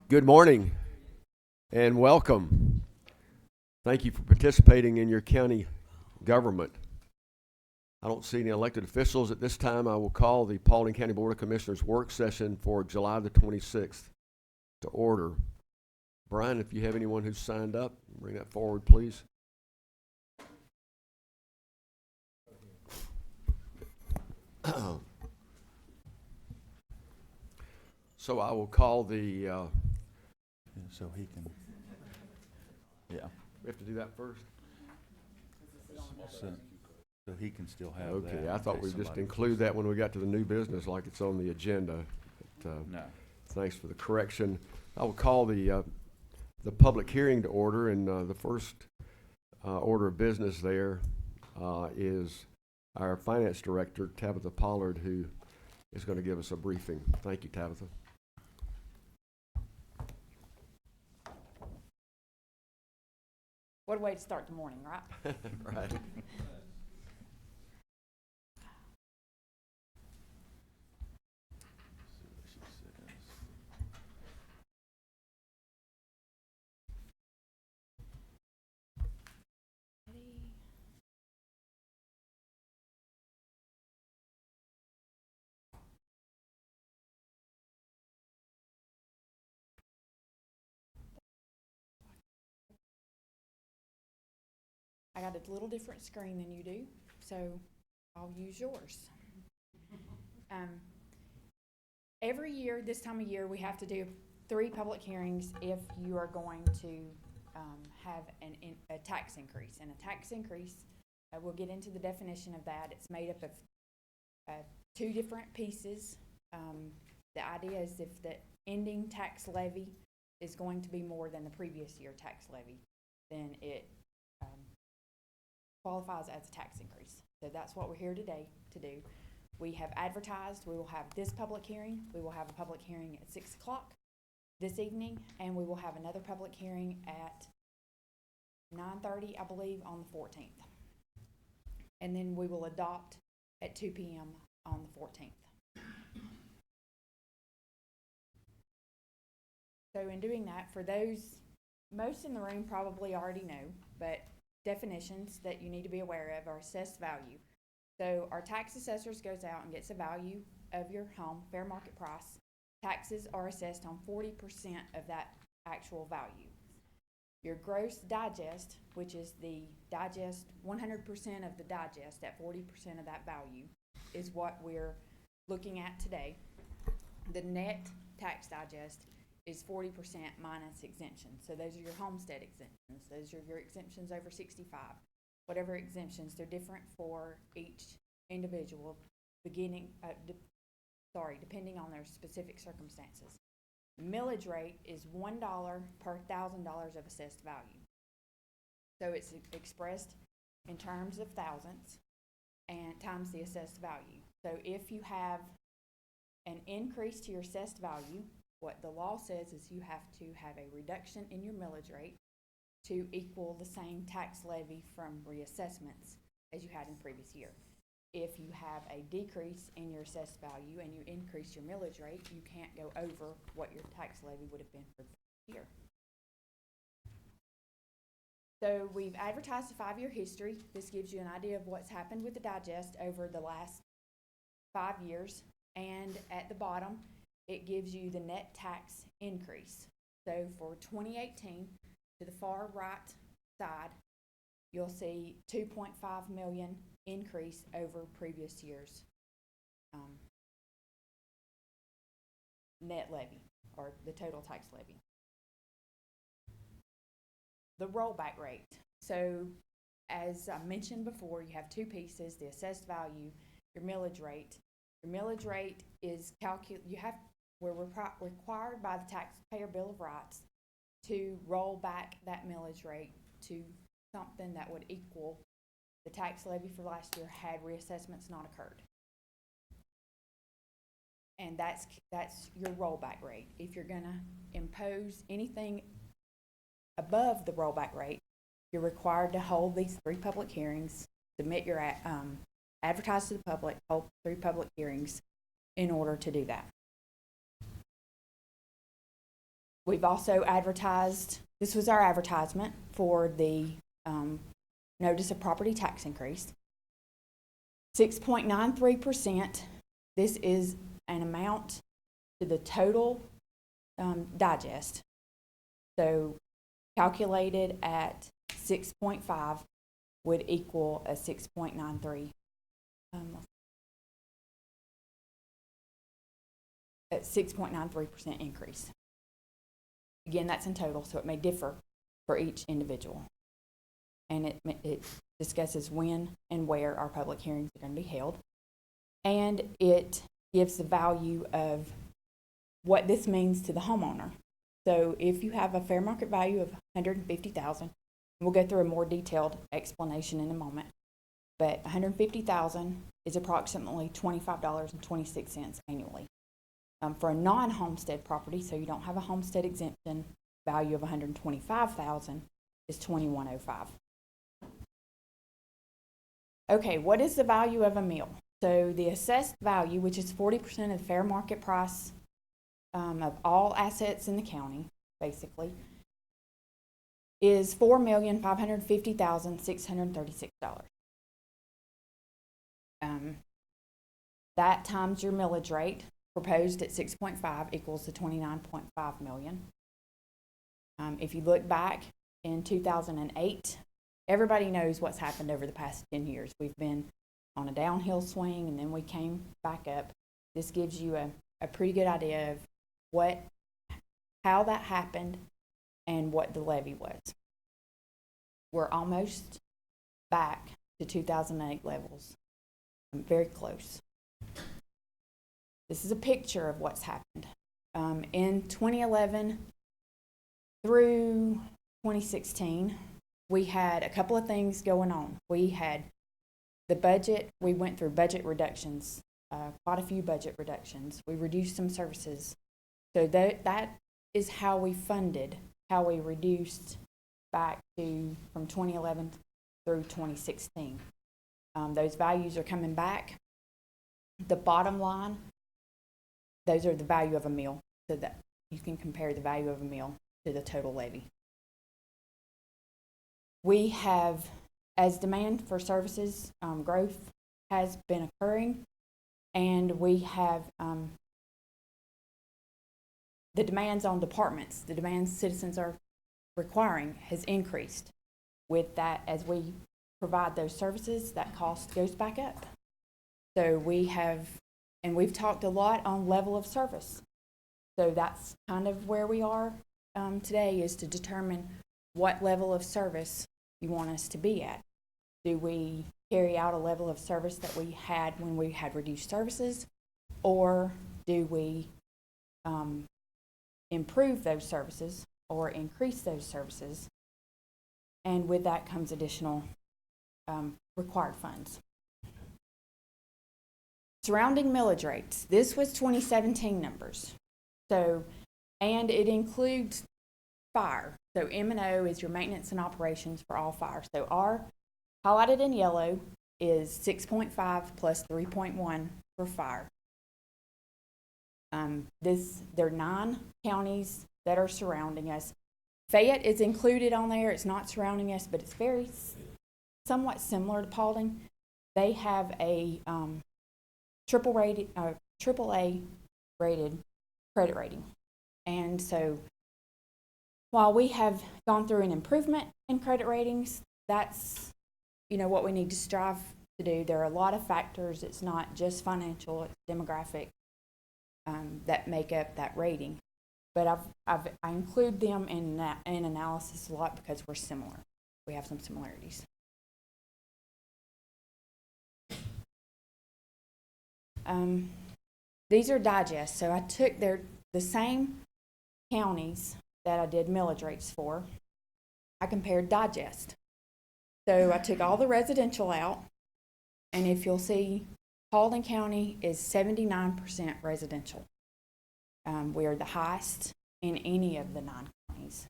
Good morning and welcome. Thank you for participating in your county government. I don't see any elected officials at this time. I will call the Paulding County Board of Commissioners work session for July the 26th to order. Brian, if you have anyone who's signed up, bring that forward, please. So I will call the... So he can, yeah, we have to do that first? so he can still have that. Okay, I in thought case we'd just somebody include was- that when we got to the new business like it's on the agenda. But, No. thanks for the correction. I will call the public hearing to order, and the first order of business there is our finance director, Tabitha Pollard, who is going to give us a briefing. Thank you, Tabitha. What a way to start the morning, right? Right. I got a little different screen than you do, so I'll use yours. Every year, this time of year, we have to do 3 public hearings if you are going to have a tax increase. And a tax increase, we'll get into the definition of that. It's made up of 2 different pieces. The idea is if the ending tax levy is going to be more than the previous year tax levy, then it qualifies as a tax increase. So that's what we're here today to do. We have advertised. We will have this public hearing. We will have a public hearing at 6 o'clock this evening, and we will have another public hearing at 9:30, I believe, on the 14th. And then we will adopt at 2 p.m. on the 14th. So in doing that, for those, most in the room probably already know, but definitions that you need to be aware of are assessed value. So our tax assessors goes out and gets a value of your home, fair market price. Taxes are assessed on 40% of that actual value. Your gross digest, which is the digest, 100% of the digest at 40% of that value, is what we're looking at today. The net tax digest is 40% minus exemptions. So those are your homestead exemptions. Those are your exemptions over 65. Whatever exemptions, they're different for each individual, depending on their specific circumstances. The millage rate is $1 per $1,000 of assessed value. So it's expressed in terms of thousands and times the assessed value. So if you have an increase to your assessed value, what the law says is you have to have a reduction in your millage rate to equal the same tax levy from reassessments as you had in the previous year. If you have a decrease in your assessed value and you increase your millage rate, you can't go over what your tax levy would have been for the year. So we've advertised a 5-year history. This gives you an idea of what's happened with the digest over the last 5 years. And at the bottom, it gives you the net tax increase. So for 2018, to the far right side, you'll see 2.5 million increase over previous year's net levy, or the total tax levy. The rollback rate. So as I mentioned before, you have 2 pieces: the assessed value, your millage rate. Your millage rate is we're required by the Taxpayer Bill of Rights to roll back that millage rate to something that would equal the tax levy for last year had reassessments not occurred. And that's your rollback rate. If you're going to impose anything above the rollback rate, you're required to hold these 3 public hearings, submit your advertise to the public, hold 3 public hearings in order to do that. We've also advertised, this was our advertisement for the notice of property tax increase. 6.93%, this is an amount to the total digest. So calculated at 6.5 would equal a 6.93. At 6.93% increase. Again, that's in total, so it may differ for each individual. And it discusses when and where our public hearings are going to be held. And it gives the value of what this means to the homeowner. So if you have a fair market value of $150,000, we'll go through a more detailed explanation in a moment, but $150,000 is approximately $25.26 annually. For a non-homestead property, so you don't have a homestead exemption, value of $125,000 is $21.05. Okay, what is the value of a meal? So the assessed value, which is 40% of the fair market price of all assets in the county, basically, is $4,550,636. That times your millage rate, proposed at 6.5, equals to 29.5 million. If you look back in 2008, everybody knows what's happened over the past 10 years. We've been on a downhill swing, and then we came back up. This gives you a pretty good idea of how that happened and what the levy was. We're almost back to 2008 levels. Very close. This is a picture of what's happened. In 2011 through 2016, we had a couple of things going on. We had the budget. We went through budget reductions, quite a few budget reductions. We reduced some services. So that is how we funded, how we reduced back to from 2011 through 2016. Those values are coming back. The bottom line, those are the value of a meal, so that you can compare the value of a meal to the total levy. We have, as demand for services growth has been occurring, and we have the demands on departments, the demands citizens are requiring has increased. With that, as we provide those services, that cost goes back up. So we've talked a lot on level of service. So that's kind of where we are today, is to determine what level of service you want us to be at. Do we carry out a level of service that we had when we had reduced services, or do we improve those services or increase those services? And with that comes additional required funds. Surrounding millage rates. This was 2017 numbers. So, and it includes fire. So M&O is your maintenance and operations for all fire. So our highlighted in yellow is 6.5 plus 3.1 for fire. There are 9 counties that are surrounding us. Fayette is included on there. It's not surrounding us, but it's somewhat similar to Paulding. They have a AAA rated credit rating. And so while we have gone through an improvement in credit ratings, that's what we need to strive to do. There are a lot of factors. It's not just financial, it's demographic that make up that rating. But I include them in analysis a lot because we're similar. We have some similarities. These are digests. So I took the same counties that I did millage rates for. I compared digest. So I took all the residential out, and if you'll see, Paulding County is 79% residential. We are the highest in any of the 9 counties.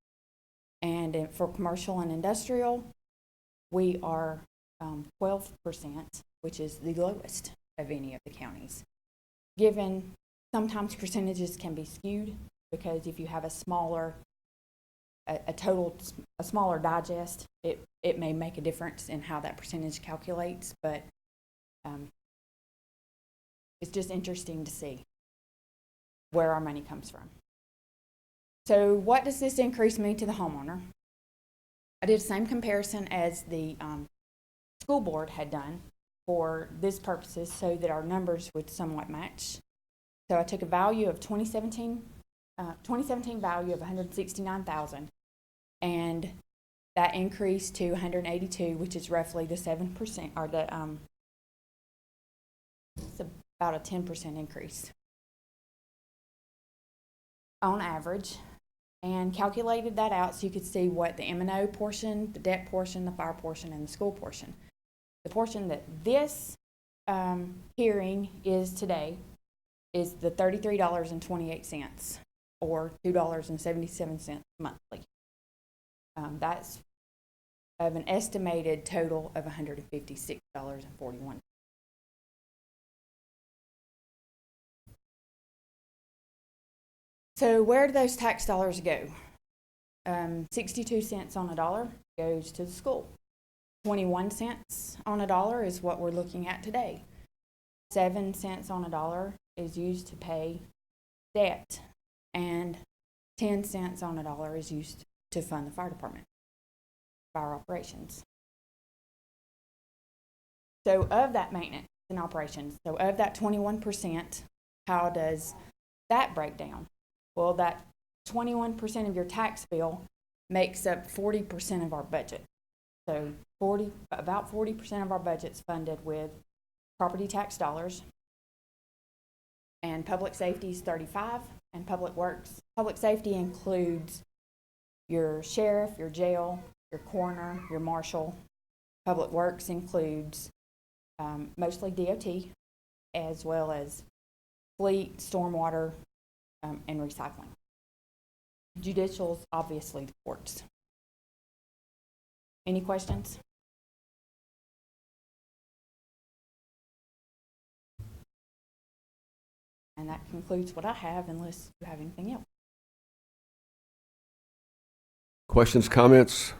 And for commercial and industrial, we are 12%, which is the lowest of any of the counties. Given sometimes percentages can be skewed, because if you have a smaller, a smaller digest, it may make a difference in how that percentage calculates, but it's just interesting to see where our money comes from. So what does this increase mean to the homeowner? I did the same comparison as the school board had done for this purposes so that our numbers would somewhat match. So I took a value of 2017 value of $169,000, and that increased to 182, which is roughly the 7%, or the it's about a 10% increase on average, and calculated that out so you could see what the M&O portion, the debt portion, the fire portion, and the school portion. The portion that this hearing is today is the $33.28, or $2.77 monthly. That's of an estimated total of $156.41. So where do those tax dollars go? 62 cents on a dollar goes to the school. 21 cents on a dollar is what we're looking at today. 7 cents on a dollar is used to pay debt, and 10 cents on a dollar is used to fund the fire department, fire operations. So of that maintenance and operations, so of that 21%, how does that break down? Well, that 21% of your tax bill makes up 40% of our budget. So about 40% of our budget's funded with property tax dollars, and public safety is 35%, and public works. Public safety includes your sheriff, your jail, your coroner, your marshal. Public works includes mostly DOT, as well as fleet, stormwater, and recycling. Judicial's obviously the courts. Any questions? And that concludes what I have, unless you have anything else. Questions, comments?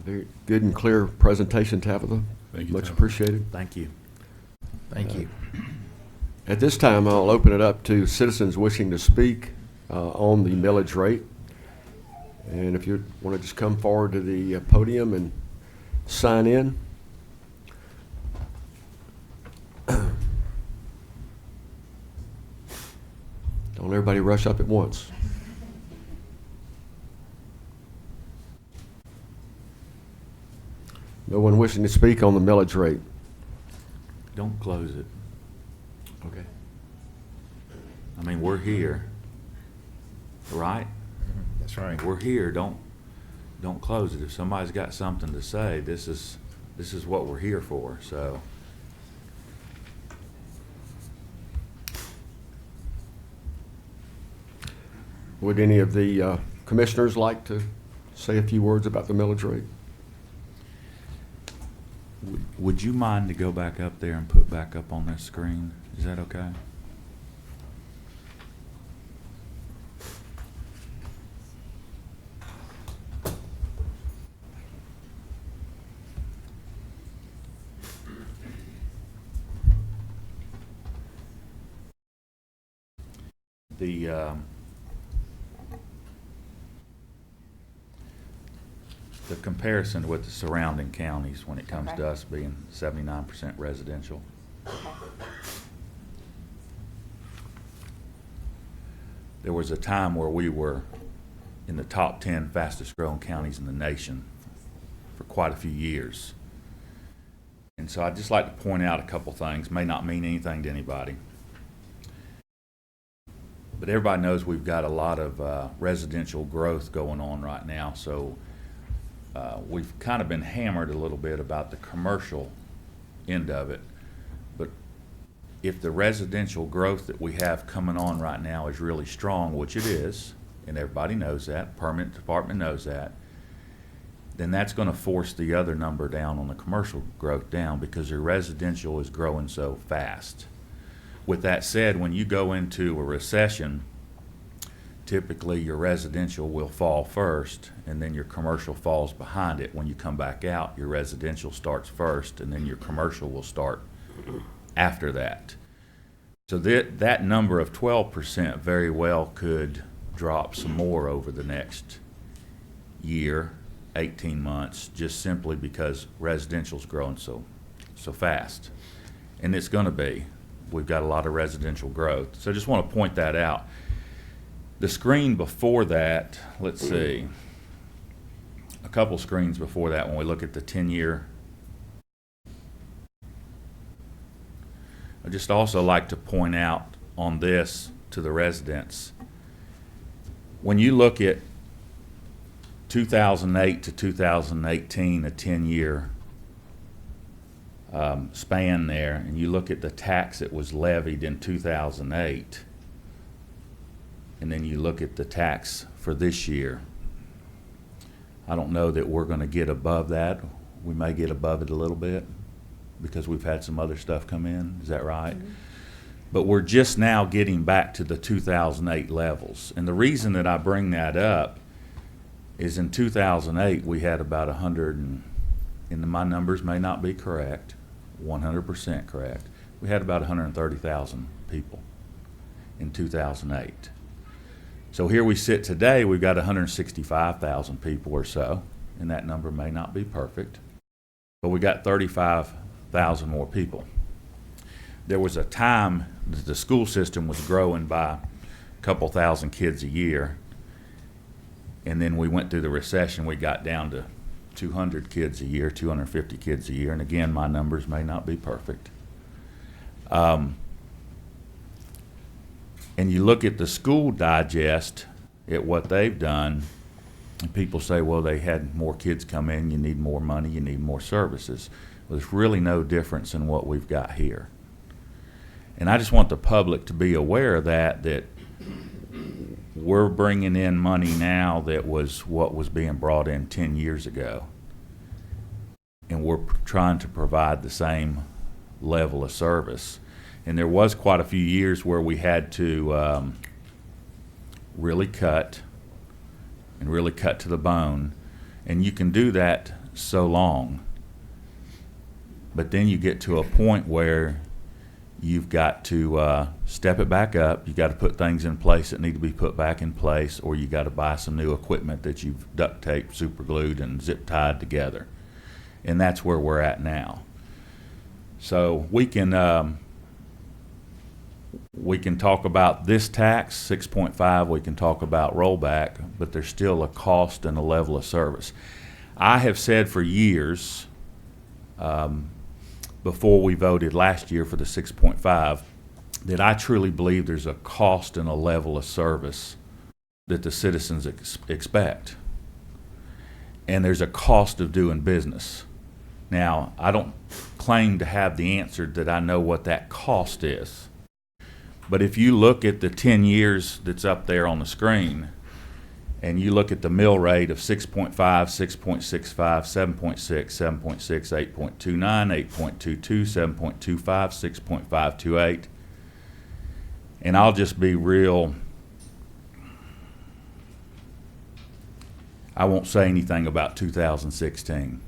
Very good and clear presentation, Tabitha. Thank you, Much Tabitha. appreciated. Thank you. Thank you. At this time, I'll open it up to citizens wishing to speak on the millage rate. And if you want to just come forward to the podium and sign in. Don't everybody rush up at once. No one wishing to speak on the millage rate. Don't close it. Okay. I mean, we're here, right? That's right. We're here. Don't close it. If somebody's got something to say, this is what we're here for. So. Would any of the commissioners like to say a few words about the millage rate? Would you mind to go back up there and put back up on this screen? Is that okay? The comparison with the surrounding counties when it comes Okay. to us being 79% residential. There was a time where we were in the top 10 fastest growing counties in the nation for quite a few years. And so I'd just like to point out a couple things, may not mean anything to anybody. But everybody knows we've got a lot of residential growth going on right now, so we've kind of been hammered a little bit about the commercial end of it. But if the residential growth that we have coming on right now is really strong, which it is, and everybody knows that, permanent department knows that, then that's going to force the other number down on the commercial growth down because the residential is growing so fast. With that said, when you go into a recession, typically your residential will fall first, and then your commercial falls behind it. When you come back out, your residential starts first, and then your commercial will start after that. So that number of 12% very well could drop some more over the next year, 18 months, just simply because residential's growing so fast. And it's going to be. We've got a lot of residential growth. So I just want to point that out. The screen before that, let's see, a couple screens before that, when we look at the 10-year, I just also like to point out on this to the residents, when you look at 2008 to 2018, a 10-year span there, and you look at the tax that was levied in 2008, and then you look at the tax for this year, I don't know that we're going to get above that. We may get above it a little bit because we've had some other stuff come in. Is that right? Mm-hmm. But we're just now getting back to the 2008 levels. And the reason that I bring that up is in 2008 we had about 100, and my numbers may not be correct, 100% correct, we had about 130,000 people in 2008. So here we sit today, we've got 165,000 people or so, and that number may not be perfect, but we got 35,000 more people. There was a time that the school system was growing by a couple thousand kids a year, and then we went through the recession, we got down to 200 kids a year, 250 kids a year, and again, my numbers may not be perfect. And you look at the School Digest, at what they've done, and people say, well, they had more kids come in, you need more money, you need more services. Well, there's really no difference in what we've got here. And I just want the public to be aware of that we're bringing in money now that was what was being brought in 10 years ago. And we're trying to provide the same level of service. And there was quite a few years where we had to really cut to the bone. And you can do that so long. But then you get to a point where you've got to step it back up. You've got to put things in place that need to be put back in place, or you got to buy some new equipment that you've duct taped, super glued, and zip tied together. And that's where we're at now. So we can talk about this tax, 6.5, we can talk about rollback, but there's still a cost and a level of service. I have said for years, before we voted last year for the 6.5, that I truly believe there's a cost and a level of service that the citizens expect. And there's a cost of doing business. Now, I don't claim to have the answer that I know what that cost is. But if you look at the 10 years that's up there on the screen, and you look at the mill rate of 6.5, 6.65, 7.6, 7.6, 8.29, 8.22, 7.25, 6.528, and I'll just be real, I won't say anything about 2016.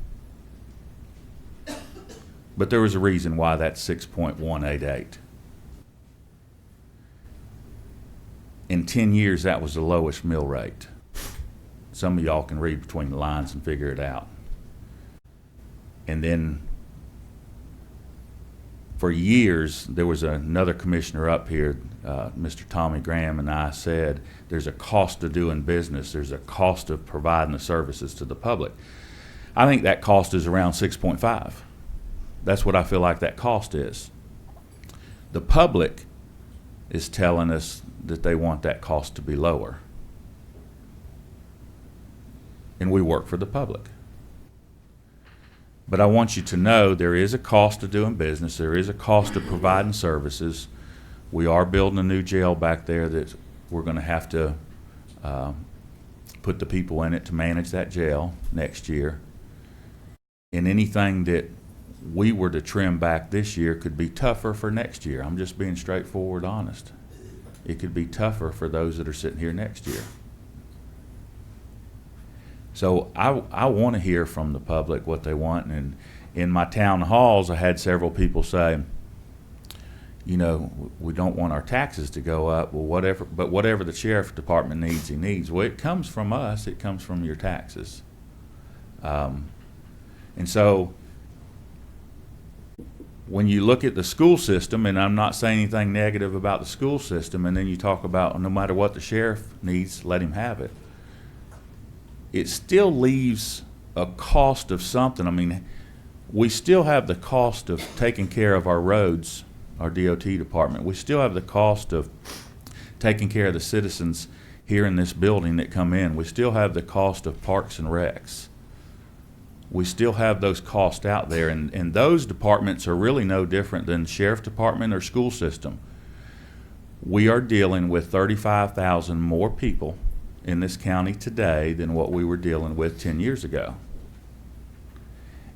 But there was a reason why that's 6.188. In 10 years, that was the lowest mill rate. Some of y'all can read between the lines and figure it out. And then for years, there was another commissioner up here, Mr. Tommy Graham, and I said, there's a cost to doing business. There's a cost of providing the services to the public. I think that cost is around 6.5. That's what I feel like that cost is. The public is telling us that they want that cost to be lower. And we work for the public. But I want you to know there is a cost to doing business. There is a cost of providing services. We are building a new jail back there that we're going to have to put the people in it to manage that jail next year. And anything that we were to trim back this year could be tougher for next year. I'm just being straightforward honest. It could be tougher for those that are sitting here next year. So I want to hear from the public what they want. And in my town halls, I had several people say, you know, we don't want our taxes to go up. Well, whatever the sheriff's department needs, he needs. Well, it comes from us. It comes from your taxes. And so when you look at the school system, and I'm not saying anything negative about the school system, and then you talk about no matter what the sheriff needs, let him have it. It still leaves a cost of something. I mean, we still have the cost of taking care of our roads, our DOT department. We still have the cost of taking care of the citizens here in this building that come in. We still have the cost of parks and recs. We still have those costs out there, and those departments are really no different than sheriff department or school system. We are dealing with 35,000 more people in this county today than what we were dealing with 10 years ago.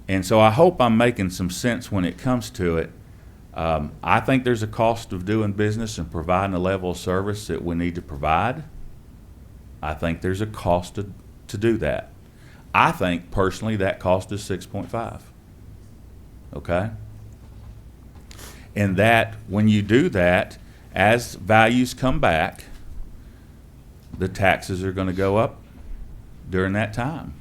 And so I hope I'm making some sense when it comes to it. I think there's a cost of doing business and providing a level of service that we need to provide. I think there's a cost to do that. I think personally that cost is 6.5. Okay? And that when you do that, as values come back, the taxes are going to go up during that time.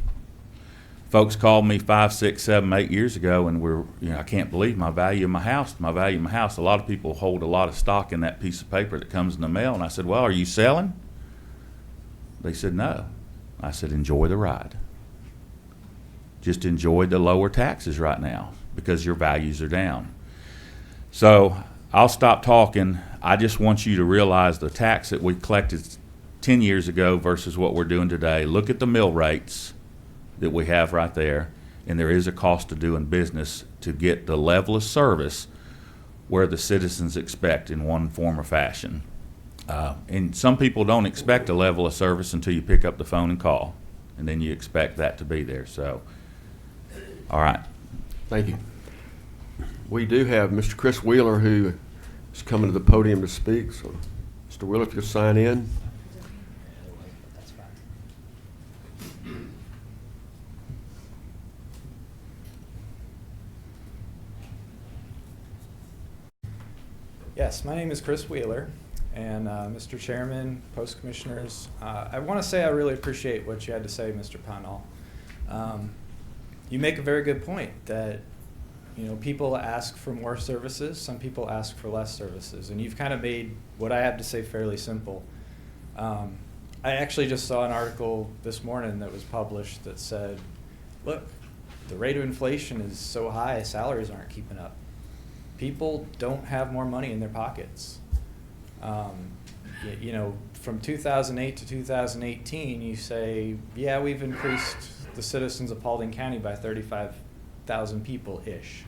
Folks called me 5, 6, 7, 8 years ago, and I can't believe my value of my house. A lot of people hold a lot of stock in that piece of paper that comes in the mail. And I said, well, are you selling? They said, no. I said, enjoy the ride. Just enjoy the lower taxes right now because your values are down. So I'll stop talking. I just want you to realize the tax that we collected 10 years ago versus what we're doing today. Look at the mill rates that we have right there, and there is a cost of doing business to get the level of service where the citizens expect in one form or fashion. And some people don't expect a level of service until you pick up the phone and call, and then you expect that to be there. So, all right. Thank you. We do have Mr. Chris Wheeler who is coming to the podium to speak. So, Mr. Wheeler, if you'll sign in. Yes, my name is Chris Wheeler, and Mr. Chairman, Post Commissioners, I want to say I really appreciate what you had to say, Mr. Pownall. You make a very good point that people ask for more services, some people ask for less services, and you've kind of made what I have to say fairly simple. I actually just saw an article this morning that was published that said, look, the rate of inflation is so high, salaries aren't keeping up. People don't have more money in their pockets. From 2008 to 2018, you say, yeah, we've increased the citizens of Paulding County by 35,000 people-ish.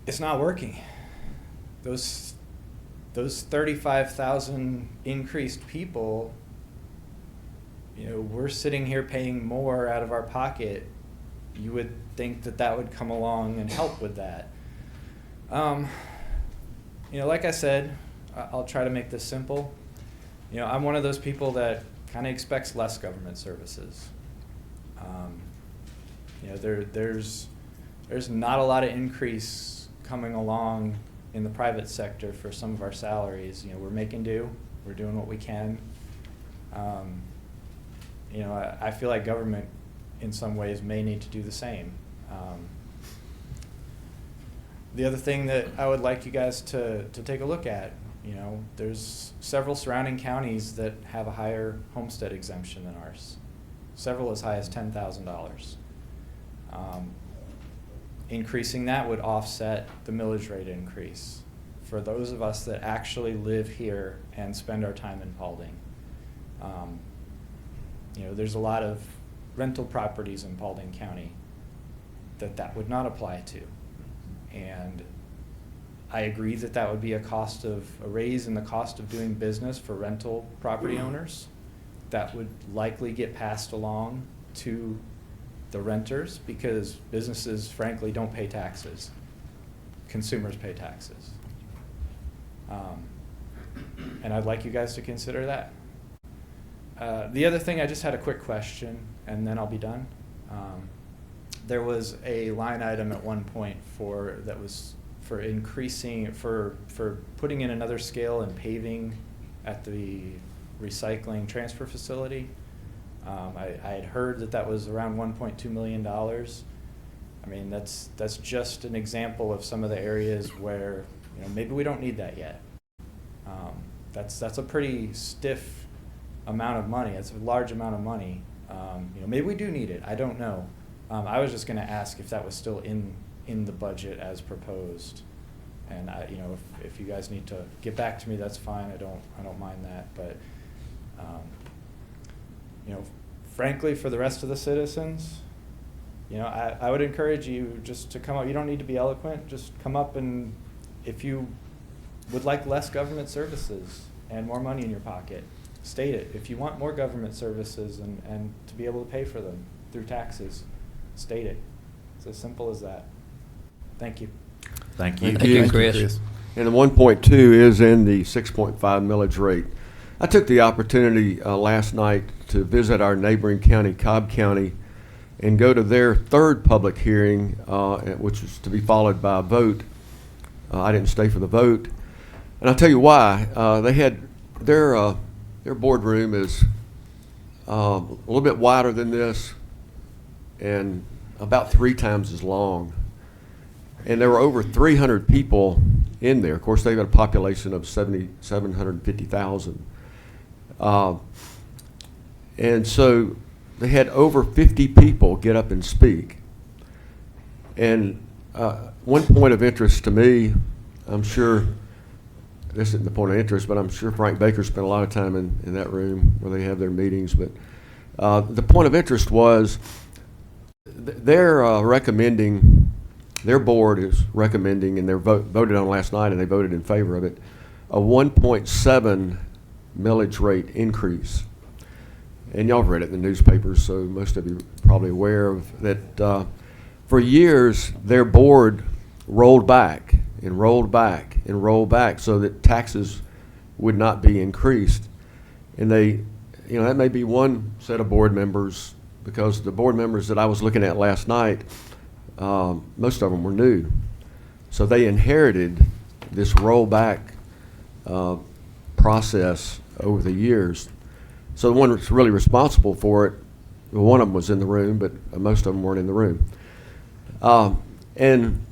It's not working. Those 35,000 increased people, we're sitting here paying more out of our pocket. You would think that would come along and help with that. Like I said, I'll try to make this simple. I'm one of those people that kind of expects less government services. There's not a lot of increase coming along in the private sector for some of our salaries. We're making do. We're doing what we can. I feel like government in some ways may need to do the same. The other thing that I would like you guys to take a look at, there's several surrounding counties that have a higher homestead exemption than ours, several as high as $10,000. Increasing that would offset the millage rate increase for those of us that actually live here and spend our time in Paulding. There's a lot of rental properties in Paulding County that would not apply to. And I agree that would be a raise in the cost of doing business for rental property owners. That would likely get passed along to the renters, because businesses frankly don't pay taxes. Consumers pay taxes. And I'd like you guys to consider that. The other thing, I just had a quick question, and then I'll be done. There was a line item at one point that was for increasing, for putting in another scale and paving at the recycling transfer facility. I had heard that was around $1.2 million. I mean, that's just an example of some of the areas where, maybe we don't need that yet. That's a pretty stiff amount of money. It's a large amount of money. Maybe we do need it. I don't know. I was just going to ask if that was still in the budget as proposed. And if you guys need to get back to me, that's fine. I don't mind that. But frankly, for the rest of the citizens, I would encourage you just to come up. You don't need to be eloquent. Just come up, and if you would like less government services and more money in your pocket, state it. If you want more government services and to be able to pay for them through taxes, state it. It's as simple as that. Thank you. Thank you. Thank Thank you. you, Chris. And the 1.2 is in the 6.5 millage rate. I took the opportunity last night to visit our neighboring county, Cobb County, and go to their third public hearing, which was to be followed by a vote. I didn't stay for the vote, and I'll tell you why. They had their boardroom is a little bit wider than this, and about 3 times as long. And there were over 300 people in there. Of course, they've got a population of 750,000. And so they had over 50 people get up and speak. And one point of interest to me, I'm sure, this isn't the point of interest, but I'm sure Frank Baker spent a lot of time in that room where they have their meetings. But the point of interest was they're recommending, their board is recommending, and they're voted on last night, and they voted in favor of it, a 1.7 millage rate increase. And y'all have read it in the newspapers, so most of you are probably aware of that. For years, their board rolled back and rolled back and rolled back so that taxes would not be increased. And they, that may be one set of board members, because the board members that I was looking at last night, most of them were new. So they inherited this rollback process over the years. So the one that's really responsible for it, one of them was in the room, but most of them weren't in the room. And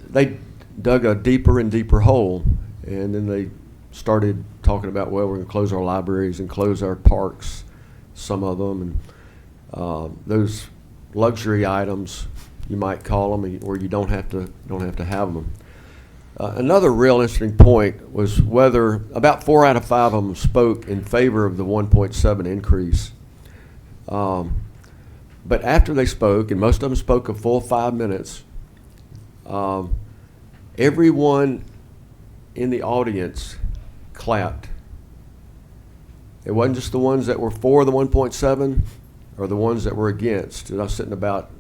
they dug a deeper and deeper hole, and then they started talking about, well, we're going to close our libraries and close our parks, some of them, and those luxury items, you might call them, or you don't have to have them. Another real interesting point was whether about 4 out of 5 of them spoke in favor of the 1.7 increase. But after they spoke, and most of them spoke a full 5 minutes, everyone in the audience clapped. It wasn't just the ones that were for the 1.7 or the ones that were against. And I was sitting about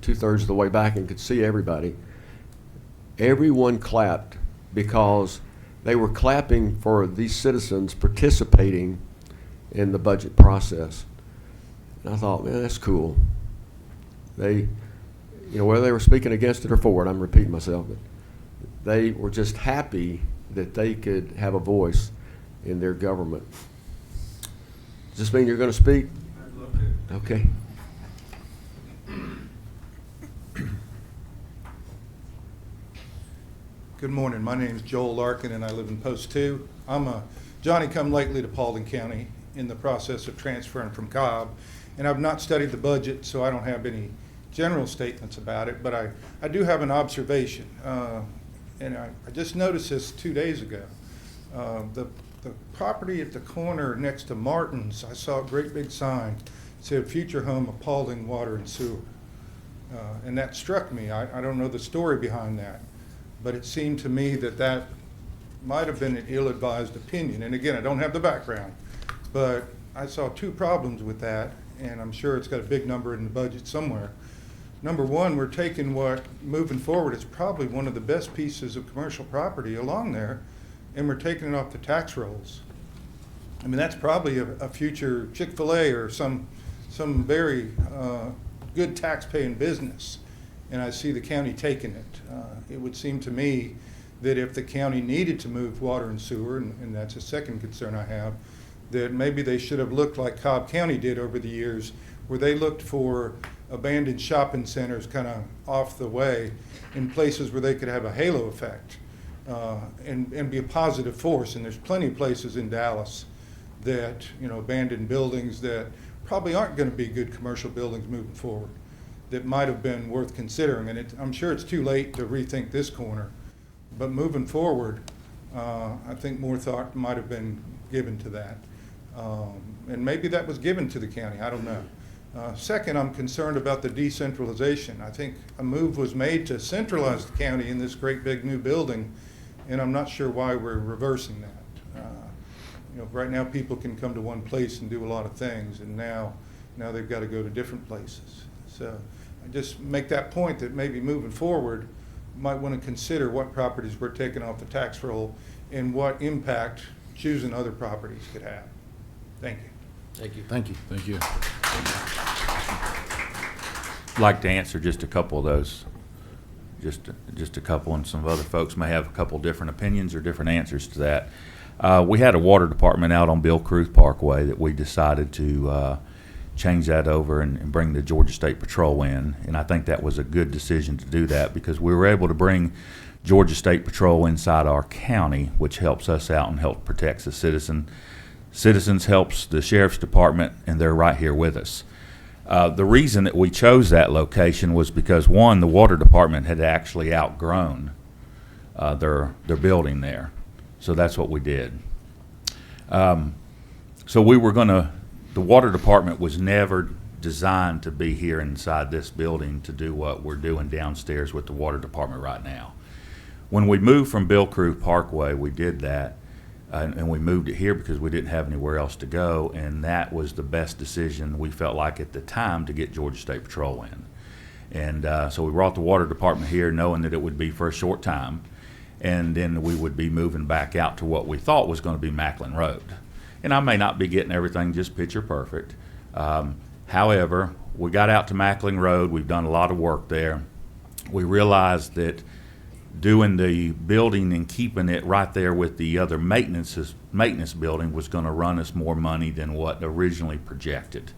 2/3 of the way back and could see everybody. Everyone clapped because they were clapping for these citizens participating in the budget process. And I thought, man, that's cool. They, whether they were speaking against it or for it, I'm repeating myself, but they were just happy that they could have a voice in their government. Does this mean you're going to speak? I'd love to. Okay. Good morning. My name is Joel Larkin, and I live in Post 2. I'm a Johnny-come-lately to Paulding County in the process of transferring from Cobb, and I've not studied the budget, so I don't have any general statements about it, but I do have an observation, and I just noticed this 2 days ago. The property at the corner next to Martin's, I saw a great big sign, said future home of Paulding Water and Sewer, and that struck me. I don't know the story behind that. But it seemed to me that might have been an ill-advised opinion. And again, I don't have the background, but I saw 2 problems with that. and I'm sure it's got a big number in the budget somewhere. Number one, we're taking what, moving forward, is probably one of the best pieces of commercial property along there, and we're taking it off the tax rolls. I mean, that's probably a future Chick-fil-A or some very good tax-paying business, and I see the county taking it. It would seem to me that if the county needed to move water and sewer, and that's a second concern I have, that maybe they should have looked like Cobb County did over the years, where they looked for abandoned shopping centers kind of off the way in places where they could have a halo effect and be a positive force. And there's plenty of places in Dallas that, you know, abandoned buildings that probably aren't going to be good commercial buildings moving forward that might have been worth considering. And I'm sure it's too late to rethink this corner, but moving forward, I think more thought might have been given to that. And maybe that was given to the county, I don't know. Second, I'm concerned about the decentralization. I think a move was made to centralize the county in this great big new building, and I'm not sure why we're reversing that. You know, right now people can come to one place and do a lot of things, and now they've got to go to different places. So I just make that point that maybe moving forward, might want to consider what properties we're taking off the tax roll and what impact choosing other properties could have. Thank you. Thank you. Thank you. Thank you. I'd like to answer just a couple of those, just a couple, and some other folks may have a couple different opinions or different answers to that. We had a water department out on Bill Cruz Parkway that we decided to change that over and bring the Georgia State Patrol in, and I think that was a good decision to do that because we were able to bring Georgia State Patrol inside our county, which helps us out and helps protect the citizens, helps the sheriff's department, and they're right here with us. The reason that we chose that location was because, one, the water department had actually outgrown their building there, so that's what we did. So we were going to, the water department was never designed to be here inside this building to do what we're doing downstairs with the water department right now. When we moved from Bill Cruz Parkway, we did that. And we moved it here because we didn't have anywhere else to go, and that was the best decision we felt like at the time to get Georgia State Patrol in. And so we brought the water department here knowing that it would be for a short time, and then we would be moving back out to what we thought was going to be Macklin Road. And I may not be getting everything just picture perfect. However, we got out to Macklin Road. We've done a lot of work there. We realized that doing the building and keeping it right there with the other maintenance building was going to run us more money than what originally projected.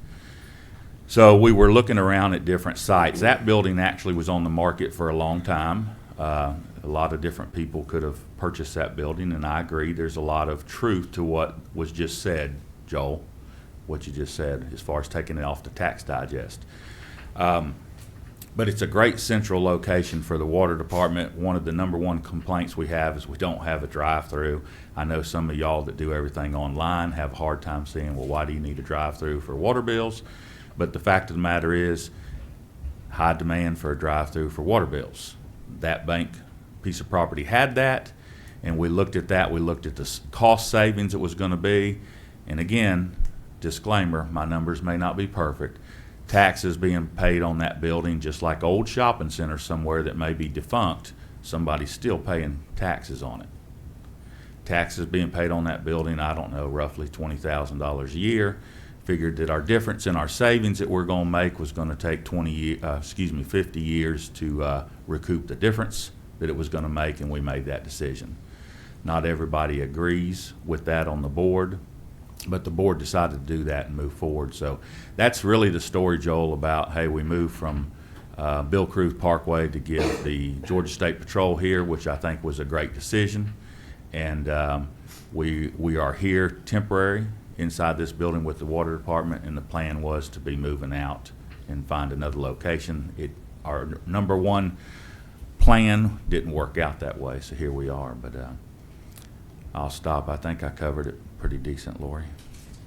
So we were looking around at different sites. That building actually was on the market for a long time. A lot of different people could have purchased that building, and I agree there's a lot of truth to what was just said, Joel, what you just said as far as taking it off the tax digest. But it's a great central location for the water department. One of the #1 complaints we have is we don't have a drive-through. I know some of y'all that do everything online have a hard time saying, well, why do you need a drive-through for water bills? But the fact of the matter is, high demand for a drive-through for water bills. That bank piece of property had that, and we looked at that. We looked at the cost savings it was going to be. And again, disclaimer, my numbers may not be perfect. Taxes being paid on that building, just like old shopping center somewhere that may be defunct, somebody's still paying taxes on it. Taxes being paid on that building, I don't know, roughly $20,000 a year. Figured that our difference in our savings that we're going to make was going to take 50 years to recoup the difference that it was going to make, and we made that decision. Not everybody agrees with that on the board, but the board decided to do that and move forward. So that's really the story, Joel, about, hey, we moved from Bill Cruz Parkway to give the Georgia State Patrol here, which I think was a great decision. And we are here temporary inside this building with the water department, and the plan was to be moving out and find another location. Our #1 plan didn't work out that way, so here we are. But I'll stop. I think I covered it pretty decent, Lori.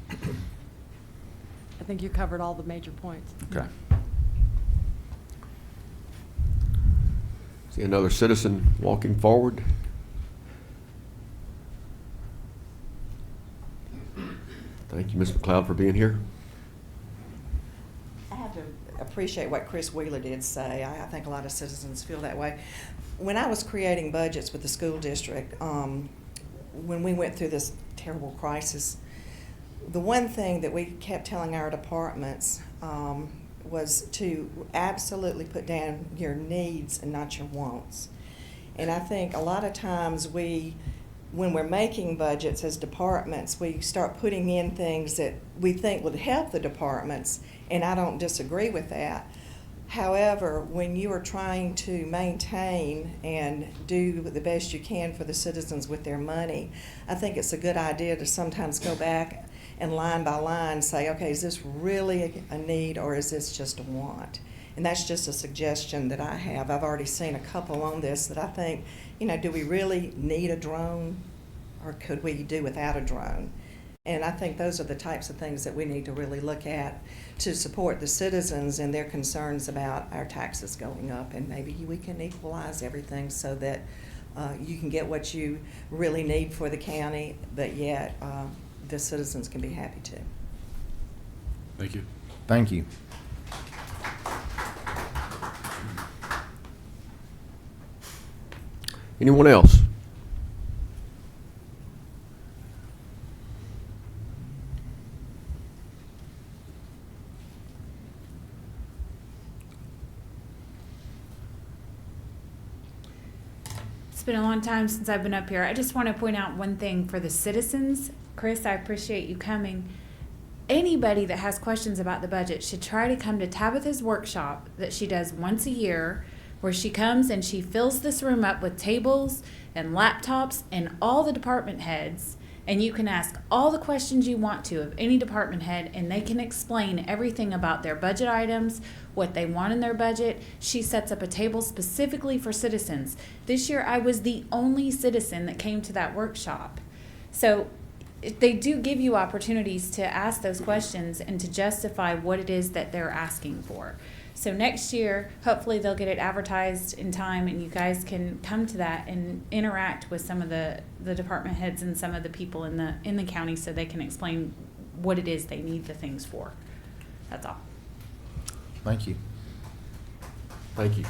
I think you covered all the major points. Okay. See another citizen walking forward. Thank you, Ms. McLeod, for being here. appreciate what Chris Wheeler did say. I think a lot of citizens feel that way. When I was creating budgets with the school district, when we went through this terrible crisis, the one thing that we kept telling our departments was to absolutely put down your needs and not your wants. And I think a lot of times when we're making budgets as departments, we start putting in things that we think would help the departments, and I don't disagree with that. However, when you are trying to maintain and do the best you can for the citizens with their money, I think it's a good idea to sometimes go back and line by line say, okay, is this really a need or is this just a want? And that's just a suggestion that I have. I've already seen a couple on this that I think, do we really need a drone or could we do without a drone? And I think those are the types of things that we need to really look at to support the citizens and their concerns about our taxes going up. And maybe we can equalize everything so that you can get what you really need for the county, but yet the citizens can be happy too. Thank you. Thank you. Anyone else? It's been a long time since I've been up here. I just want to point out one thing for the citizens. Chris, I appreciate you coming. Anybody that has questions about the budget should try to come to Tabitha's workshop that she does once a year, where she comes and she fills this room up with tables and laptops and all the department heads, and you can ask all the questions you want to of any department head, and they can explain everything about their budget items, what they want in their budget. She sets up a table specifically for citizens. This year I was the only citizen that came to that workshop. So they do give you opportunities to ask those questions and to justify what it is that they're asking for. So next year, hopefully they'll get it advertised in time and you guys can come to that and interact with some of the department heads and some of the people in the county so they can explain what it is they need the things for. That's all. Thank you. Thank you.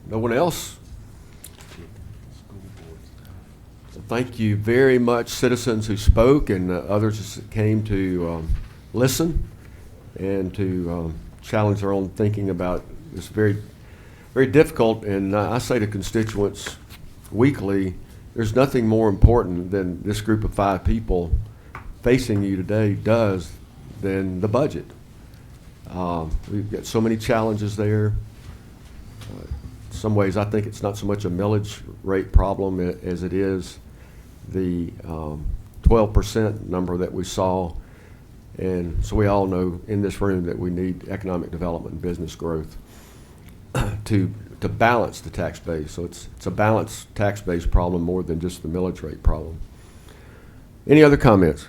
No one else? Thank you very much, citizens who spoke and others that came to listen and to challenge their own thinking about this very, very difficult. And I say to constituents weekly, there's nothing more important than this group of 5 people facing you today does than the budget. We've got so many challenges there. In some ways, I think it's not so much a millage rate problem as it is the 12% number that we saw. And so we all know in this room that we need economic development and business growth to balance the tax base. So it's a balanced tax base problem more than just the millage rate problem. Any other comments?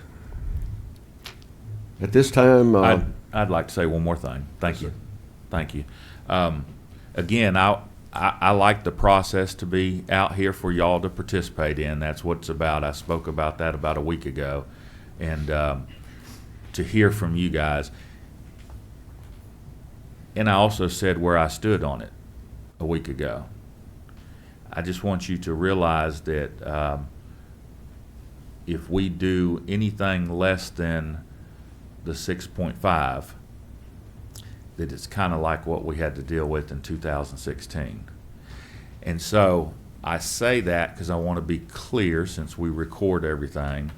At this time, I'd like to say one more thing. Thank you. Thank you. Again, I like the process to be out here for y'all to participate in. That's what it's about. I spoke about that about a week ago. And to hear from you guys. And I also said where I stood on it a week ago. I just want you to realize that if we do anything less than the 6.5, that it's kind of like what we had to deal with in 2016. And so I say that because I want to be clear, since we record everything.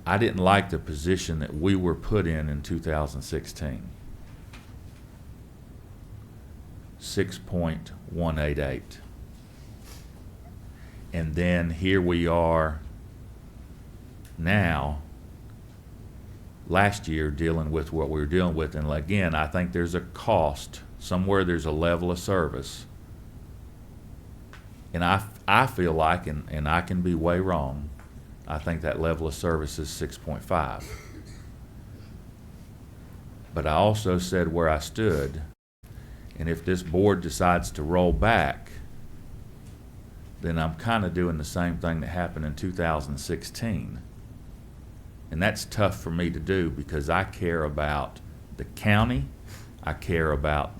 I didn't like the position that we were put in 2016. 6.188. And then here we are now, last year, dealing with what we were dealing with. And again, I think there's a cost. Somewhere there's a level of service. And I feel like, and I can be way wrong, I think that level of service is 6.5. But I also said where I stood, and if this board decides to roll back then I'm kind of doing the same thing that happened in 2016. And that's tough for me to do because I care about the county, I care about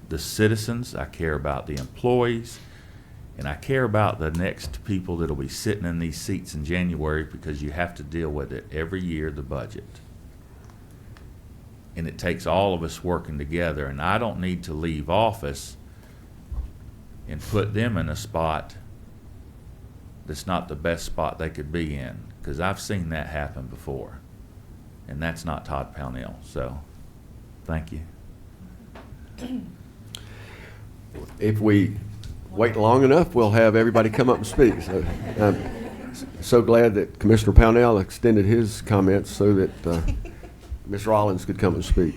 the citizens, I care about the employees, and I care about the next people that'll be sitting in these seats in January, because you have to deal with it every year, the budget. And it takes all of us working together, and I don't need to leave office and put them in a spot that's not the best spot they could be in, because I've seen that happen before. And that's not Todd Pownell, so thank you. If we wait long enough, we'll have everybody come up and speak. So I'm so glad that Commissioner Pownell extended his comments so that Ms. Rollins could come and speak.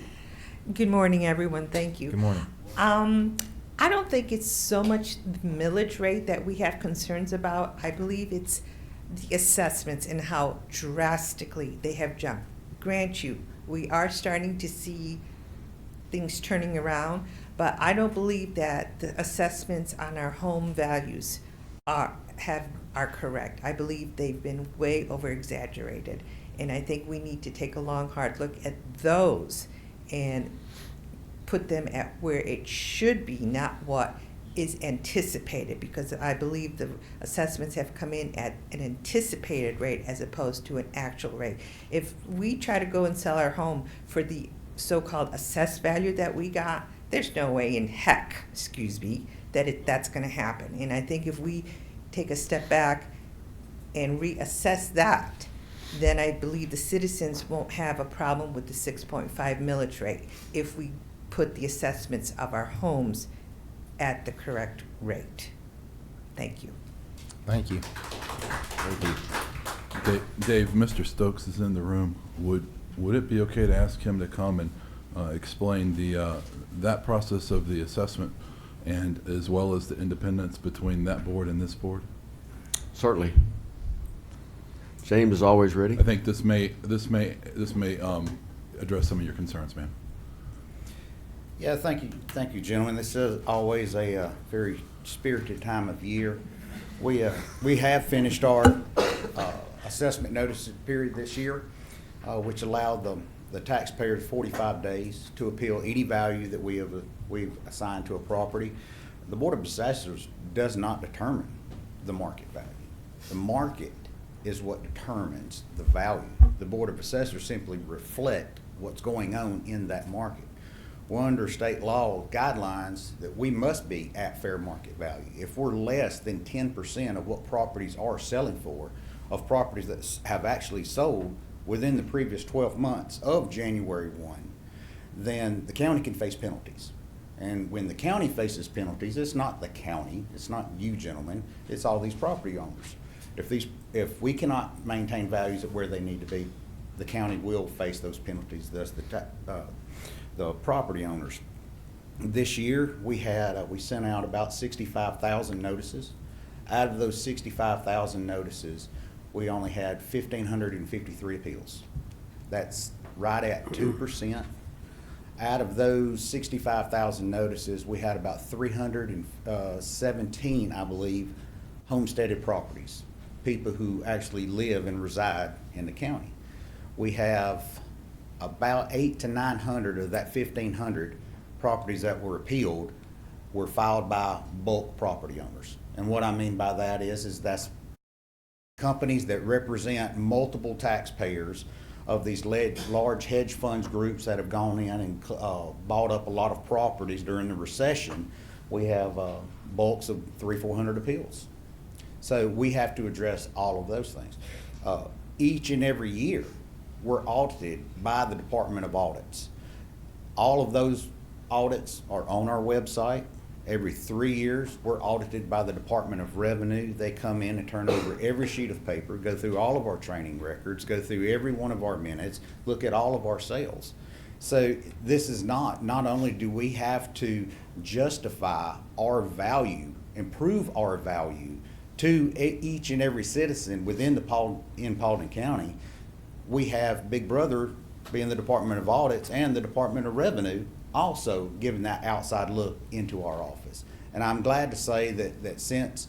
Good morning, everyone. Thank you. Good morning. I don't think it's so much the millage rate that we have concerns about. I believe it's the assessments and how drastically they have jumped. Grant you, we are starting to see things turning around, but I don't believe that the assessments on our home values are correct. I believe they've been way over exaggerated, and I think we need to take a long, hard look at those and put them at where it should be, not what is anticipated, because I believe the assessments have come in at an anticipated rate as opposed to an actual rate. If we try to go and sell our home for the so-called assessed value that we got, there's no way in heck, that's going to happen. And I think if we take a step back and reassess that, then I believe the citizens won't have a problem with the 6.5 millage rate if we put the assessments of our homes at the correct rate. Thank you. Thank you. Dave, Mr. Stokes is in the room. Would it be okay to ask him to come and explain that process of the assessment, and as well as the independence between that board and this board? Certainly. James is always ready. I think this may address some of your concerns, ma'am. Yeah, thank you, gentlemen. This is always a very spirited time of year. We have finished our assessment notice period this year, which allowed the taxpayers 45 days to appeal any value that we've assigned to a property. The Board of Assessors does not determine the market value. The market is what determines the value. The Board of Assessors simply reflect what's going on in that market. We're under state law guidelines that we must be at fair market value. If we're less than 10% of what properties are selling for, of properties that have actually sold within the previous 12 months of January 1, then the county can face penalties. And when the county faces penalties, it's not the county, it's not you gentlemen, it's all these property owners. If we cannot maintain values at where they need to be, the county will face those penalties, thus the property owners. This year, we sent out about 65,000 notices. Out of those 65,000 notices, we only had 1,553 appeals. That's right at 2%. Out of those 65,000 notices, we had about 317, I believe, homesteaded properties, people who actually live and reside in the county. We have about 800 to 900 of that 1,500 properties that were appealed were filed by bulk property owners. And what I mean by that is that's companies that represent multiple taxpayers of these large hedge funds groups that have gone in and bought up a lot of properties during the recession. We have bulks of 300-400 appeals. So we have to address all of those things. Each and every year, we're audited by the Department of Audits. All of those audits are on our website. Every 3 years, we're audited by the Department of Revenue. They come in and turn over every sheet of paper, go through all of our training records, go through every one of our minutes, look at all of our sales. So this is not only do we have to justify our value, improve our value to each and every citizen within Paulding County, we have Big Brother, being the Department of Audits, and the Department of Revenue also giving that outside look into our office. And I'm glad to say that since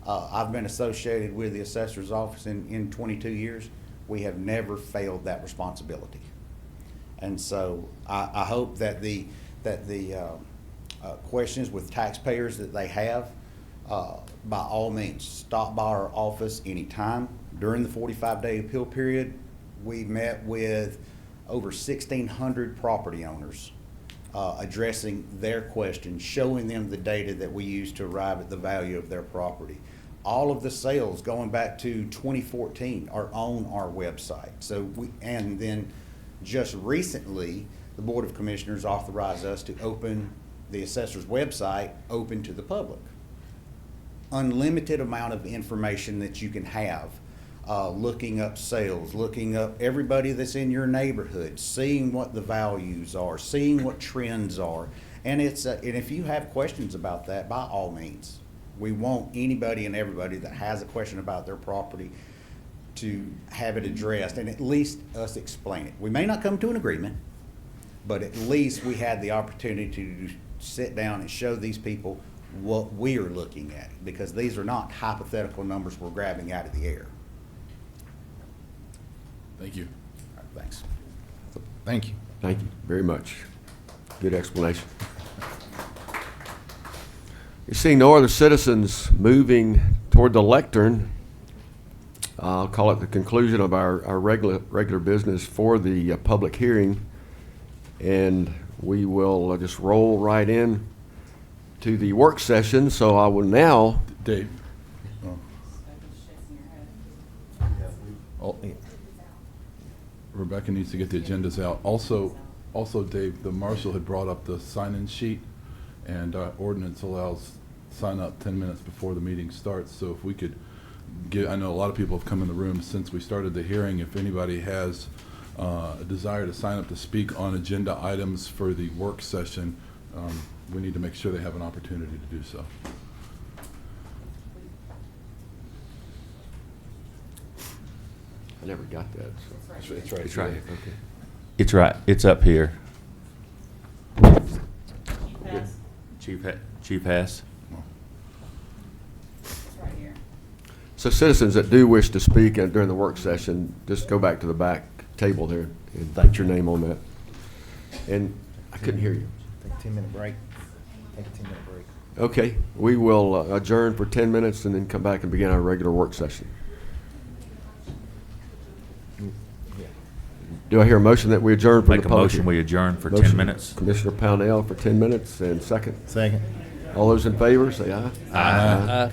I've been associated with the assessor's office in 22 years. We have never failed that responsibility. And so I hope that the questions with taxpayers that they have, by all means, stop by our office anytime. During the 45-day appeal period, we met with over 1,600 property owners, addressing their questions, showing them the data that we use to arrive at the value of their property. All of the sales going back to 2014 are on our website. And then just recently, the Board of Commissioners authorized us to open the assessor's website open to the public. Unlimited amount of information that you can have, looking up sales, looking up everybody that's in your neighborhood, seeing what the values are, seeing what trends are. And and if you have questions about that, by all means, we want anybody and everybody that has a question about their property to have it addressed and at least us explain it. We may not come to an agreement, but at least we had the opportunity to sit down and show these people what we are looking at, because these are not hypothetical numbers we're grabbing out of the air. Thank you. All right, thanks. Thank you. Thank you very much. Good explanation. You see no other citizens moving toward the lectern. I'll call it the conclusion of our regular business for the public hearing. And we will just roll right in to the work session. So I will now. Dave. Oh. Rebecca needs to get the agendas out. Also, Dave, the marshal had brought up the sign-in sheet, and our ordinance allows sign up 10 minutes before the meeting starts. So if we could get, I know a lot of people have come in the room since we started the hearing. If anybody has a desire to sign up to speak on agenda items for the work session, we need to make sure they have an opportunity to do so. I never got that. So. It's right. It's right. Okay. It's right. It's up here. Chief Hess. So citizens that do wish to speak during the work session, just go back to the back table there and put your name on that. And I couldn't hear you. Take a 10-minute break. Take a 10-minute break. Okay, we will adjourn for 10 minutes and then come back and begin our regular work session. Do I hear a motion that we adjourn for Make the a public motion, hearing? we adjourn for Motion, 10 minutes. Commissioner Pownell for 10 minutes and second. Second. All those in favor, say aye. Aye.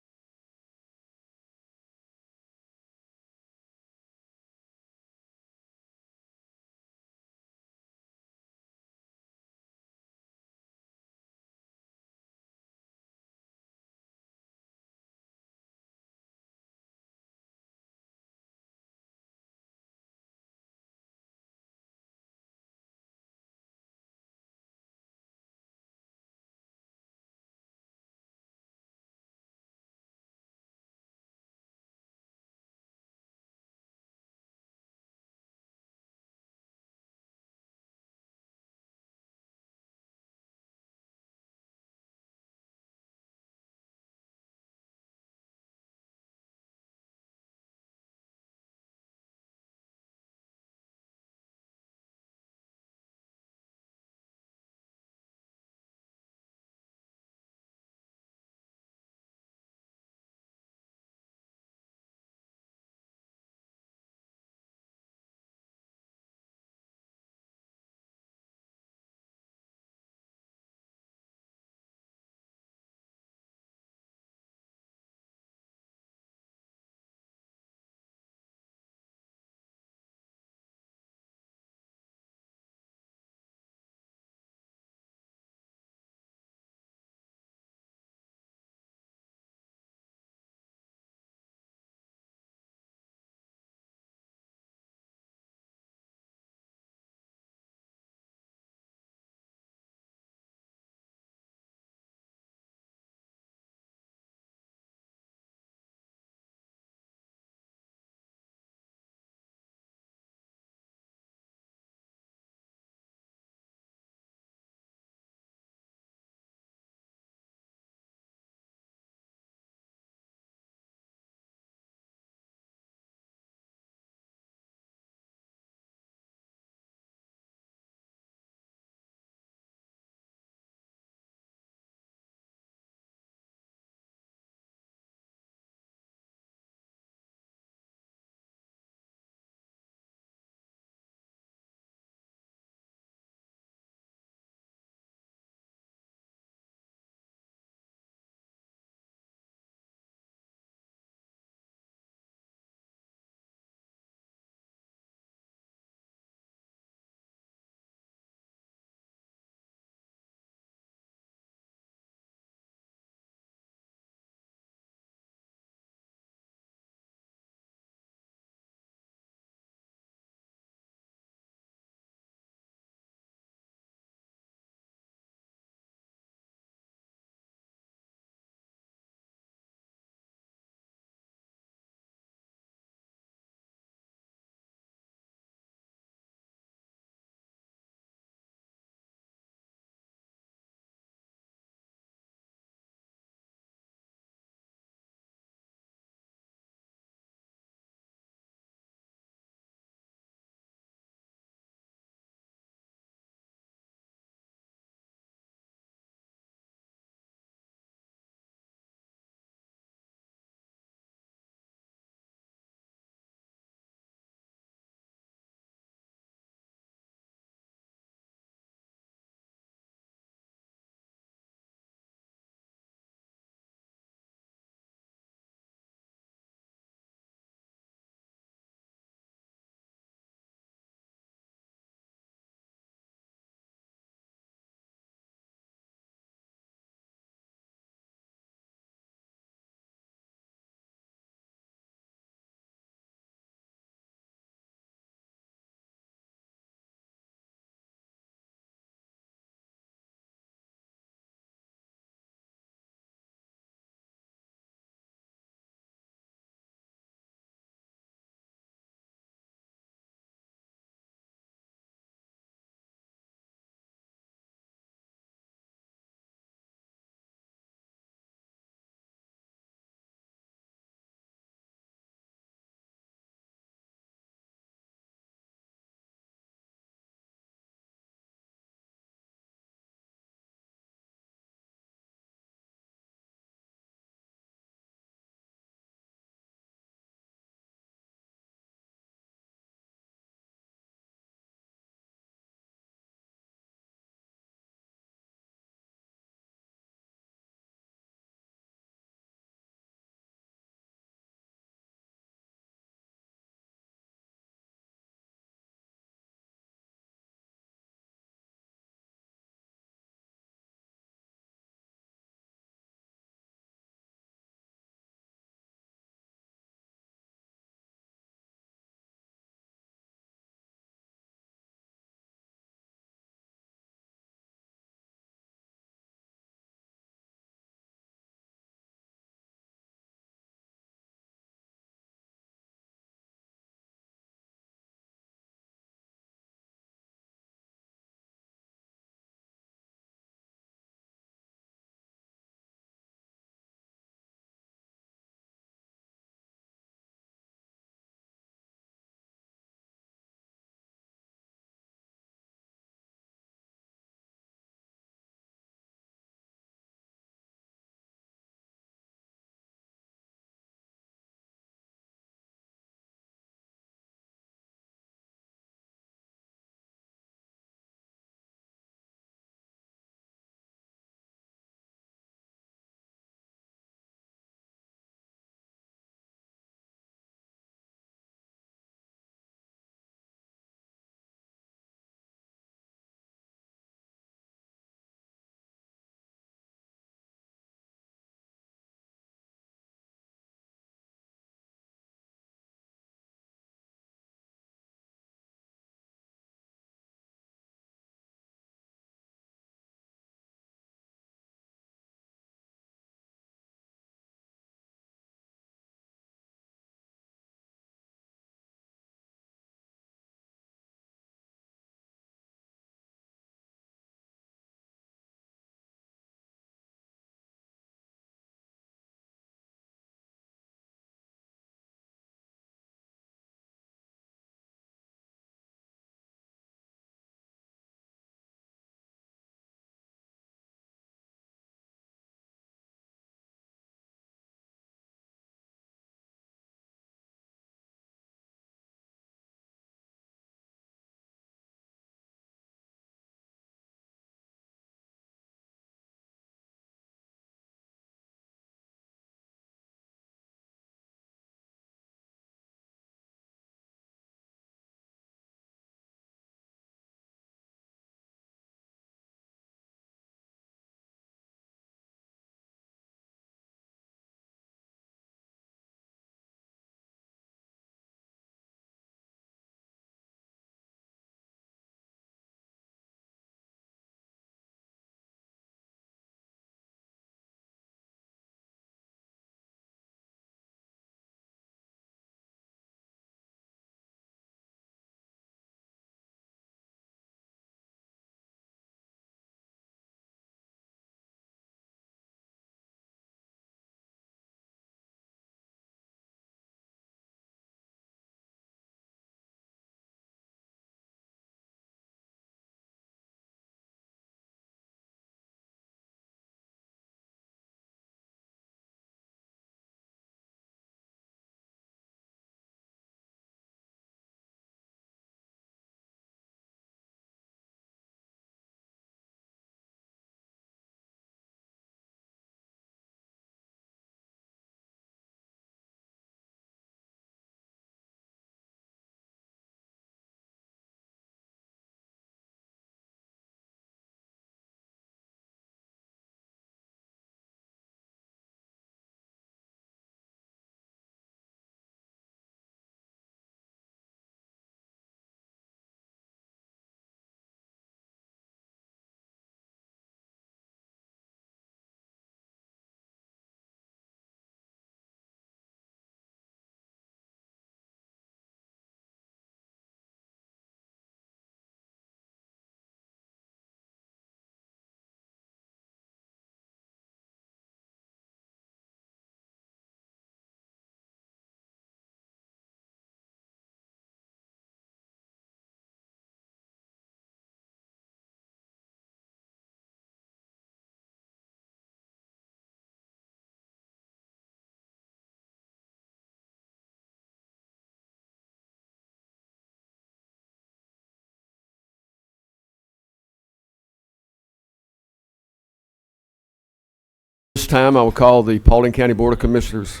This time I will call the Paulding County Board of Commissioners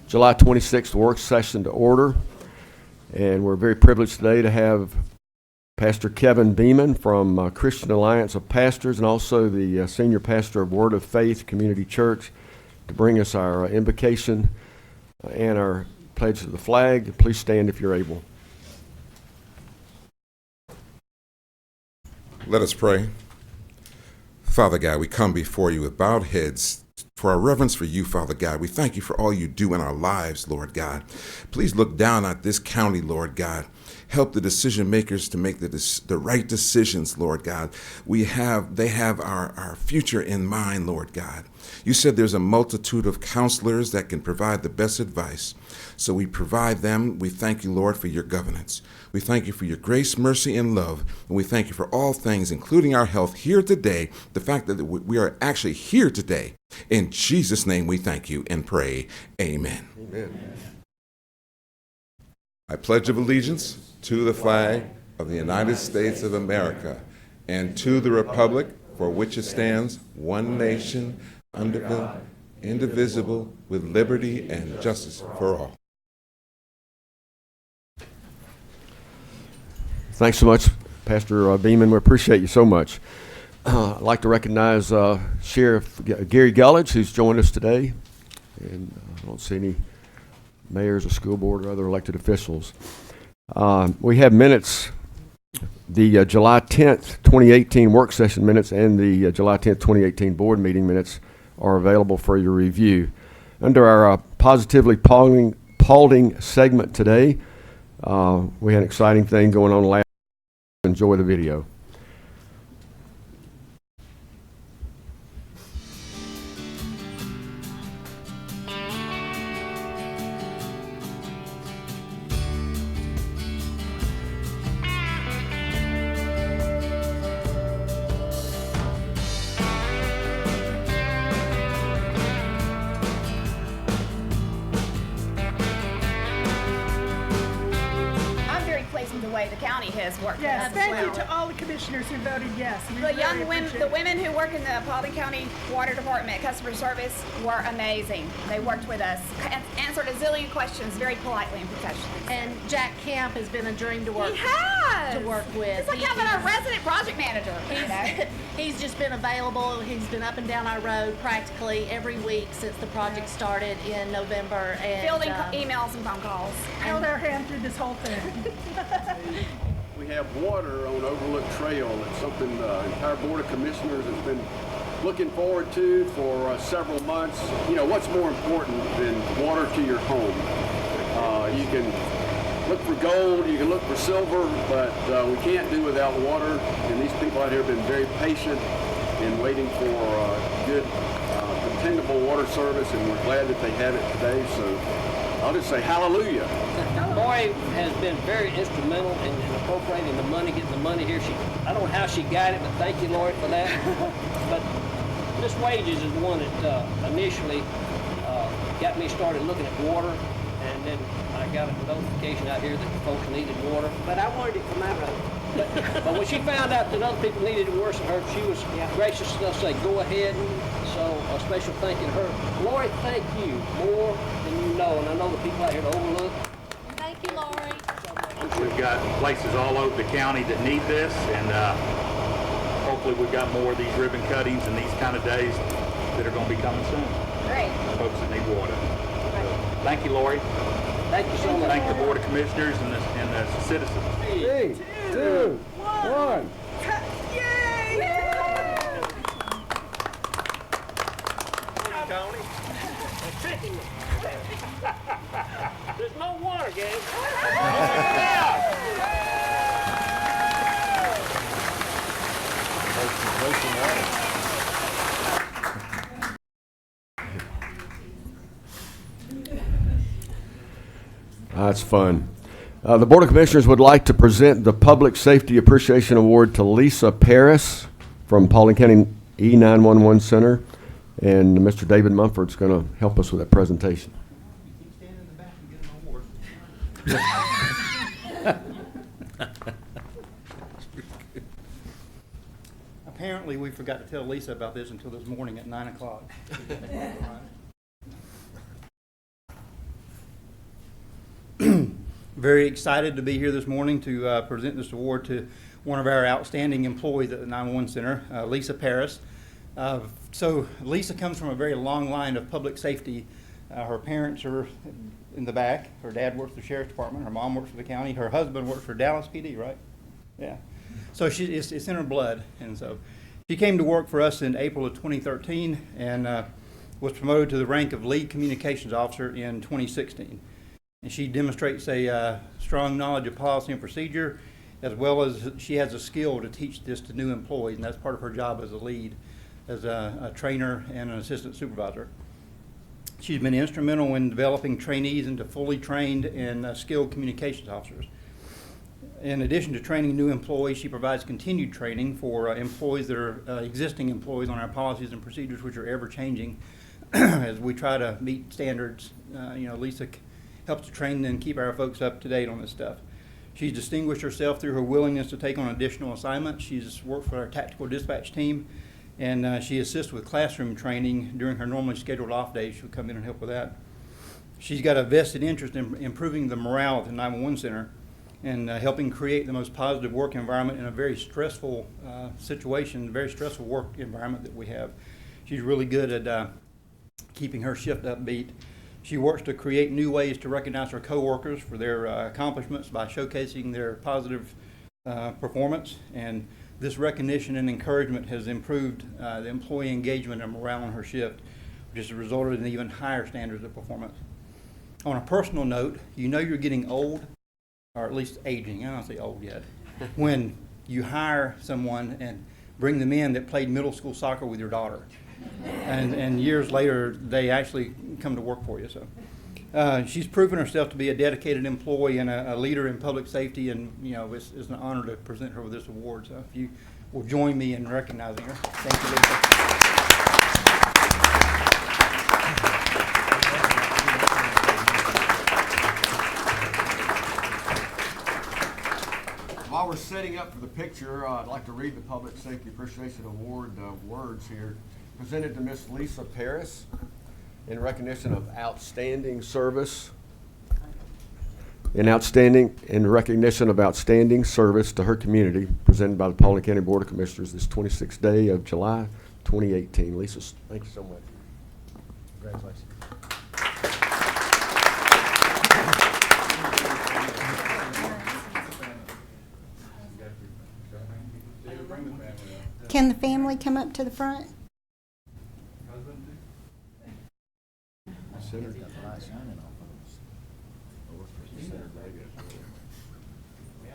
July 26th work session to order. And we're very privileged today to have Pastor Kevin Beeman from Christian Alliance of Pastors and also the senior pastor of Word of Faith Community Church to bring us our invocation and our pledge to the flag. Please stand if you're able. Let us pray. Father God, we come before you with bowed heads for our reverence for you, Father God. We thank you for all you do in our lives, Lord God. Please look down at this county, Lord God. Help the decision makers to make the right decisions, Lord God. They have our future in mind, Lord God. You said there's a multitude of counselors that can provide the best advice. So we provide them. We thank you, Lord, for your governance. We thank you for your grace, mercy, and love. And we thank you for all things, including our health here today, the fact that we are actually here today. In Jesus' name we thank you and pray. Amen. Amen. I pledge of allegiance to the flag of the United States of America and to the republic for which it stands, one nation, under God, indivisible, with liberty and justice for all. Thanks so much, Pastor Beeman. We appreciate you so much. I'd like to recognize Sheriff Gary Gullidge, who's joined us today. And I don't see any mayors or school board or other elected officials. We have minutes, the July 10th, 2018 work session minutes and the July 10th, 2018 board meeting minutes are available for your review. Under our Positively Paulding segment today, we had an exciting thing going on last. Enjoy the video. The county has worked with Yes, us thank as well. you to all the commissioners who voted yes. We The really young women, appreciate the it. women who work in the Paulding County Water Department customer service were amazing. They worked with us, answered a zillion questions very politely and professionally. And Jack Camp has been a dream to work He has! to work with. It's like having a resident project manager. You know? He's just been available. He's been up and down our road practically every week since the project started in November. And Fielding emails and phone calls. Held our hand through this whole thing. We have water on Overlook Trail. It's something the entire Board of Commissioners has been looking forward to for several months. You know, what's more important than water to your home? You can look for gold, you can look for silver, but we can't do without water. And these people out here have been very patient in waiting for good, dependable water service, and we're glad that they have it today. So I'll just say hallelujah. Lori has been very instrumental in appropriating the money, getting the money here. I don't know how she got it, but thank you, Lori, for that. But Miss Wages is one that initially got me started looking at water, and then I got a notification out here that the folks needed water. But I wanted it for my road. But when she found out that other people needed it worse than her, she was gracious enough to say, go ahead. So a special thank you to her. Lori, thank you more than you know, and I know the people out here at Overlook. Thank you, Lori. We've got places all over the county that need this, and hopefully we've got more of these ribbon cuttings and these kind of days that are going to be coming soon. Great. Folks that need water. So, thank you, Lori. Thank you so much. Thank the Board of Commissioners and the citizens. 3, 2, 1. There's no water, gang. That's fun. The Board of Commissioners would like to present the Public Safety Appreciation Award to Lisa Paris from Paulding County E911 Center. And Mr. David Mumford's going to help us with that presentation. Apparently, we forgot to tell Lisa about this until this morning at 9 o'clock. Very excited to be here this morning to present this award to one of our outstanding employees at the 911 Center, Lisa Paris. So Lisa comes from a very long line of public safety. Her parents are in the back. Her dad works for the Sheriff's Department. Her mom works for the county. Her husband works for Dallas PD, right? Yeah. So it's in her blood. And so she came to work for us in April of 2013 and was promoted to the rank of Lead Communications Officer in 2016. And she demonstrates a strong knowledge of policy and procedure, as well as she has a skill to teach this to new employees, and that's part of her job as a lead, as a trainer and an assistant supervisor. She's been instrumental in developing trainees into fully trained and skilled communications officers. In addition to training new employees, she provides continued training for employees that are existing employees on our policies and procedures, which are ever changing as we try to meet standards. Lisa helps to train and keep our folks up to date on this stuff. She's distinguished herself through her willingness to take on additional assignments. She's worked for our tactical dispatch team, and she assists with classroom training during her normally scheduled off days. She'll come in and help with that. She's got a vested interest in improving the morale at the 911 Center and helping create the most positive work environment in a very stressful situation, very stressful work environment that we have. She's really good at keeping her shift upbeat. She works to create new ways to recognize her coworkers for their accomplishments by showcasing their positive performance. And this recognition and encouragement has improved the employee engagement and morale on her shift, which has resulted in even higher standards of performance. On a personal note, you know you're getting old, or at least aging, I don't say old yet, when you hire someone and bring them in that played middle school soccer with your daughter. And years later, they actually come to work for you. So she's proven herself to be a dedicated employee and a leader in public safety, and it's an honor to present her with this award. So if you will join me in recognizing her. Thank you, Lisa. While we're setting up for the picture, I'd like to read the Public Safety Appreciation Award words here. Presented to Miss Lisa Paris in recognition of outstanding service. In recognition of outstanding service to her community, presented by the Paulding County Board of Commissioners this 26th day of July 2018. Lisa, thank you so much. Congratulations. Can the family come up to the front?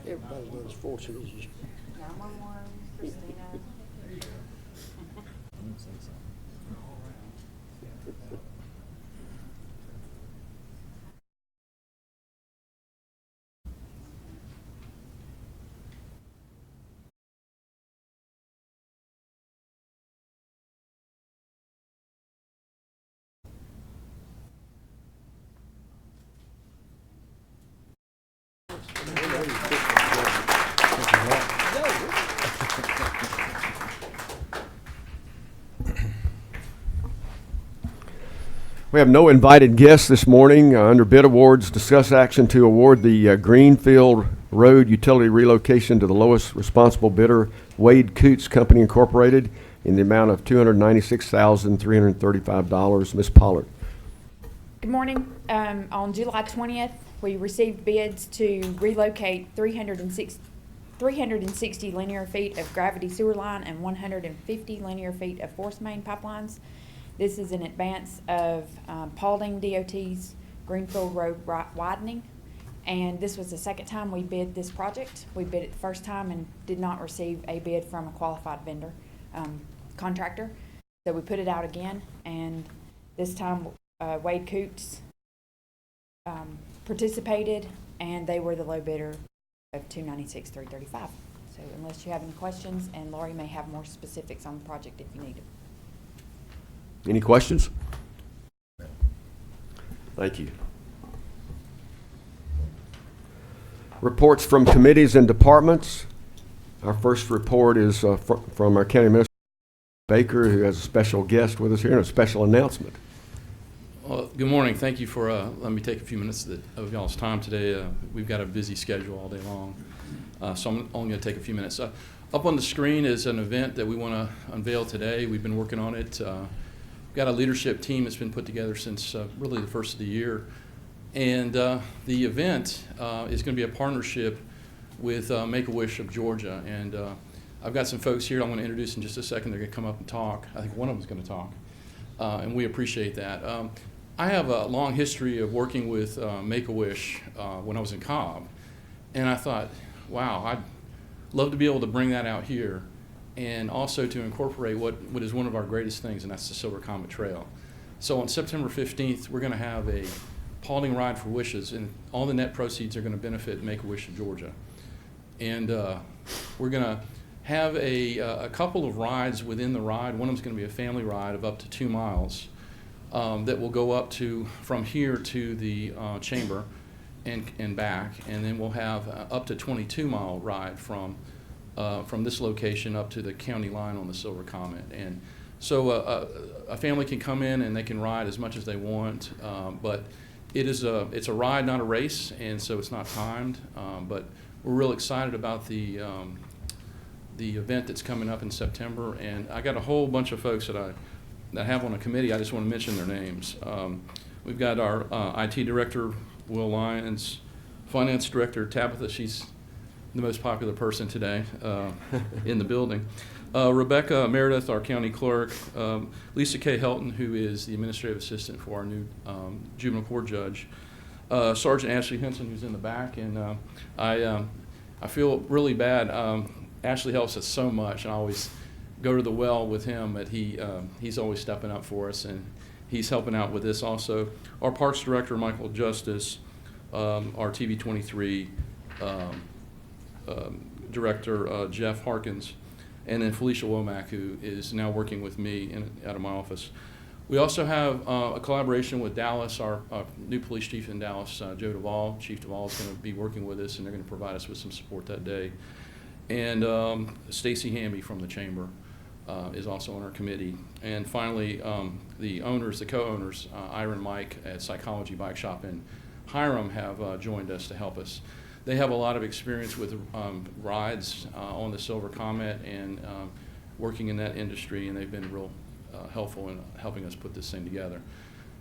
Everybody knows fortunate. 911, Christina. We have no invited guests this morning. Under bid awards, discuss action to award the Greenfield Road utility relocation to the lowest responsible bidder, Wade Coots Company Incorporated, in the amount of $296,335. Ms. Pollard. Good morning. On July 20th, we received bids to relocate 360 linear feet of gravity sewer line and 150 linear feet of force main pipelines. This is in advance of Paulding DOT's Greenfield Road widening, and this was the second time we bid this project. We bid it the first time and did not receive a bid from a qualified vendor, contractor. So we put it out again, and this time Wade Coots participated, and they were the low bidder of $296,335. So unless you have any questions, and Laurie may have more specifics on the project if you need it. Any questions? Thank you. Reports from committees and departments. Our first report is from our county administrator, Baker, who has a special guest with us here and a special announcement. Well, good morning. Thank you for letting me take a few minutes of y'all's time today. We've got a busy schedule all day long, so I'm only going to take a few minutes. Up on the screen is an event that we want to unveil today. We've been working on it. We've got a leadership team that's been put together since really the first of the year. And the event is going to be a partnership with Make-A-Wish of Georgia. And I've got some folks here I'm going to introduce in just a second. They're going to come up and talk. I think one of them is going to talk, and we appreciate that. I have a long history of working with Make-A-Wish when I was in Cobb. And I thought, wow, I'd love to be able to bring that out here and also to incorporate what is one of our greatest things, and that's the Silver Comet Trail. So on September 15th, we're going to have a Paulding Ride for Wishes, and all the net proceeds are going to benefit Make-A-Wish of Georgia. And we're going to have a couple of rides within the ride. One of them is going to be a family ride of up to 2 miles that will go up to from here to the chamber and back, and then we'll have up to 22-mile ride from this location up to the county line on the Silver Comet. And so a family can come in and they can ride as much as they want, but it's a ride, not a race, and so it's not timed. But we're real excited about the event that's coming up in September, and I got a whole bunch of folks that I have on a committee. I just want to mention their names. We've got our IT director, Will Lyons, finance director, Tabitha. She's the most popular person today in the building. Rebecca Meredith, our county clerk. Lisa K. Helton, who is the administrative assistant for our new juvenile court judge. Sergeant Ashley Henson, who's in the back. And I feel really bad. Ashley helps us so much, and I always go to the well with him, but he's always stepping up for us, and he's helping out with this also. Our Parks Director, Michael Justice, our TV 23 Director, Jeff Harkins, and then Felicia Womack, who is now working with me out of my office. We also have a collaboration with Dallas, our new police chief in Dallas, Joe Duvall. Chief Duvall is going to be working with us, and they're going to provide us with some support that day. And Stacy Hamby from the Chamber is also on our committee. And finally, the co-owners, Ira and Mike at Psychology Bike Shop in Hiram have joined us to help us. They have a lot of experience with rides on the Silver Comet and working in that industry, and they've been real helpful in helping us put this thing together.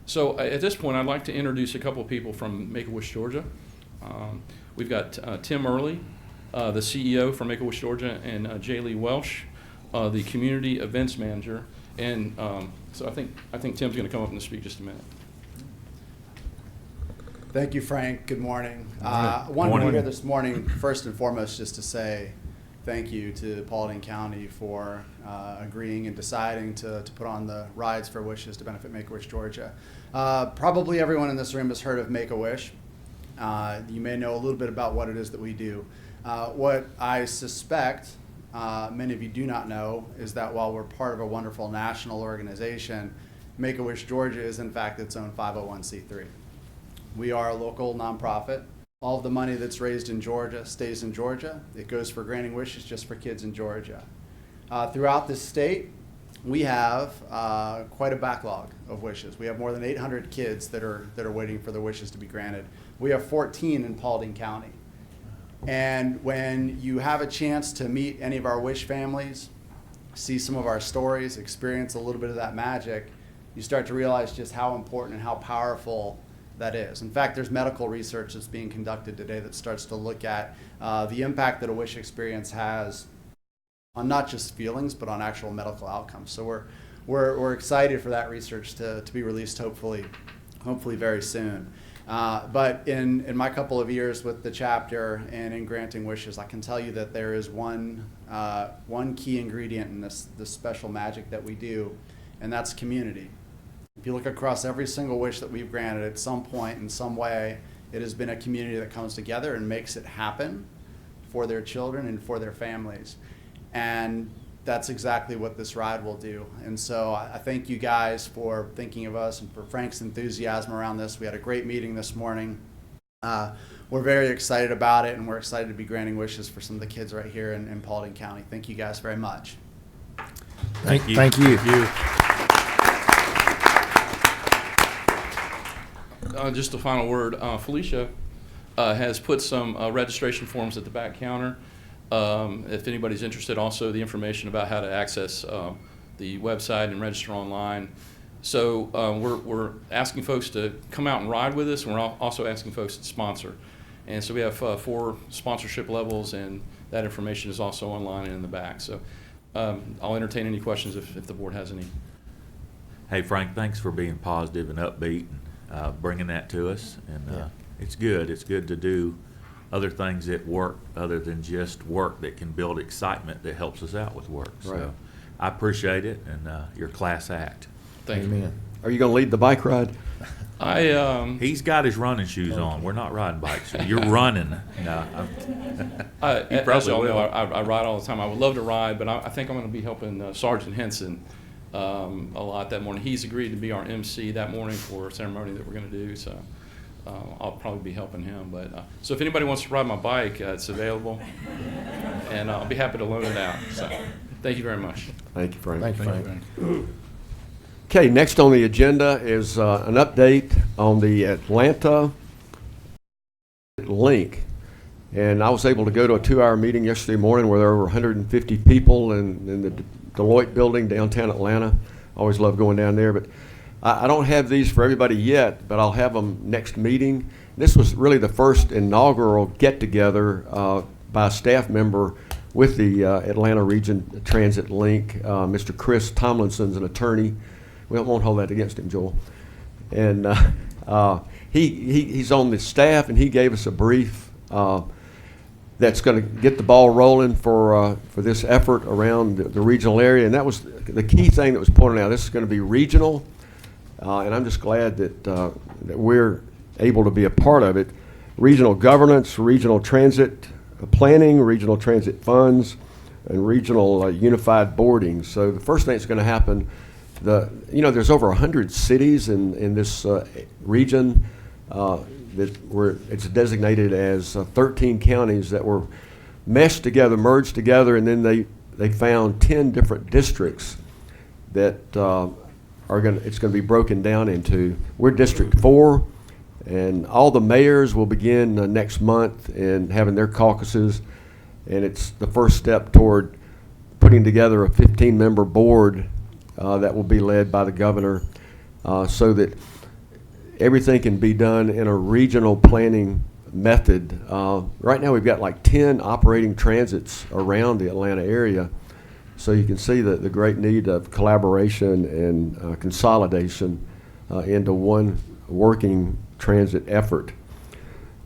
So at this point, I'd like to introduce a couple of people from Make-A-Wish Georgia. We've got Tim Early, the CEO for Make-A-Wish Georgia, and Jaylee Welsh, the community events manager. And so I think Tim's going to come up and speak just a minute. Thank you, Frank. Good morning. I wanted to be here this morning, first and foremost, just to say thank you to Paulding County for agreeing and deciding to put on the Rides for Wishes to benefit Make-A-Wish Georgia. Probably everyone in this room has heard of Make-A-Wish. You may know a little bit about what it is that we do. What I suspect many of you do not know is that while we're part of a wonderful national organization, Make-A-Wish Georgia is in fact its own 501c3. We are a local nonprofit. All of the money that's raised in Georgia stays in Georgia. It goes for granting wishes just for kids in Georgia. Throughout this state, we have quite a backlog of wishes. We have more than 800 kids that are waiting for their wishes to be granted. We have 14 in Paulding County. And when you have a chance to meet any of our wish families, see some of our stories, experience a little bit of that magic, you start to realize just how important and how powerful that is. In fact, there's medical research that's being conducted today that starts to look at the impact that a wish experience has on not just feelings, but on actual medical outcomes. So we're excited for that research to be released hopefully very soon. But in my couple of years with the chapter and in granting wishes, I can tell you that there is one key ingredient in this special magic that we do, and that's community. If you look across every single wish that we've granted, at some point, in some way, it has been a community that comes together and makes it happen for their children and for their families. And that's exactly what this ride will do. And so I thank you guys for thinking of us and for Frank's enthusiasm around this. We had a great meeting this morning. we're very excited about it, and we're excited to be granting wishes for some of the kids right here in Paulding County. Thank you guys very much. Thank you. Just a final word. Felicia has put some registration forms at the back counter. If anybody's interested, also the information about how to access the website and register online. So we're asking folks to come out and ride with us, and we're also asking folks to sponsor. And so we have 4 sponsorship levels, and that information is also online and in the back. So I'll entertain any questions if the board has any. Hey, Frank, thanks for being positive and upbeat and bringing that to us. And it's good. It's good to do other things at work other than just work that can build excitement that helps us out with work. Right. So I appreciate it, and your class act. Thank you. Are you going to lead the bike ride? He's got his running shoes on. We're not riding bikes. You're running. No, As y'all know, I ride all the time. I would love to ride, but I think I'm going to be helping Sergeant Henson a lot that morning. He's agreed to be our MC that morning for a ceremony that we're going to do, so I'll probably be helping him. But so if anybody wants to ride my bike, it's available, and I'll be happy to loan it out. So thank you very much. Thank you, Frank. Thank you, Frank. Okay, next on the agenda is an update on the Atlanta link. And I was able to go to a 2-hour meeting yesterday morning where there were over 150 people in the Deloitte building downtown Atlanta. I always love going down there, but I don't have these for everybody yet, but I'll have them next meeting. This was really the first inaugural get-together by a staff member with the Atlanta Region Transit Link. Mr. Chris Tomlinson's an attorney. We won't hold that against him, Joel. And he's on the staff, and he gave us a brief that's going to get the ball rolling for this effort around the regional area. And that was the key thing that was pointed out. This is going to be regional, and I'm just glad that we're able to be a part of it. Regional governance, regional transit planning, regional transit funds, and regional unified boarding. So the first thing that's going to happen, there's over 100 cities in this region it's designated as 13 counties that were meshed together, merged together, and then they found 10 different districts that it's going to be broken down into. We're District 4, and all the mayors will begin next month and having their caucuses, and it's the first step toward putting together a 15-member board that will be led by the governor, so that everything can be done in a regional planning method. Right now we've got like 10 operating transits around the Atlanta area, so you can see the great need of collaboration and consolidation into one working transit effort.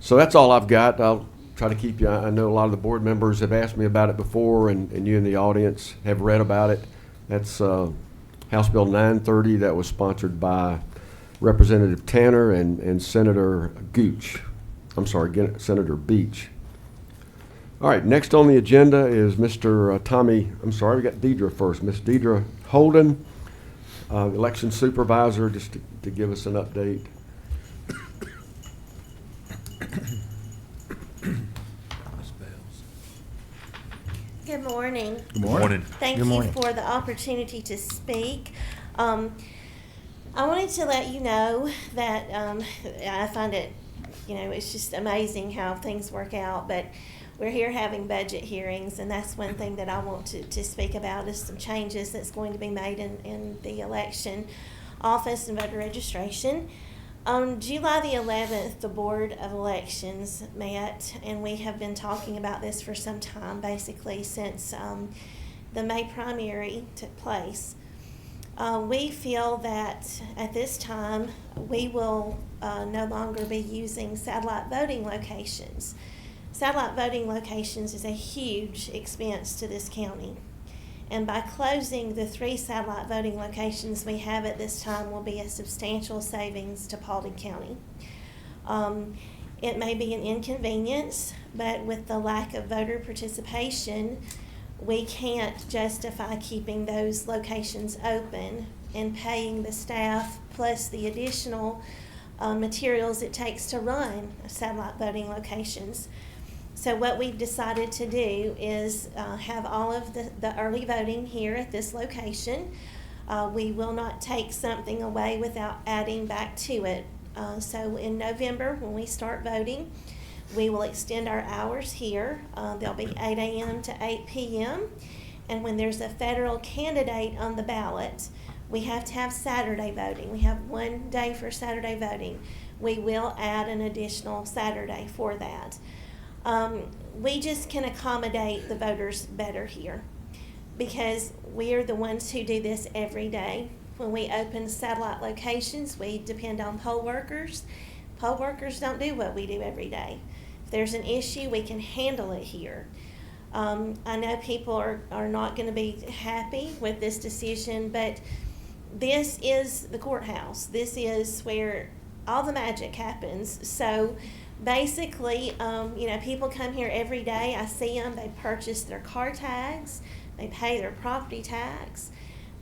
So that's all I've got. I'll try to keep you. I know a lot of the board members have asked me about it before, and you in the audience have read about it. That's House Bill 930 that was sponsored by Representative Tanner and Senator Gooch. I'm sorry, Senator Beach. All right, next on the agenda is Mr. We got Deidre first. Miss Deidre Holden, election supervisor, just to give us an update. Good morning. Good morning. Thank you for the opportunity to speak. I wanted to let you know that I find it, it's just amazing how things work out, but we're here having budget hearings, and that's one thing that I want to speak about is some changes that's going to be made in the election office and voter registration. On July the 11th, the Board of Elections met, and we have been talking about this for some time, basically since the May primary took place. We feel that at this time we will no longer be using satellite voting locations. Satellite voting locations is a huge expense to this county. And by closing the 3 satellite voting locations we have at this time will be a substantial savings to Paulding County. It may be an inconvenience, but with the lack of voter participation, we can't justify keeping those locations open and paying the staff plus the additional materials it takes to run satellite voting locations. So what we've decided to do is have all of the early voting here at this location. We will not take something away without adding back to it. So in November, when we start voting, we will extend our hours here. They'll be 8 a.m. to 8 p.m. And when there's a federal candidate on the ballot, we have to have Saturday voting. We have 1 day for Saturday voting. We will add an additional Saturday for that. We just can accommodate the voters better here because we are the ones who do this every day. When we open satellite locations, we depend on poll workers. Poll workers don't do what we do every day. If there's an issue, we can handle it here. I know people are not going to be happy with this decision, but this is the courthouse. This is where all the magic happens. So basically, people come here every day. I see them. They purchase their car tags. They pay their property tax.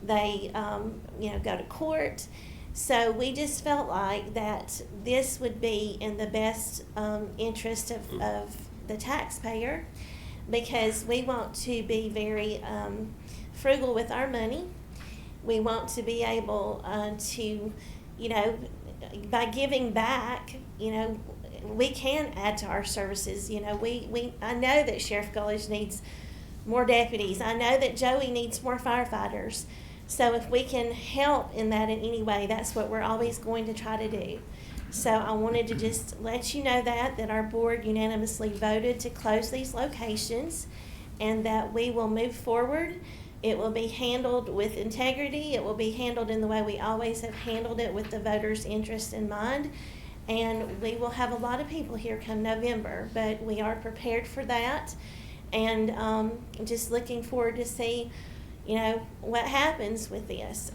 They, go to court. So we just felt like that this would be in the best interest of the taxpayer because we want to be very frugal with our money. We want to be able to, by giving back, we can add to our services. I know that Sheriff Gulledge needs more deputies. I know that Joey needs more firefighters. So if we can help in that in any way, that's what we're always going to try to do. So I wanted to just let you know that our board unanimously voted to close these locations and that we will move forward. It will be handled with integrity. It will be handled in the way we always have handled it with the voters' interest in mind. And we will have a lot of people here come November, but we are prepared for that. And just looking forward to see what happens with this.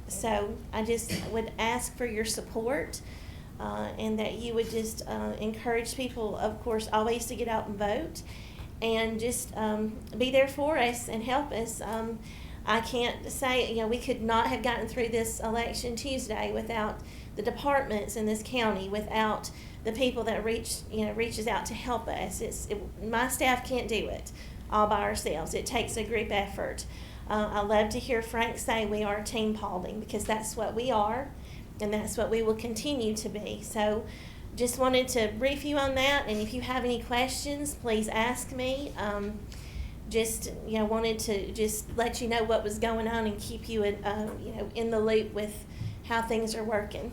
So I just would ask for your support and that you would just encourage people, of course, always to get out and vote and just be there for us and help us. I can't say, we could not have gotten through this election Tuesday without the departments in this county, without the people that reaches out to help us. My staff can't do it all by ourselves. It takes a group effort. I love to hear Frank say we are Team Paulding because that's what we are and that's what we will continue to be. So just wanted to brief you on that, and if you have any questions, please ask me. Wanted to just let you know what was going on and keep you in the loop with how things are working.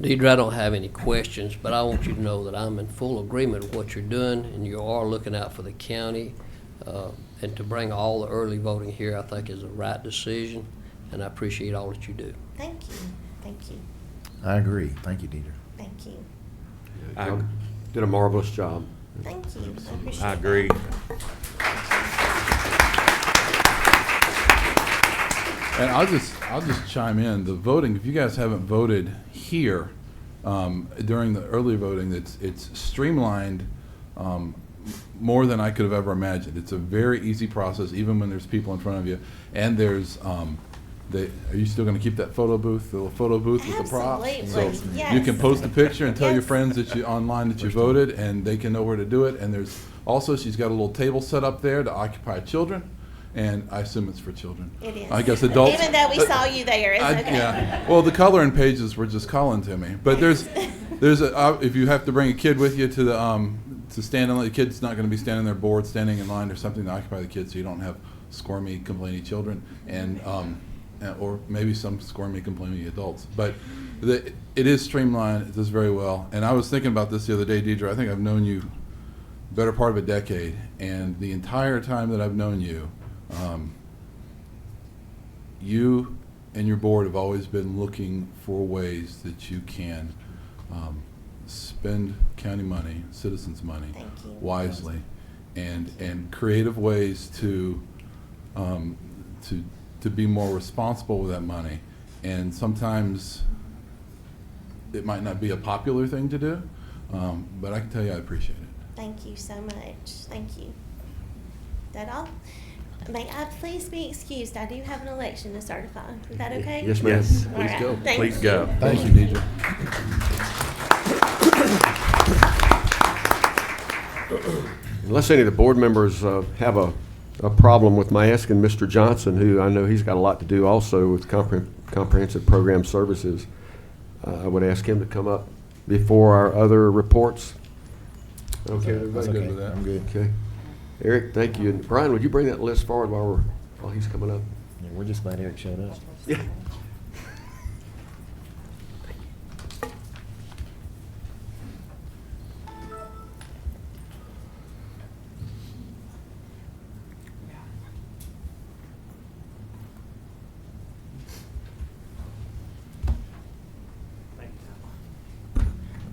Deidre, I don't have any questions, but I want you to know that I'm in full agreement with what you're doing, and you are looking out for the county. And to bring all the early voting here, I think is a right decision, and I appreciate all that you do. Thank you. Thank you. I agree. Thank you, Deidre. Thank you. I did a marvelous job. Thank you. I appreciate I agree. And I'll just chime in. The voting, if you guys haven't voted here during the early voting, it's streamlined more than I could have ever imagined. It's a very easy process, even when there's people in front of you. And there's, are you still going to keep that photo booth, the little photo booth with the props? Absolutely. So yes. you can post a picture and tell your Yes. friends that you online that you voted, and they can know where to do it. And there's also, she's got a little table set up there to occupy children. And I assume it's for children. It is. I guess adults. Even though we saw you there, it's okay. Yeah. Well, the coloring pages were just calling to me. But there's if you have to bring a kid with you to the to stand in line, the kid's not going to be standing there bored, standing in line or something to occupy the kids, so you don't have squirmy, complaining children, and or maybe some squirmy, complaining adults. But it is streamlined. It does very well. And I was thinking about this the other day, Deidre. I think I've known you better part of a decade, and the entire time that I've known you. You and your board have always been looking for ways that you can spend county money, citizens' money, wisely, and creative ways to be more responsible with that money. And sometimes it might not be a popular thing to do, but I can tell you I appreciate it. Thank you so much. Thank you. That all? May I please be excused? I do have an election to certify. Is that okay? Yes, ma'am. Yes. All Please right. go. Thank Please you. go. Thank you, Deidre. Unless any of the board members have a problem with my asking Mr. Johnson, who I know he's got a lot to do also with comprehensive program services, I would ask him to come up before our other reports. Okay, everybody That's good okay. with that? I'm good. Okay. Eric, thank you. And Brian, would you bring that list forward while he's coming up? Yeah, we're just glad Eric showed up. Yeah.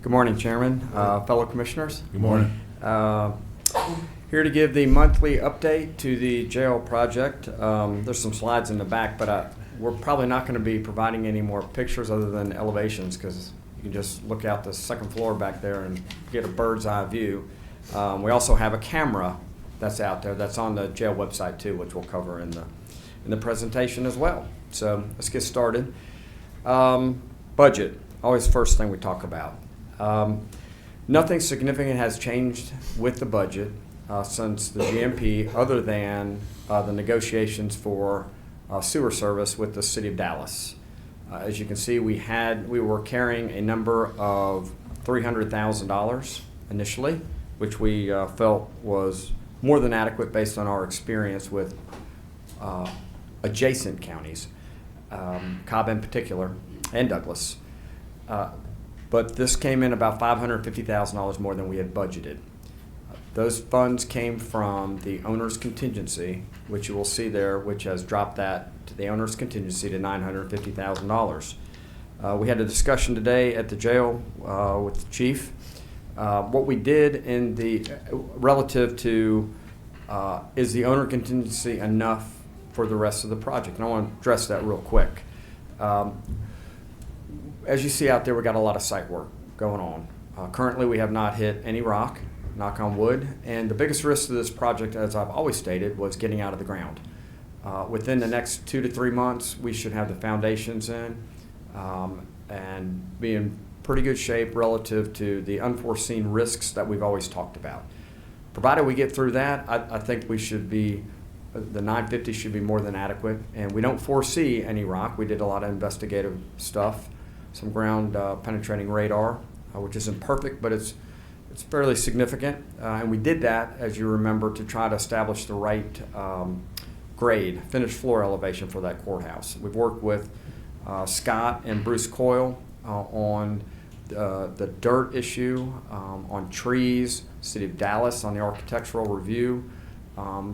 Good morning, Chairman, fellow commissioners. Good morning. Here to give the monthly update to the jail project. There's some slides in the back, but we're probably not going to be providing any more pictures other than elevations, because you can just look out the second floor back there and get a bird's eye view. We also have a camera that's out there that's on the jail website too, which we'll cover in the presentation as well. So let's get started. Budget, always the first thing we talk about. Nothing significant has changed with the budget since the GMP, other than the negotiations for sewer service with the city of Dallas. As you can see, we were carrying a number of $300,000 initially, which we felt was more than adequate based on our experience with adjacent counties, Cobb in particular, and Douglas. But this came in about $550,000 more than we had budgeted. Those funds came from the owner's contingency, which you will see there, which has dropped that to the owner's contingency to $950,000. We had a discussion today at the jail with the chief. What we did in the relative to is the owner contingency enough for the rest of the project? And I want to address that real quick. As you see out there, we got a lot of site work going on. Currently, we have not hit any rock, knock on wood, and the biggest risk to this project, as I've always stated, was getting out of the ground. Within the next 2 to 3 months, we should have the foundations in and be in pretty good shape relative to the unforeseen risks that we've always talked about. Provided we get through that, I think we should be, the 950 should be more than adequate, and we don't foresee any rock. We did a lot of investigative stuff, some ground penetrating radar, which isn't perfect, but it's fairly significant. And we did that, as you remember, to try to establish the right grade, finished floor elevation for that courthouse. We've worked with Scott and Bruce Coyle on the dirt issue, on trees, City of Dallas on the architectural review.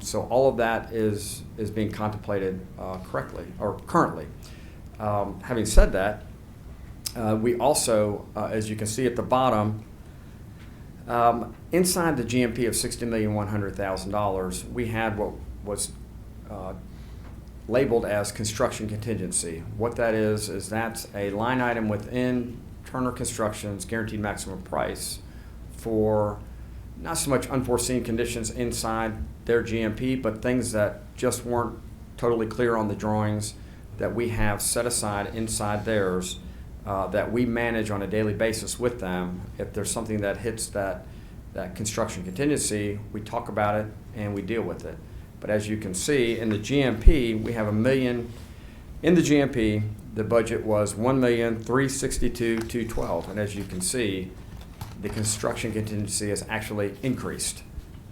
So all of that is being contemplated correctly, or currently. Having said that, we also, as you can see at the bottom, inside the GMP of $60,100,000, we had what was labeled as construction contingency. What that is that's a line item within Turner Construction's guaranteed maximum price for not so much unforeseen conditions inside their GMP, but things that just weren't totally clear on the drawings that we have set aside inside theirs. That we manage on a daily basis with them. If there's something that hits that construction contingency, we talk about it and we deal with it. But as you can see, in the GMP, we have $1 million. In the GMP, the budget was $1,362,212, and as you can see, the construction contingency has actually increased.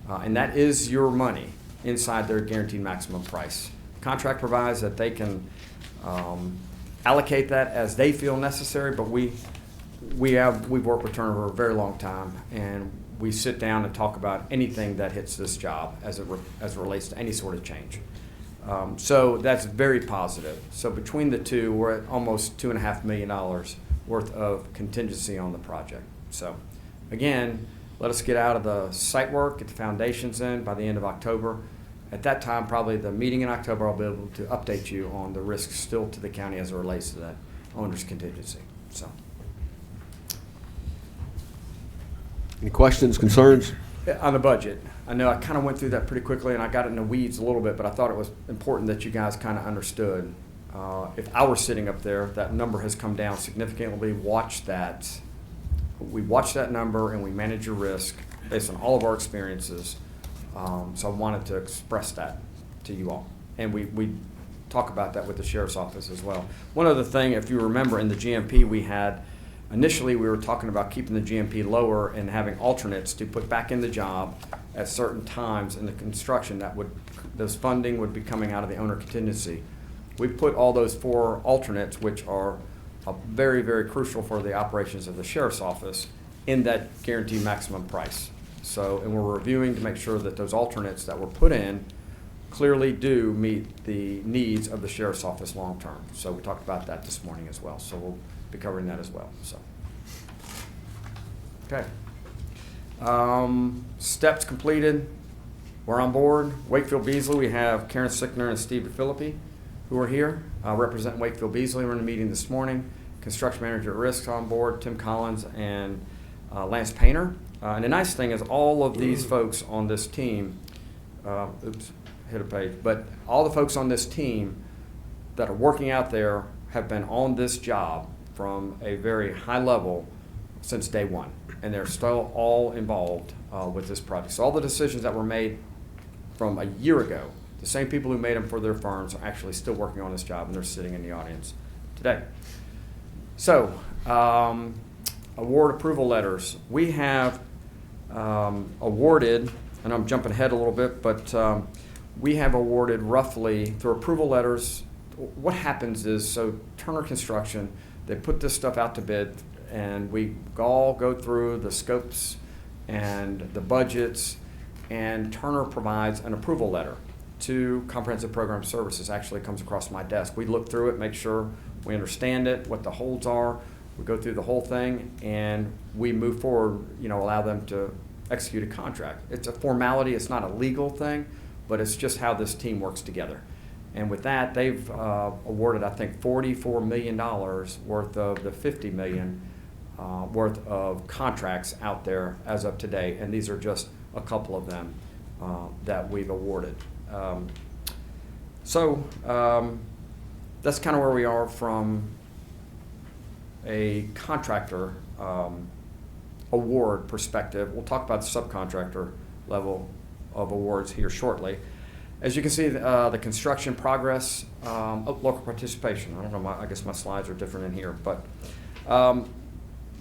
And that is your money inside their guaranteed maximum price. The contract provides that they can allocate that as they feel necessary, but we've worked with Turner for a very long time, and we sit down and talk about anything that hits this job as it relates to any sort of change. So that's very positive. So between the two, we're at almost $2.5 million worth of contingency on the project. So again, let us get out of the site work, get the foundations in by the end of October. At that time, probably the meeting in October, I'll be able to update you on the risks still to the county as it relates to that owner's contingency. So, Any questions, concerns? On the budget, I know I kind of went through that pretty quickly and I got in the weeds a little bit, but I thought it was important that you guys kind of understood. If I were sitting up there, that number has come down significantly. Watch that. We watch that number and we manage your risk based on all of our experiences. So I wanted to express that to you all. And we talk about that with the sheriff's office as well. One other thing, if you remember in the GMP we had, initially we were talking about keeping the GMP lower and having alternates to put back in the job at certain times in the construction those funding would be coming out of the owner contingency. We put all those 4 alternates, which are very, very crucial for the operations of the sheriff's office, in that guaranteed maximum price. So, and we're reviewing to make sure that those alternates that were put in clearly do meet the needs of the sheriff's office long term. So we talked about that this morning as well. So we'll be covering that as well. So, okay. Steps completed. We're on board. Wakefield Beasley, we have Karen Sickner and Steve Philippi who are here representing Wakefield Beasley. We're in a meeting this morning. Construction manager at risk on board, Tim Collins and Lance Painter. And the nice thing is all of these folks on this team, oops, hit a page, but all the folks on this team that are working out there have been on this job from a very high level since day one. And they're still all involved with this project. So all the decisions that were made from a year ago, the same people who made them for their firms are actually still working on this job, and they're sitting in the audience today. So, award approval letters. We have awarded, and I'm jumping ahead a little bit, but we have awarded roughly, through approval letters, what happens is, so Turner Construction, they put this stuff out to bid, and we all go through the scopes and the budgets, and Turner provides an approval letter to Comprehensive Program Services. Actually comes across my desk. We look through it, make sure we understand it, what the holds are. We go through the whole thing, and we move forward, allow them to execute a contract. It's a formality. It's not a legal thing, but it's just how this team works together. And with that, they've awarded, I think, $44 million worth of the $50 million worth of contracts out there as of today. And these are just a couple of them that we've awarded. That's kind of where we are from a contractor award perspective. We'll talk about the subcontractor level of awards here shortly. As you can see, the construction progress, local participation. I don't know, I guess my slides are different in here, but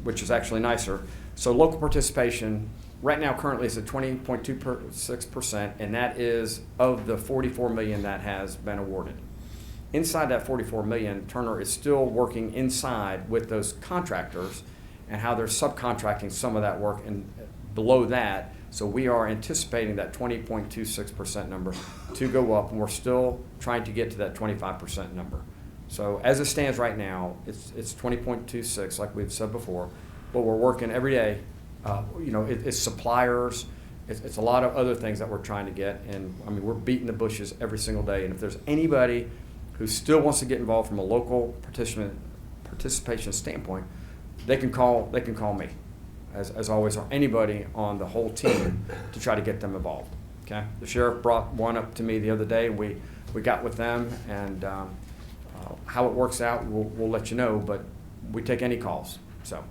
which is actually nicer. So local participation, right now currently is at 20.26%, and that is of the $44 million that has been awarded. Inside that $44 million, Turner is still working inside with those contractors and how they're subcontracting some of that work and below that. So we are anticipating that 20.26% number to go up, and we're still trying to get to that 25% number. So as it stands right now, it's 20.26, like we've said before, but we're working every day. It's suppliers, it's a lot of other things that we're trying to get, and I mean, we're beating the bushes every single day. And if there's anybody who still wants to get involved from a local participation standpoint, they can call me, as always, or anybody on the whole team to try to get them involved. Okay, the sheriff brought one up to me the other day. We got with them, and how it works out, we'll let you know. But we take any calls. So,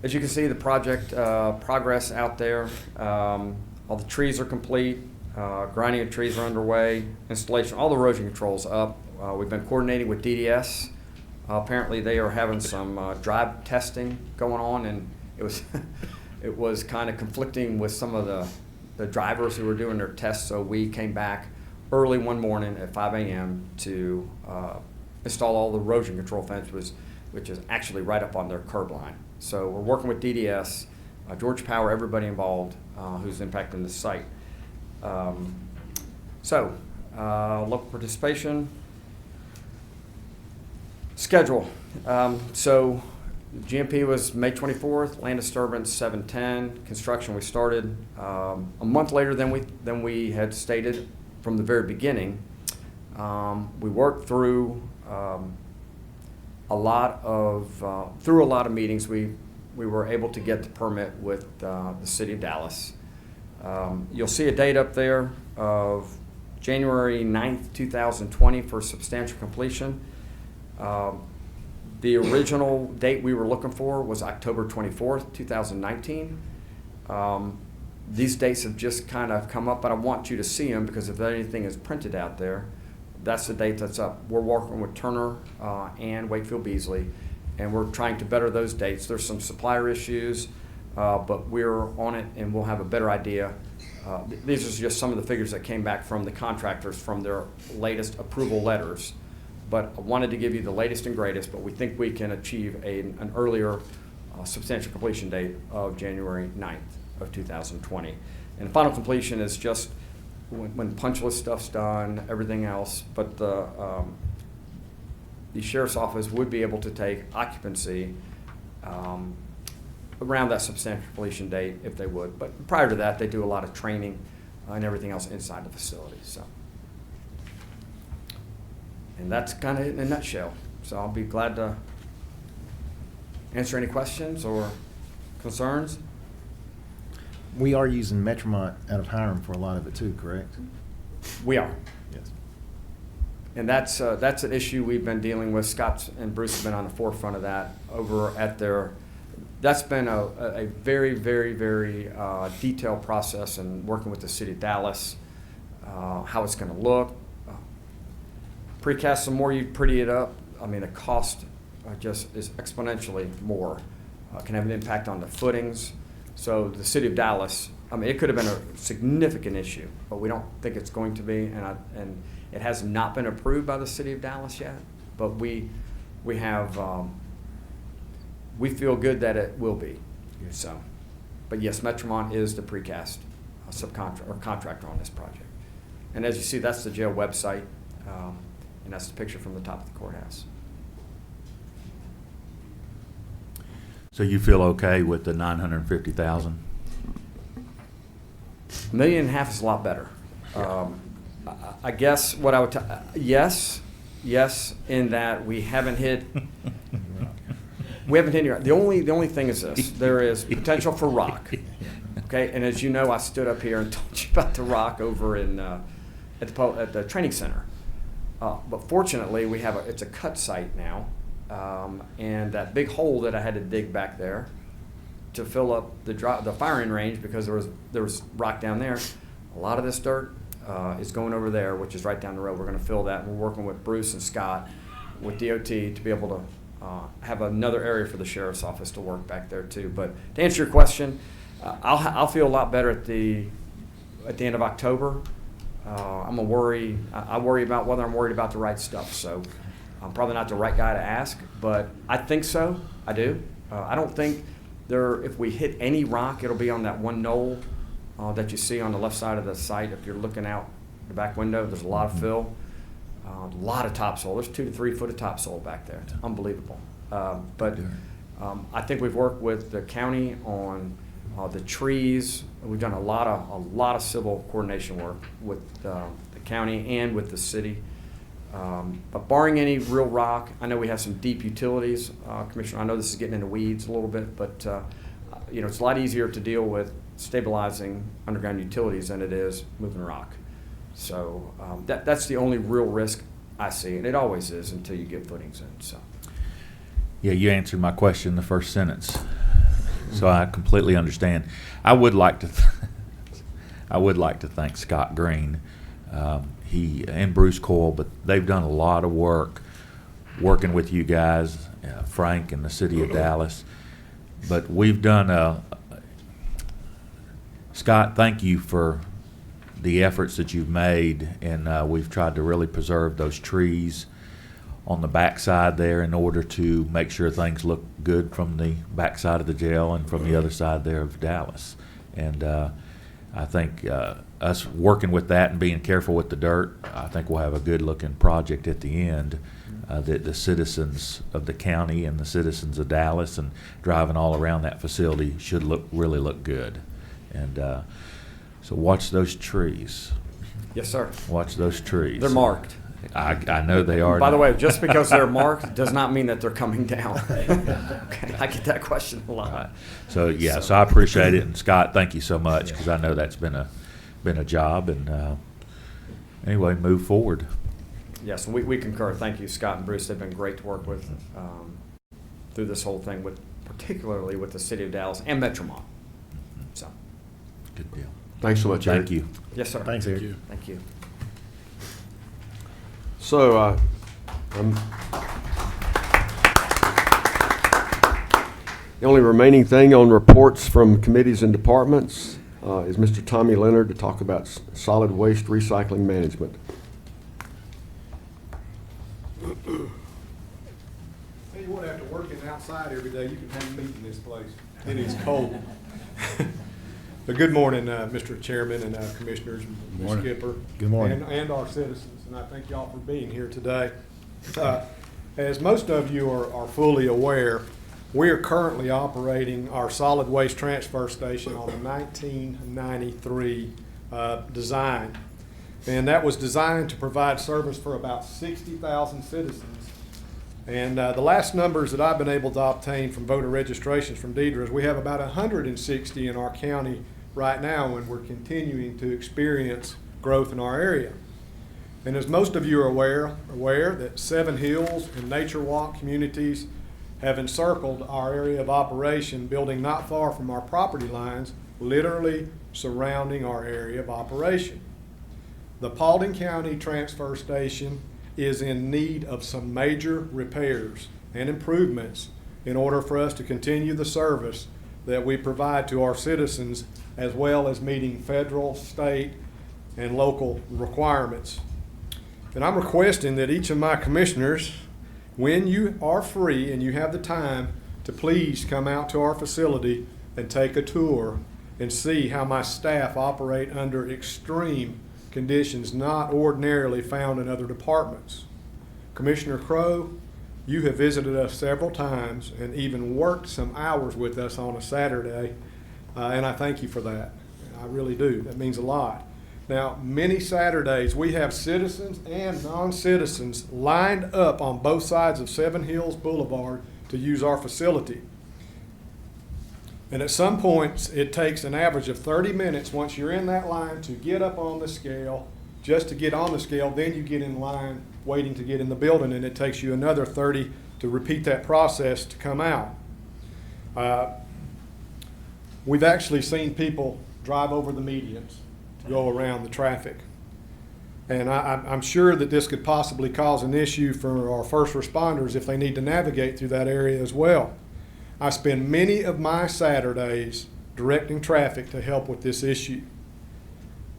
as you can see, the project progress out there. All the trees are complete. Grinding of trees are underway. Installation, all the erosion controls up. We've been coordinating with DDS. Apparently, they are having some drive testing going on, and it was kind of conflicting with some of the drivers who were doing their tests. So we came back early one morning at 5 a.m. to install all the erosion control fence, which is actually right up on their curb line. So we're working with DDS, Georgia Power, everybody involved who's impacting the site. Local participation. Schedule. So GMP was May 24th, land disturbance 7/10, construction we started a month later than we had stated from the very beginning. We worked through a lot of meetings. We we were able to get the permit with the city of Dallas. You'll see a date up there of January 9th, 2020 for substantial completion. The original date we were looking for was October 24th, 2019. These dates have just kind of come up, but I want you to see them because if anything is printed out there, that's the date that's up. We're working with Turner and Wakefield Beasley, and we're trying to better those dates. There's some supplier issues, but we're on it and we'll have a better idea. These are just some of the figures that came back from the contractors from their latest approval letters. But I wanted to give you the latest and greatest, but we think we can achieve an earlier substantial completion date of January 9th of 2020. And final completion is just when punch list stuff's done, everything else, but the sheriff's office would be able to take occupancy around that substantial completion date if they would. But prior to that, they do a lot of training and everything else inside the facility. So, and that's kind of it in a nutshell. So I'll be glad to answer any questions or concerns. We are using Metromont out of Hiram for a lot of it too, correct? We are. Yes. And that's an issue we've been dealing with. Scott and Bruce have been on the forefront of that over at their. That's been a very, very, very detailed process and working with the city of Dallas, how it's going to look. Precast, the more you pretty it up, I mean, the cost just is exponentially more. Can have an impact on the footings. So the city of Dallas, I mean, it could have been a significant issue, but we don't think it's going to be, and it has not been approved by the city of Dallas yet. But we have, we feel good that it will be. So, but yes, Metromont is the precast subcontractor or contractor on this project. And as you see, that's the jail website, and that's the picture from the top of the courthouse. So you feel okay with the 950,000? $1.5 million is a lot better. I guess what I would yes, in that we haven't hit. We haven't hit any. The only thing is this: there is potential for rock. Okay, and as you know, I stood up here and told you about the rock over in at the training center. But fortunately, we have it's a cut site now. And that big hole that I had to dig back there to fill up the firing range because there was rock down there. A lot of this dirt is going over there, which is right down the road. We're going to fill that, and we're working with Bruce and Scott with DOT to be able to have another area for the sheriff's office to work back there too. But to answer your question, I'll feel a lot better at the end of October. I worry about whether I'm worried about the right stuff. So. I'm probably not the right guy to ask, but I think so. I do. I don't think if we hit any rock, it'll be on that one knoll that you see on the left side of the site. If you're looking out the back window, there's a lot of fill, a lot of topsoil. There's 2 to 3 foot of topsoil back there. It's unbelievable. But I think we've worked with the county on the trees. We've done a lot of civil coordination work with the county and with the city. But barring any real rock, I know we have some deep utilities, Commissioner. I know this is getting into weeds a little bit, but it's a lot easier to deal with stabilizing underground utilities than it is moving rock. So that's the only real risk I see, and it always is until you get footings in. So. Yeah, you answered my question in the first sentence, so I completely understand. I would like to thank Scott Green. He and Bruce Coyle, but they've done a lot of work working with you guys, Frank and the city of Dallas. But we've done Scott, thank you for the efforts that you've made, and we've tried to really preserve those trees on the backside there in order to make sure things look good from the backside of the jail and from the other side there of Dallas. And I think us working with that and being careful with the dirt, I think we'll have a good-looking project at the end that the citizens of the county and the citizens of Dallas and driving all around that facility should really look good. And so watch those trees. Yes, sir. Watch those trees. They're marked. I know they are. By the now. way, just because they're marked does not mean that they're coming down. Okay, I get that question a lot. Right. So yeah, so I appreciate it, and Scott, thank you so much, because I know that's been a job, and anyway, move forward. Yes, and we concur. Thank you, Scott and Bruce. They've been great to work with through this whole thing, particularly with the city of Dallas and Metromont. So, good deal. Thanks so much, Eric. Thank you. Yes, sir. Thanks, Eric. Thank you. So, the only remaining thing on reports from committees and departments is Mr. Tommy Leonard to talk about solid waste recycling management. Hey, you won't have to work in outside every day. You can have meat in this place. It is cold. But good morning, Mr. Chairman and Commissioners, Ms. Skipper. Good morning. And our citizens, and I thank y'all for being here today. As most of you are fully aware, we are currently operating our solid waste transfer station on a 1993 design. And that was designed to provide service for about 60,000 citizens. And the last numbers that I've been able to obtain from voter registrations from Deidre is we have about 160 in our county right now, and we're continuing to experience growth in our area. And as most of you are aware that Seven Hills and Nature Walk communities have encircled our area of operation, building not far from our property lines, literally surrounding our area of operation. The Paulding County Transfer Station is in need of some major repairs and improvements in order for us to continue the service that we provide to our citizens, as well as meeting federal, state, and local requirements. And I'm requesting that each of my commissioners, when you are free and you have the time, to please come out to our facility and take a tour and see how my staff operate under extreme conditions not ordinarily found in other departments. Commissioner Crowe, you have visited us several times and even worked some hours with us on a Saturday, and I thank you for that. I really do. That means a lot. Now, many Saturdays, we have citizens and non-citizens lined up on both sides of Seven Hills Boulevard to use our facility. And at some points, it takes an average of 30 minutes once you're in that line to get up on the scale. Just to get on the scale, then you get in line waiting to get in the building, and it takes you another 30 to repeat that process to come out. We've actually seen people drive over the medians, go around the traffic. And I'm sure that this could possibly cause an issue for our first responders if they need to navigate through that area as well. I spend many of my Saturdays directing traffic to help with this issue.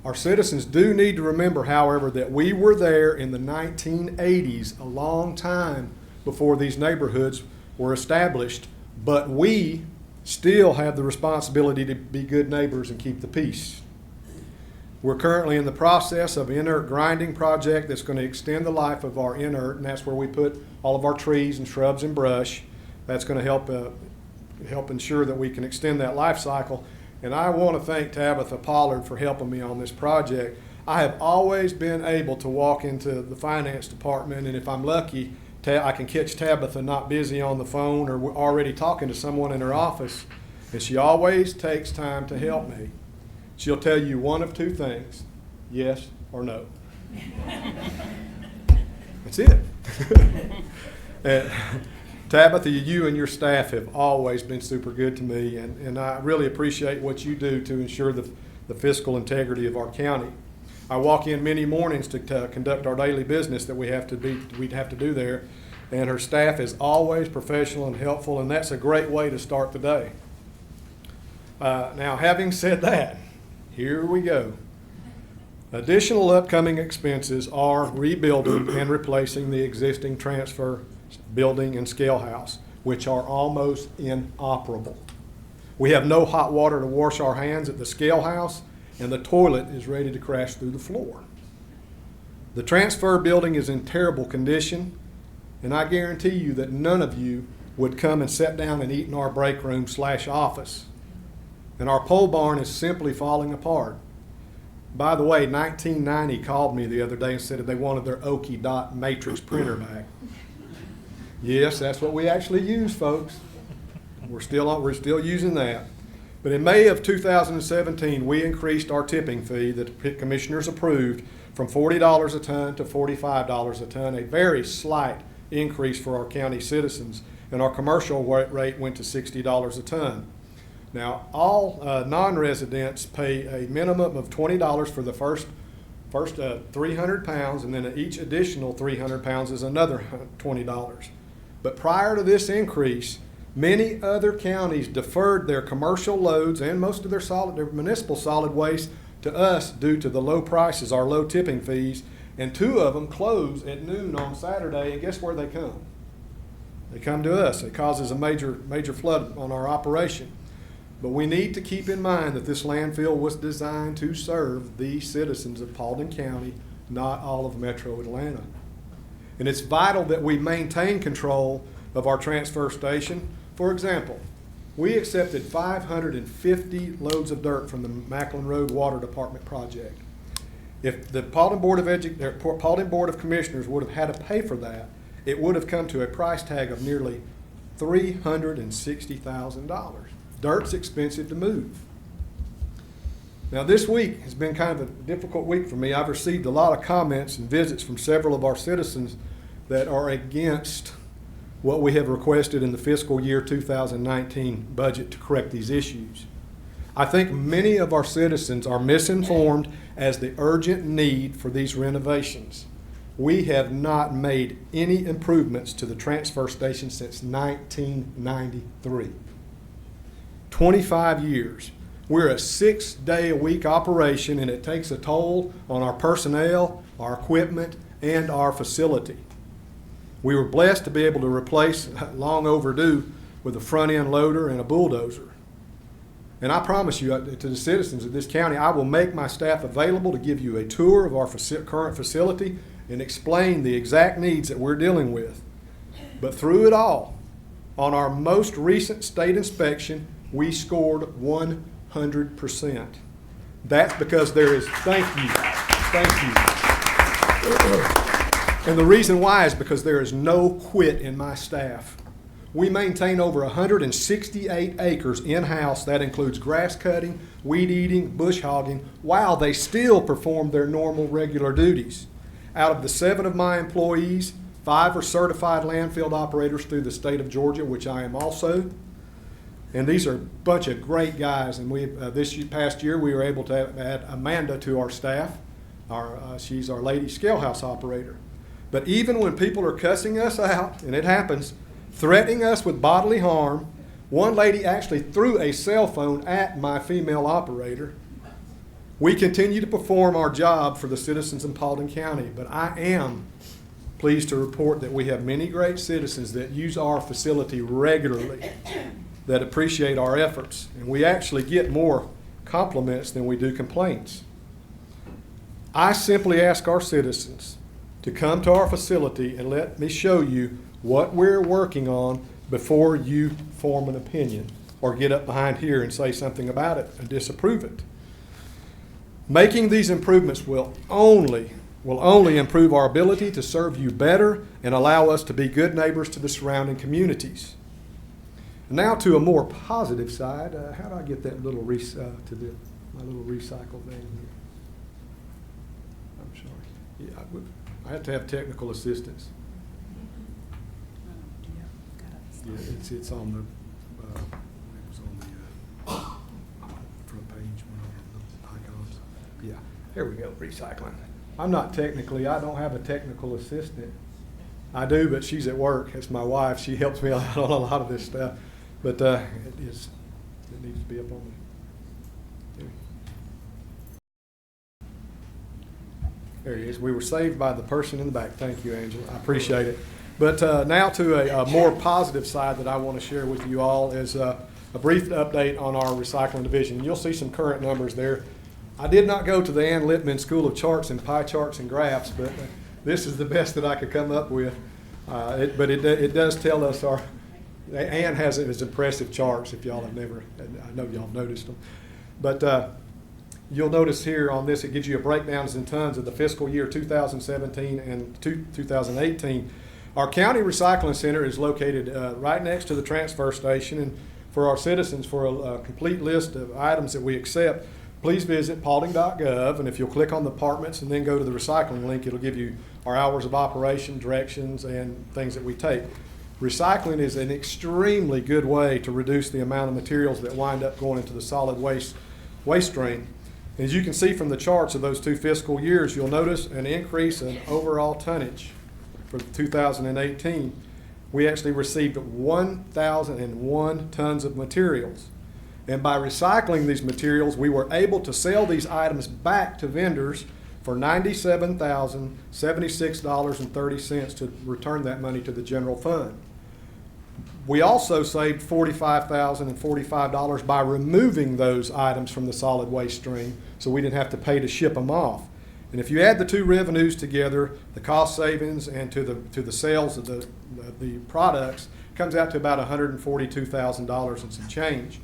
Our citizens do need to remember, however, that we were there in the 1980s, a long time before these neighborhoods were established, but we still have the responsibility to be good neighbors and keep the peace. We're currently in the process of an inert grinding project that's going to extend the life of our inert, and that's where we put all of our trees and shrubs and brush. That's going to help ensure that we can extend that life cycle. And I want to thank Tabitha Pollard for helping me on this project. I have always been able to walk into the finance department, and if I'm lucky, I can catch Tabitha not busy on the phone or already talking to someone in her office, and she always takes time to help me. She'll tell you one of two things, yes or no. That's it. Tabitha, you and your staff have always been super good to me, and I really appreciate what you do to ensure the fiscal integrity of our county. I walk in many mornings to conduct our daily business that we'd have to do there, and her staff is always professional and helpful, and that's a great way to start the day. Now, having said that, here we go. Additional upcoming expenses are rebuilding and replacing the existing transfer building and scale house, which are almost inoperable. We have no hot water to wash our hands at the scale house, and the toilet is ready to crash through the floor. The transfer building is in terrible condition, and I guarantee you that none of you would come and sit down and eat in our break room / office. And our pole barn is simply falling apart. By the way, 1990 called me the other day and said that they wanted their Oki dot matrix printer back. Yes, that's what we actually use, folks. We're still using that. But in May of 2017, we increased our tipping fee that the commissioners approved from $40 a ton to $45 a ton, a very slight increase for our county citizens. And our commercial rate went to $60 a ton. Now, all non-residents pay a minimum of $20 for the first 300 pounds, and then each additional 300 pounds is another $20. But prior to this increase, many other counties deferred their commercial loads and most of their municipal solid waste to us due to the low prices, our low tipping fees, and 2 of them close at noon on Saturday, and guess where they come? They come to us. It causes a major flood on our operation. But we need to keep in mind that this landfill was designed to serve the citizens of Paulding County, not all of Metro Atlanta. And it's vital that we maintain control of our transfer station. For example, we accepted 550 loads of dirt from the Macklin Road Water Department project. If the Paulding Board of Commissioners would have had to pay for that, it would have come to a price tag of nearly $360,000. Dirt's expensive to move. Now, this week has been kind of a difficult week for me. I've received a lot of comments and visits from several of our citizens that are against what we have requested in the fiscal year 2019 budget to correct these issues. I think many of our citizens are misinformed as the urgent need for these renovations. We have not made any improvements to the transfer station since 1993. 25 years. We're a 6-day-a-week operation, and it takes a toll on our personnel, our equipment, and our facility. We were blessed to be able to replace, long overdue, with a front-end loader and a bulldozer. And I promise you, to the citizens of this county, I will make my staff available to give you a tour of our current facility and explain the exact needs that we're dealing with. But through it all, on our most recent state inspection, we scored 100%. That's because there is, thank you. And the reason why is because there is no quit in my staff. We maintain over 168 acres in-house. That includes grass cutting, weed eating, bush hogging, while they still perform their normal regular duties. Out of the 7 of my employees, 5 are certified landfill operators through the state of Georgia, which I am also. And these are a bunch of great guys. And this past year, we were able to add Amanda to our staff. She's our lady scale house operator. But even when people are cussing us out, and it happens, threatening us with bodily harm, one lady actually threw a cell phone at my female operator. We continue to perform our job for the citizens in Paulding County. But I am pleased to report that we have many great citizens that use our facility regularly, that appreciate our efforts, and we actually get more compliments than we do complaints. I simply ask our citizens to come to our facility and let me show you what we're working on before you form an opinion or get up behind here and say something about it and disapprove it. Making these improvements will only improve our ability to serve you better and allow us to be good neighbors to the surrounding communities. Now to a more positive side, how do I get that little my little recycle thing here? I'm sorry. Yeah, I have to have technical assistance. Yeah, it's on the it was on the front page, one of the icons. Yeah, here we go. Recycling. I don't have a technical assistant. I do, but she's at work. It's my wife. She helps me out on a lot of this stuff. But it needs to be up on there he is. We were saved by the person in the back. Thank you, Angela. I appreciate it. But now to a more positive side that I want to share with you all is a brief update on our recycling division. You'll see some current numbers there. I did not go to the Ann Lippman School of Charts and Pie Charts and Graphs, but this is the best that I could come up with. But it does tell us Ann has his impressive charts, if y'all have never, I know y'all have noticed them. But you'll notice here on this, it gives you a breakdowns in tons of the fiscal year 2017 and 2018. Our county recycling center is located right next to the transfer station, and for our citizens, for a complete list of items that we accept, please visit paulding.gov, and if you'll click on the departments and then go to the recycling link, it'll give you our hours of operation, directions, and things that we take. Recycling is an extremely good way to reduce the amount of materials that wind up going into the solid waste stream. And as you can see from the charts of those 2 fiscal years, you'll notice an increase in overall tonnage for 2018. We actually received 1,001 tons of materials. And by recycling these materials, we were able to sell these items back to vendors for $97,076.30 to return that money to the general fund. We also saved $45,045 by removing those items from the solid waste stream, so we didn't have to pay to ship them off. And if you add the 2 revenues together, the cost savings and to the sales of the products, comes out to about $142,000 and some change.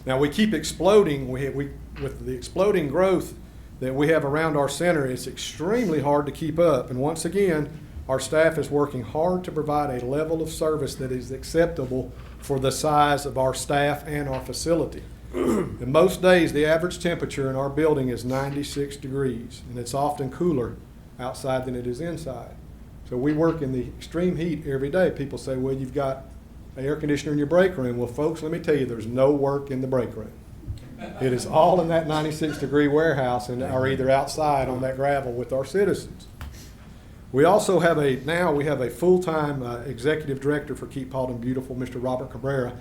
Now we keep exploding. With the exploding growth that we have around our center, it's extremely hard to keep up. And once again, our staff is working hard to provide a level of service that is acceptable for the size of our staff and our facility. And most days, the average temperature in our building is 96 degrees, and it's often cooler outside than it is inside. So we work in the extreme heat every day. People say, well, you've got an air conditioner in your break room. Well, folks, let me tell you, there's no work in the break room. It is all in that 96-degree warehouse and are either outside on that gravel with our citizens. We also have a full-time executive director for Keep Paulding Beautiful, Mr. Robert Cabrera,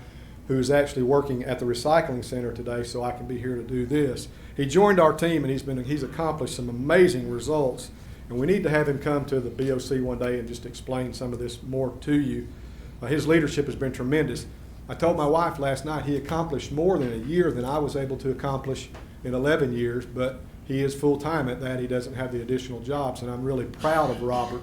who is actually working at the recycling center today, so I can be here to do this. He joined our team, and he's accomplished some amazing results, and we need to have him come to the BOC one day and just explain some of this more to you. His leadership has been tremendous. I told my wife last night he accomplished more than a year than I was able to accomplish in 11 years, but he is full-time at that. He doesn't have the additional jobs, and I'm really proud of Robert.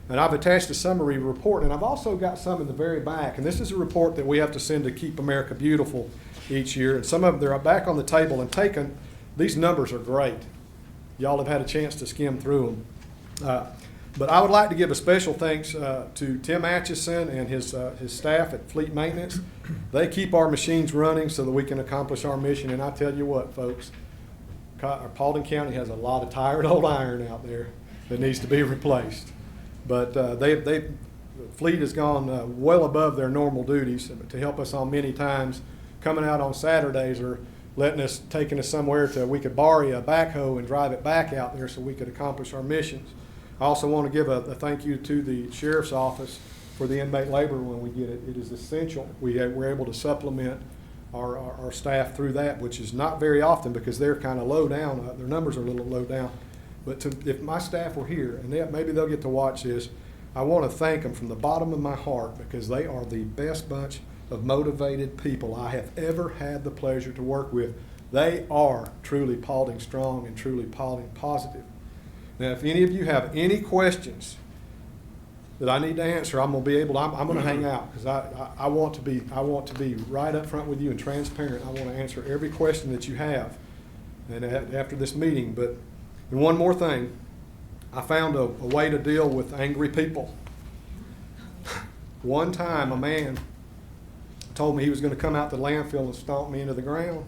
And I've attached a summary report, and I've also got some in the very back. And this is a report that we have to send to Keep America Beautiful each year. And some of them, they're back on the table and taken. These numbers are great. Y'all have had a chance to skim through them. But I would like to give a special thanks to Tim Atchison and his staff at Fleet Maintenance. They keep our machines running so that we can accomplish our mission. And I tell you what, folks, Paulding County has a lot of tired old iron out there that needs to be replaced. But Fleet has gone well above their normal duties to help us on many times, coming out on Saturdays or taking us somewhere to we could borrow a backhoe and drive it back out there so we could accomplish our missions. I also want to give a thank you to the Sheriff's Office for the inmate labor when we get it. It is essential. We're able to supplement our staff through that, which is not very often because they're kind of low down. Their numbers are a little low down. But if my staff were here, and maybe they'll get to watch this, I want to thank them from the bottom of my heart because they are the best bunch of motivated people I have ever had the pleasure to work with. They are truly Paulding strong and truly Paulding positive. Now, if any of you have any questions that I need to answer, I'm going to hang out because I want to be right up front with you and transparent. I want to answer every question that you have and after this meeting. And one more thing, I found a way to deal with angry people. One time a man told me he was going to come out to the landfill and stomp me into the ground.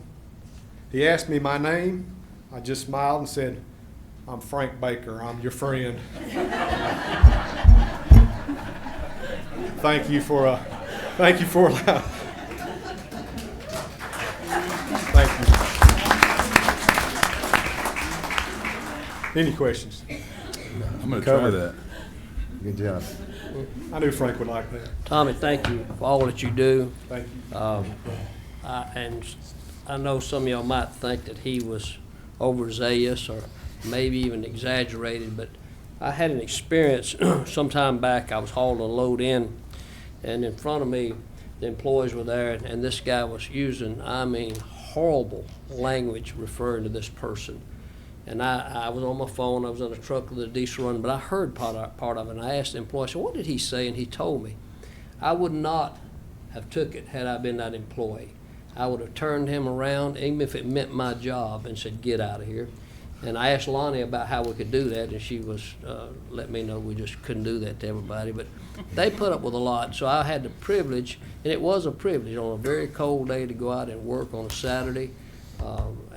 He asked me my name. I just smiled and said, I'm Frank Baker, I'm your friend. Thank you for allowing. Thank you. Any questions? I'm going to try that. Good job. I knew Frank would like that. Tommy, thank you for all that you do. Thank you. And I know some of y'all might think that he was overzealous or maybe even exaggerated, but I had an experience some time back. I was hauling a load in, and in front of me, the employees were there, and this guy was using, horrible language referring to this person. And I was on my phone, I was in a truck with a diesel run, but I heard part of it, and I asked the employee, so what did he say? And he told me. I would not have took it had I been that employee. I would have turned him around, even if it meant my job, and said, get out of here. And I asked Lonnie about how we could do that, and she was let me know we just couldn't do that to everybody. But they put up with a lot, so I had the privilege, and it was a privilege on a very cold day to go out and work on a Saturday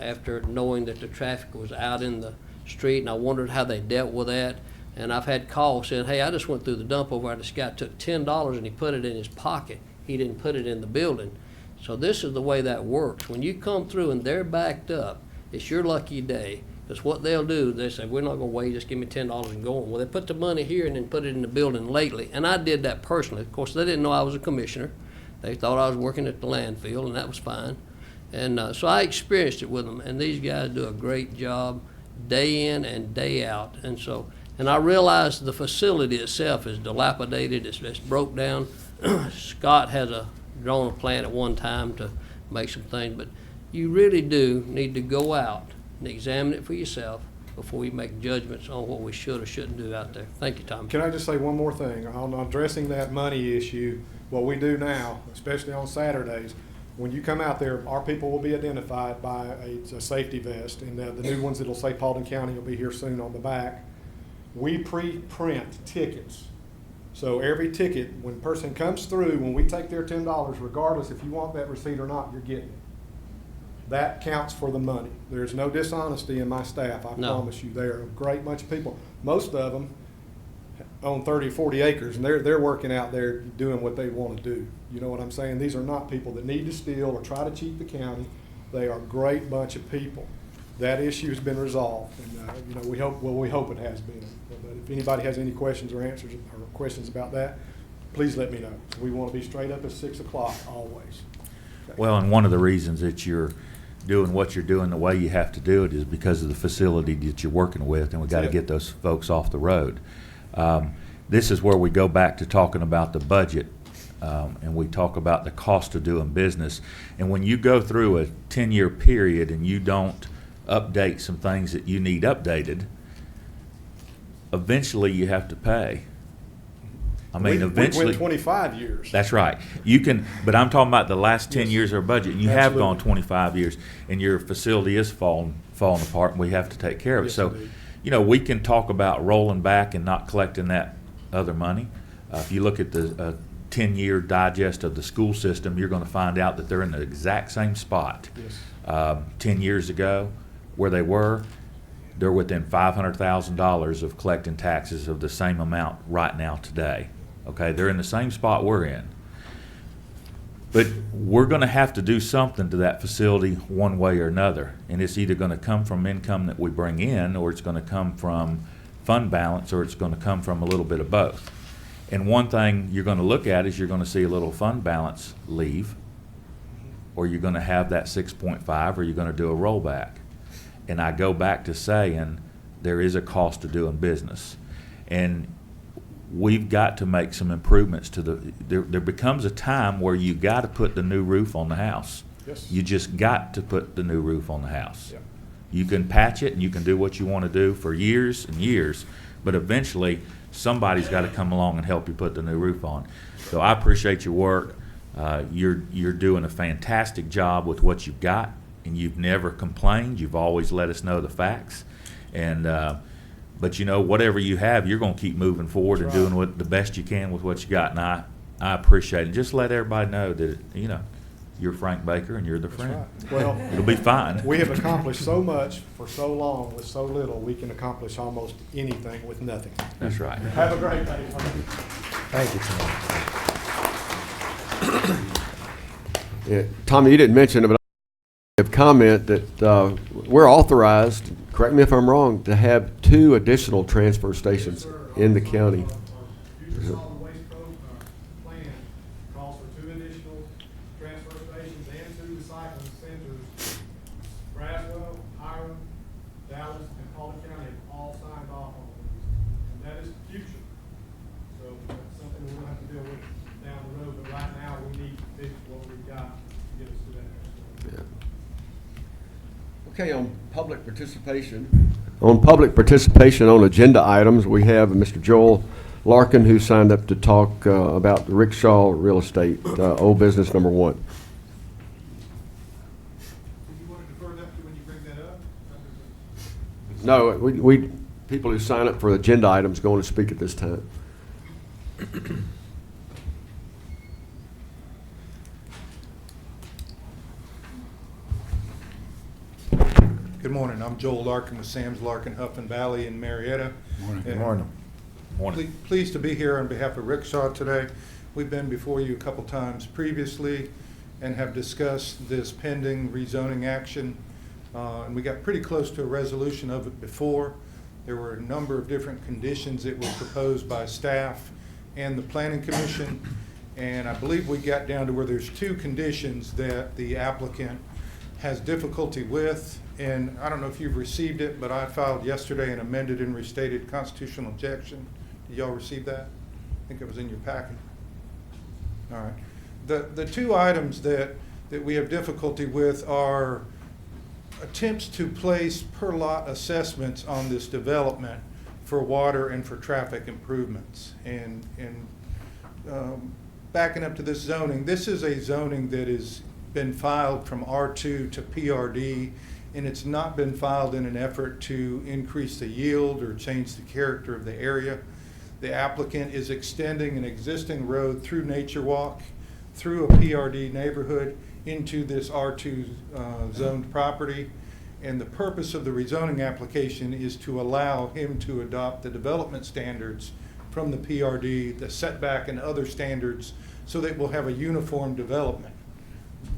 after knowing that the traffic was out in the street, and I wondered how they dealt with that. And I've had calls saying, hey, I just went through the dump over there. This guy took $10 and he put it in his pocket. He didn't put it in the building. So this is the way that works. When you come through and they're backed up, it's your lucky day. Because what they'll do, they say, we're not going to wait, just give me $10 and go on. Well, they put the money here and then put it in the building lately. And I did that personally. Of course, they didn't know I was a commissioner. They thought I was working at the landfill, and that was fine. And so I experienced it with them. And these guys do a great job day in and day out. And I realized the facility itself is dilapidated. It's broke down. Scott has drawn a plan at one time to make some things. But you really do need to go out and examine it for yourself before you make judgments on what we should or shouldn't do out there. Thank you, Tom. Can I just say one more thing? On addressing that money issue, what we do now, especially on Saturdays, when you come out there, our people will be identified by a safety vest, and the new ones that'll say Paulding County will be here soon on the back. We pre-print tickets. So every ticket, when a person comes through, when we take their $10, regardless if you want that receipt or not, you're getting it. That counts for the money. There's no dishonesty in my staff, I promise you. They're a great bunch of people. Most of them own 30, 40 acres, and they're working out there doing what they want to do. You know what I'm saying? These are not people that need to steal or try to cheat the county. They are a great bunch of people. That issue has been resolved, and we hope it has been. But if anybody has any questions or answers or questions about that, please let me know. We want to be straight up at 6 o'clock always. Okay. Well, and one of the reasons that you're doing what you're doing the way you have to do it is because of the facility that you're working with, and we got to get those folks off the road. This is where we go back to talking about the budget, and we talk about the cost of doing business. And when you go through a 10-year period and you don't update some things that you need updated, eventually you have to pay. I mean, eventually. We went 25 years. That's right. You can, but I'm talking about the last 10 years of our budget. You have gone 25 years, and your facility is falling apart, and we have to take care of it. So, indeed. We can talk about rolling back and not collecting that other money. If you look at the 10-year digest of the school system, you're going to find out that they're in the exact same spot. Yes. 10 years ago, where they were, they're within $500,000 of collecting taxes of the same amount right now today. Okay, they're in the same spot we're in. But we're going to have to do something to that facility one way or another. And it's either going to come from income that we bring in, or it's going to come from fund balance, or it's going to come from a little bit of both. And one thing you're going to look at is you're going to see a little fund balance leave, or you're going to have that 6.5, or you're going to do a rollback. And I go back to saying there is a cost to doing business. And we've got to make some improvements to there becomes a time where you got to put the new roof on the house. Yes. You just got to put the new roof on the house. Yeah. You can patch it and you can do what you want to do for years and years, but eventually somebody's got to come along and help you put the new roof on. So I appreciate your work. You're doing a fantastic job with what you've got, and you've never complained. You've always let us know the facts. And but whatever you have, you're going to keep moving forward and doing the best you can with what you got. And I appreciate it. Just let everybody know that you're Frank Baker and you're the friend. Right. Well, it'll be fine. We have accomplished so much for so long with so little. We can accomplish almost anything with nothing. That's right. Have a great day. Thank you, Tom. Yeah, Tommy, you didn't mention it, but I have comment that we're authorized, correct me if I'm wrong, to have 2 additional transfer stations in the county. Future solid waste plan calls for 2 additional transfer stations and 2 recycling centers. Braswell, Hiram, Dallas, and Paulding County have all signed off on these, and that is the future. So that's something we're going to have to deal with down the road, but right now we need to fix what we've got to get us to that next level. Yeah. Okay, on public participation. On public participation on agenda items, we have Mr. Joel Larkin, who signed up to talk about the Rickshaw Real Estate, old business number 1. No, we people who sign up for agenda items going to speak at this time. Good morning. I'm Joel Larkin with Sam's Larkin Huffman Valley in Marietta. Morning. And Morning. Pleased to be here on behalf of Rickshaw today. We've been before you a couple times previously and have discussed this pending rezoning action. And we got pretty close to a resolution of it before. There were a number of different conditions that were proposed by staff and the Planning Commission. And I believe we got down to where there's two conditions that the applicant has difficulty with. And I don't know if you've received it, but I filed yesterday an amended and restated constitutional objection. Did y'all receive that? I think it was in your packet. All right. The two items that we have difficulty with are attempts to place per lot assessments on this development for water and for traffic improvements. And backing up to this zoning, this is a zoning that has been filed from R2 to PRD, and it's not been filed in an effort to increase the yield or change the character of the area. The applicant is extending an existing road through Nature Walk, through a PRD neighborhood into this R2 zoned property. And the purpose of the rezoning application is to allow him to adopt the development standards from the PRD, the setback and other standards, so that we'll have a uniform development.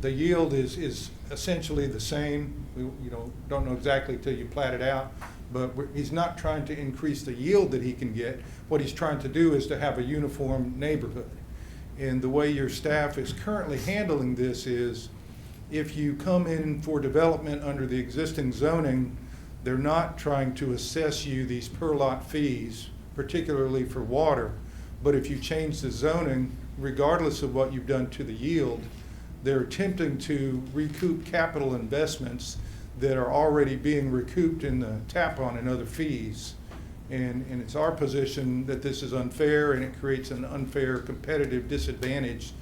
The yield is essentially the same. We don't know exactly till you plat it out, but he's not trying to increase the yield that he can get. What he's trying to do is to have a uniform neighborhood. And the way your staff is currently handling this is, if you come in for development under the existing zoning, they're not trying to assess you these per lot fees, particularly for water. But if you change the zoning, regardless of what you've done to the yield, they're attempting to recoup capital investments that are already being recouped in the tap-on and other fees. And it's our position that this is unfair, and it creates an unfair competitive disadvantage.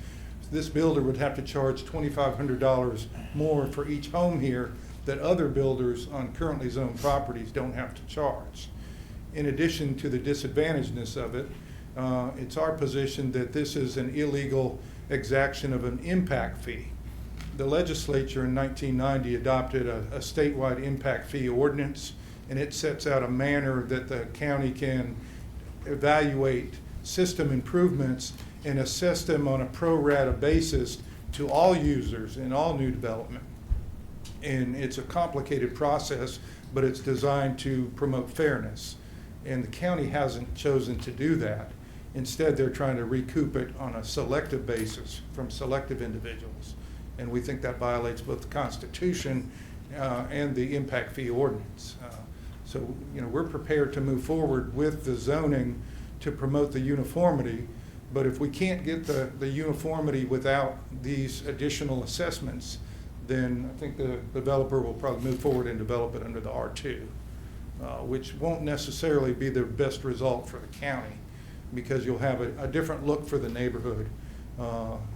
This builder would have to charge $2,500 more for each home here that other builders on currently zoned properties don't have to charge. In addition to the disadvantagedness of it, it's our position that this is an illegal exaction of an impact fee. The legislature in 1990 adopted a statewide impact fee ordinance, and it sets out a manner that the county can evaluate system improvements and assess them on a pro rata basis to all users in all new development. And it's a complicated process, but it's designed to promote fairness. And the county hasn't chosen to do that. Instead, they're trying to recoup it on a selective basis from selective individuals. And we think that violates both the Constitution and the impact fee ordinance. So, we're prepared to move forward with the zoning to promote the uniformity. But if we can't get the uniformity without these additional assessments, then I think the developer will probably move forward and develop it under the R2, which won't necessarily be the best result for the county, because you'll have a different look for the neighborhood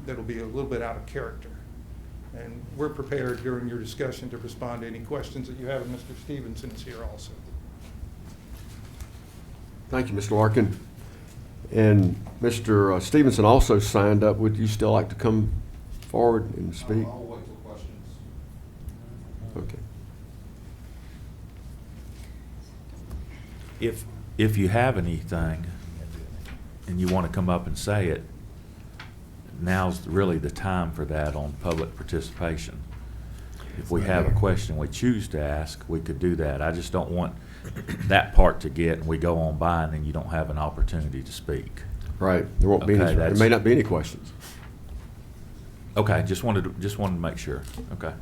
that'll be a little bit out of character. And we're prepared during your discussion to respond to any questions that you have, and Mr. Stevenson is here also. Thank you, Mr. Larkin. And Mr. Stevenson also signed up. Would you still like to come forward and speak? I'll wait for questions. Okay. If you have anything and you want to come up and say it, now's really the time for that on public participation. If we have a question we choose to ask, we could do that. I just don't want that part to get, and we go on by and then you don't have an opportunity to speak. Right. There won't be any, there may not be any questions. Okay, just wanted to make sure. Okay.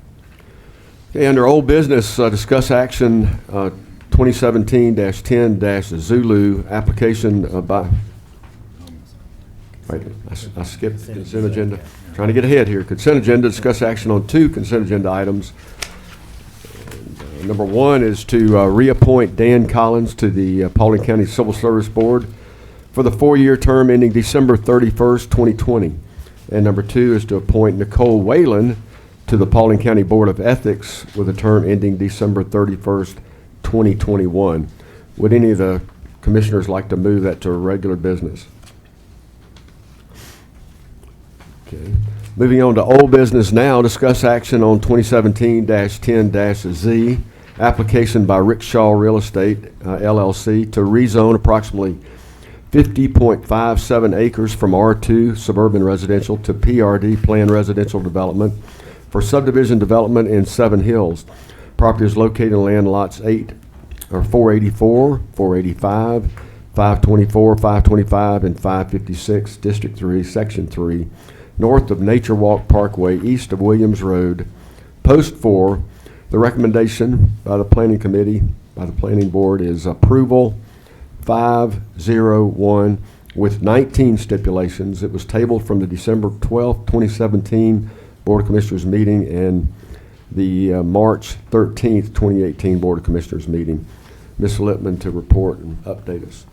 Okay, under old business, discuss action 2017-10-Zulu application by. Right, I skipped the consent agenda. Trying to get ahead here. Consent agenda, discuss action on 2 consent agenda items. And, number 1 is to reappoint Dan Collins to the Paulding County Civil Service Board for the 4-year term ending December 31st, 2020. And number 2 is to appoint Nicole Whalen to the Paulding County Board of Ethics with a term ending December 31st, 2021. Would any of the commissioners like to move that to regular business? Okay. Moving on to old business now, discuss action on 2017-10-Z, application by Rickshaw Real Estate, LLC, to rezone approximately 50.57 acres from R2 suburban residential to PRD planned residential development for subdivision development in Seven Hills. Property is located in land lots 484, 485, 524, 525, and 556, District 3, Section 3, north of Nature Walk Parkway, east of Williams Road. Post 4, the recommendation by the Planning Committee, by the Planning Board, is approval 501 with 19 stipulations. It was tabled from the December 12th, 2017 Board of Commissioners meeting and the March 13th, 2018 Board of Commissioners meeting. Ms. Lippman to report and update us.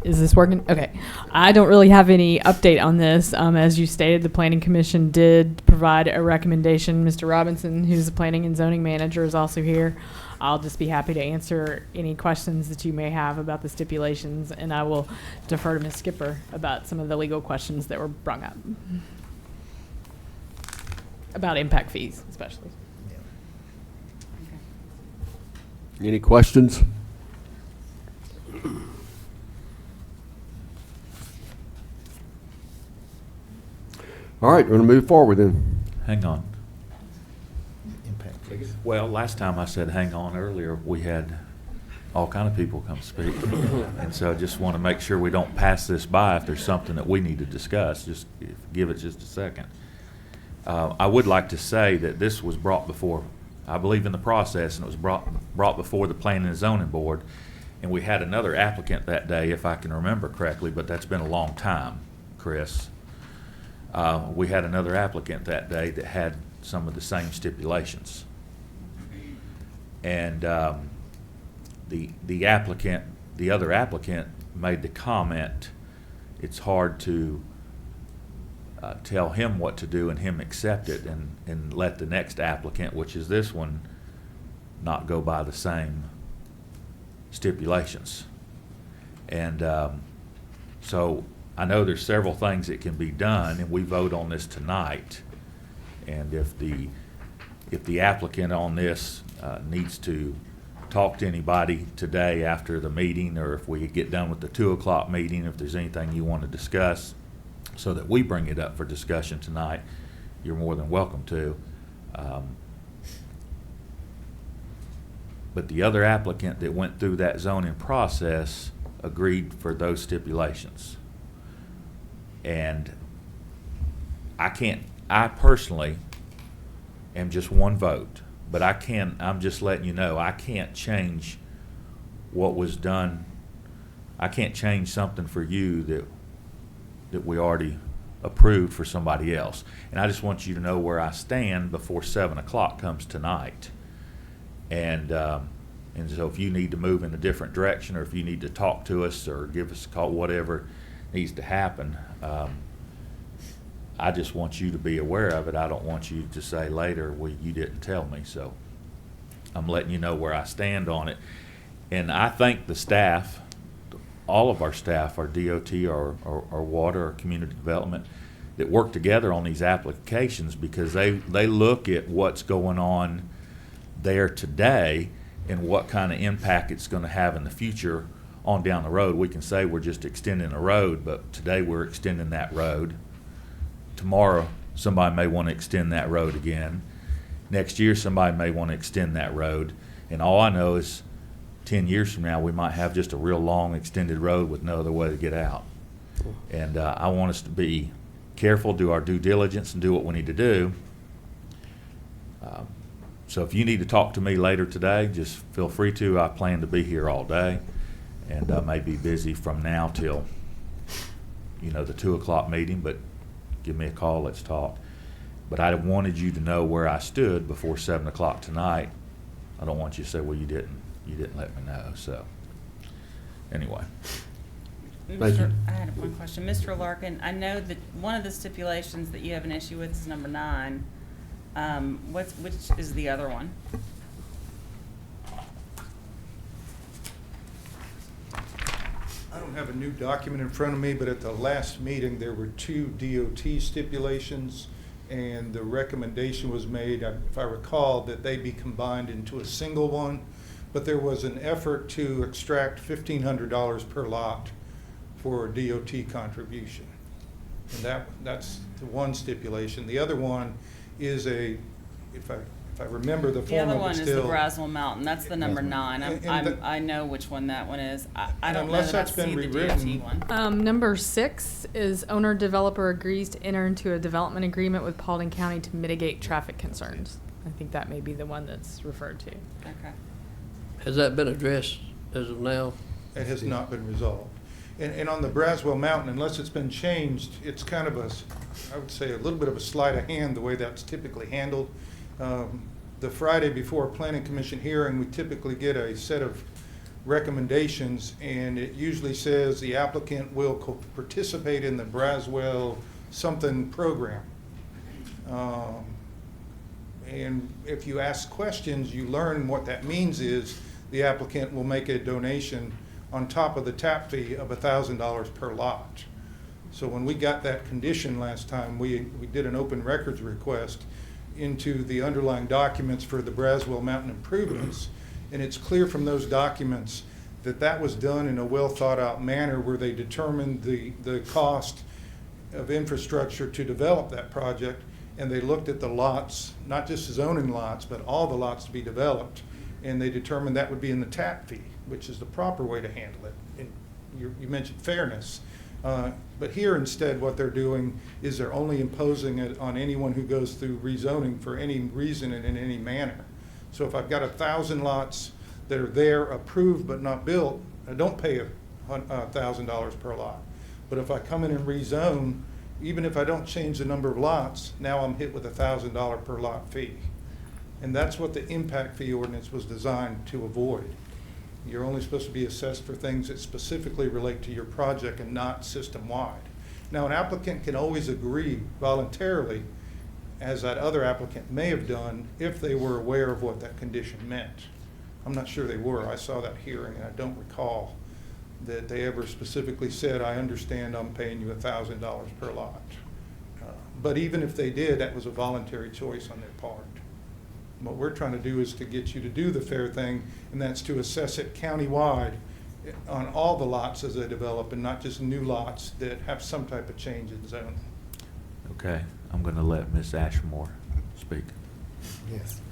Is this working? Okay. I don't really have any update on this. As you stated, the Planning Commission did provide a recommendation. Mr. Robinson, who's the Planning and Zoning Manager, is also here. I'll just be happy to answer any questions that you may have about the stipulations, and I will defer to Ms. Skipper about some of the legal questions that were brought up. About impact fees, especially. Any questions? All right, we're going to move forward then. Hang on. Impact fees. Well, last time I said hang on earlier, we had all kind of people come speak. And so I just want to make sure we don't pass this by if there's something that we need to discuss. Just give it just a second. I would like to say that this was brought before, I believe in the process, and it was brought before the Planning and Zoning Board. And we had another applicant that day, if I can remember correctly, but that's been a long time, Chris. We had another applicant that day that had some of the same stipulations. And the other applicant made the comment, it's hard to tell him what to do and him accept it and let the next applicant, which is this one, not go by the same stipulations. And so I know there's several things that can be done, and we vote on this tonight. And if the applicant on this needs to talk to anybody today after the meeting, or if we get done with the 2 o'clock meeting, if there's anything you want to discuss so that we bring it up for discussion tonight, you're more than welcome to. But the other applicant that went through that zoning process agreed for those stipulations. And I personally am just one vote, but I'm just letting you know, I can't change what was done. I can't change something for you that we already approved for somebody else. And I just want you to know where I stand before 7 o'clock comes tonight. And so if you need to move in a different direction, or if you need to talk to us or give us a call, whatever needs to happen, I just want you to be aware of it. I don't want you to say later, well, you didn't tell me. So I'm letting you know where I stand on it. And I think the staff, all of our staff, our DOT, our water, our community development, that work together on these applications, because they look at what's going on there today and what kind of impact it's going to have in the future on down the road. We can say we're just extending a road, but today we're extending that road. Tomorrow, somebody may want to extend that road again. Next year, somebody may want to extend that road. And all I know is 10 years from now, we might have just a real long extended road with no other way to get out. And I want us to be careful, do our due diligence, and do what we need to do. So if you need to talk to me later today, just feel free to. I plan to be here all day, and I may be busy from now till, the 2 o'clock meeting, but give me a call, let's talk. But I wanted you to know where I stood before 7 o'clock tonight. I don't want you to say, well, you didn't let me know. So anyway, Thank you. I had one question. Mr. Larkin, I know that one of the stipulations that you have an issue with is number 9. Which is the other one? I don't have a new document in front of me, but at the last meeting, there were 2 DOT stipulations, and the recommendation was made, if I recall, that they be combined into a single one. But there was an effort to extract $1,500 per lot for a DOT contribution. And that's the one stipulation. The other one is if I remember the The form other of one it is the still. Braswell Mountain. That's the number 9. I know which one that one is. I don't know Unless that I that's been see the rewritten. DOT one. Number 6 is owner developer agrees to enter into a development agreement with Paulding County to mitigate traffic concerns. I think that may be the one that's referred to. Okay. Has that been addressed as of now? It has not been resolved. And on the Braswell Mountain, unless it's been changed, it's kind of I would say a little bit of a sleight of hand, the way that's typically handled. The Friday before a planning commission hearing, we typically get a set of recommendations, and it usually says the applicant will participate in the Braswell something program. And if you ask questions, you learn what that means is the applicant will make a donation on top of the tap fee of $1,000 per lot. So when we got that condition last time, we did an open records request into the underlying documents for the Braswell Mountain improvements, and it's clear from those documents that that was done in a well thought out manner where they determined the cost of infrastructure to develop that project, and they looked at the lots, not just zoning lots, but all the lots to be developed, and they determined that would be in the tap fee, which is the proper way to handle it. And you mentioned fairness. But here instead what they're doing is they're only imposing it on anyone who goes through rezoning for any reason and in any manner. So if I've got 1,000 lots that are there approved but not built, I don't pay $1,000 per lot. But if I come in and rezone, even if I don't change the number of lots, now I'm hit with a $1,000 per lot fee. And that's what the impact fee ordinance was designed to avoid. You're only supposed to be assessed for things that specifically relate to your project and not system-wide. Now, an applicant can always agree voluntarily, as that other applicant may have done, if they were aware of what that condition meant. I'm not sure they were. I saw that hearing, and I don't recall that they ever specifically said, I understand I'm paying you $1,000 per lot. But even if they did, that was a voluntary choice on their part. What we're trying to do is to get you to do the fair thing, and that's to assess it countywide on all the lots as they develop, and not just new lots that have some type of change in zoning. Okay, I'm going to let Ms. Ashmore speak. Yes.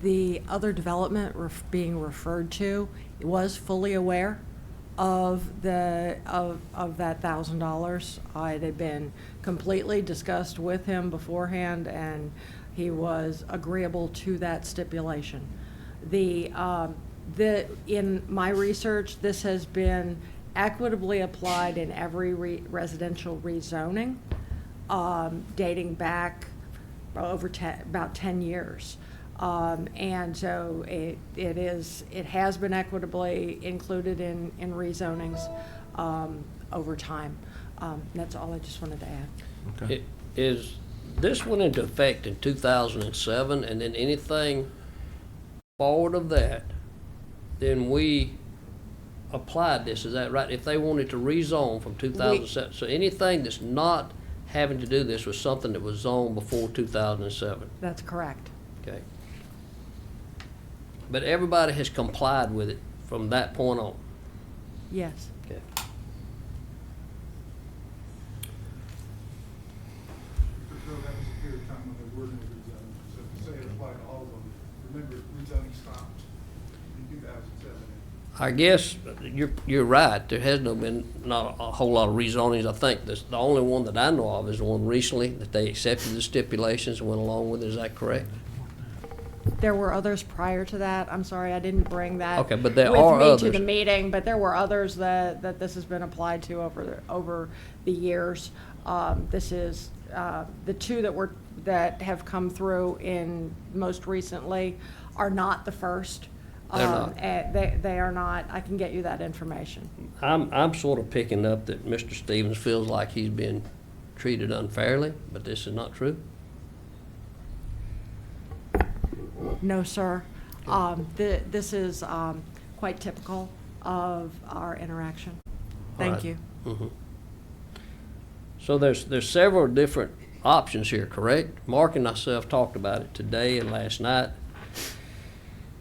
The other development being referred to was fully aware of that $1,000. It had been completely discussed with him beforehand, and he was agreeable to that stipulation. In my research, this has been equitably applied in every residential rezoning, dating back about 10 years. And so it has been equitably included in rezonings over time. That's all I just wanted to add. Okay. Is this went into effect in 2007, and then anything forward of that, then we applied this, is that right? If they wanted to rezone from 2007, so anything that's not having to do this was something that was zoned before 2007? That's correct. Okay. But everybody has complied with it from that point on? Yes. Okay. So that was a period of time when there were no rezoning. So to say it applied to all of them, remember rezoning stopped in 2007. I guess you're right. There has not a whole lot of rezonings. I think the only one that I know of is the one recently that they accepted the stipulations and went along with it. Is that correct? There were others prior to that. I'm sorry, I didn't bring that Okay, but there with are me others. to the meeting, but there were others that this has been applied to over the years. This is the two that have come through in most recently are not the first. They're not. They are not. I can get you that information. I'm sort of picking up that Mr. Stevens feels like he's been treated unfairly, but this is not true. No, sir. This is quite typical of our interaction. Thank Right. you. Mhm. So there's several different options here, correct? Mark and myself talked about it today and last night.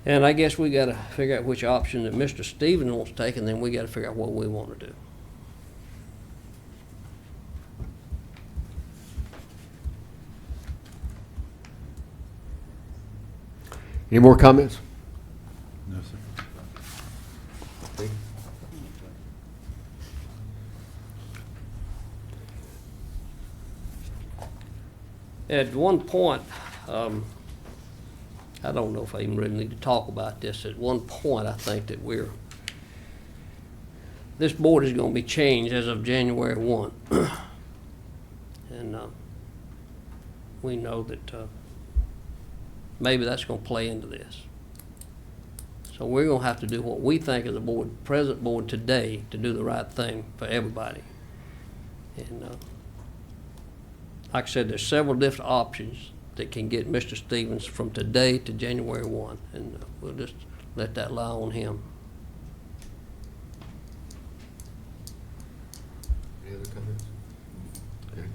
And I guess we gotta figure out which option that Mr. Stevens wants to take, and then we gotta figure out what we wanna do. Any more comments? No, sir. At one point, I don't know if I even really need to talk about this. At one point, I think that this board is gonna be changed as of January 1. And we know that maybe that's gonna play into this. So we're gonna have to do what we think as a board, present board today, to do the right thing for everybody. And like I said, there's several different options that can get Mr. Stevens from today to January 1, and we'll just let that lie on him. Any other comments? Okay.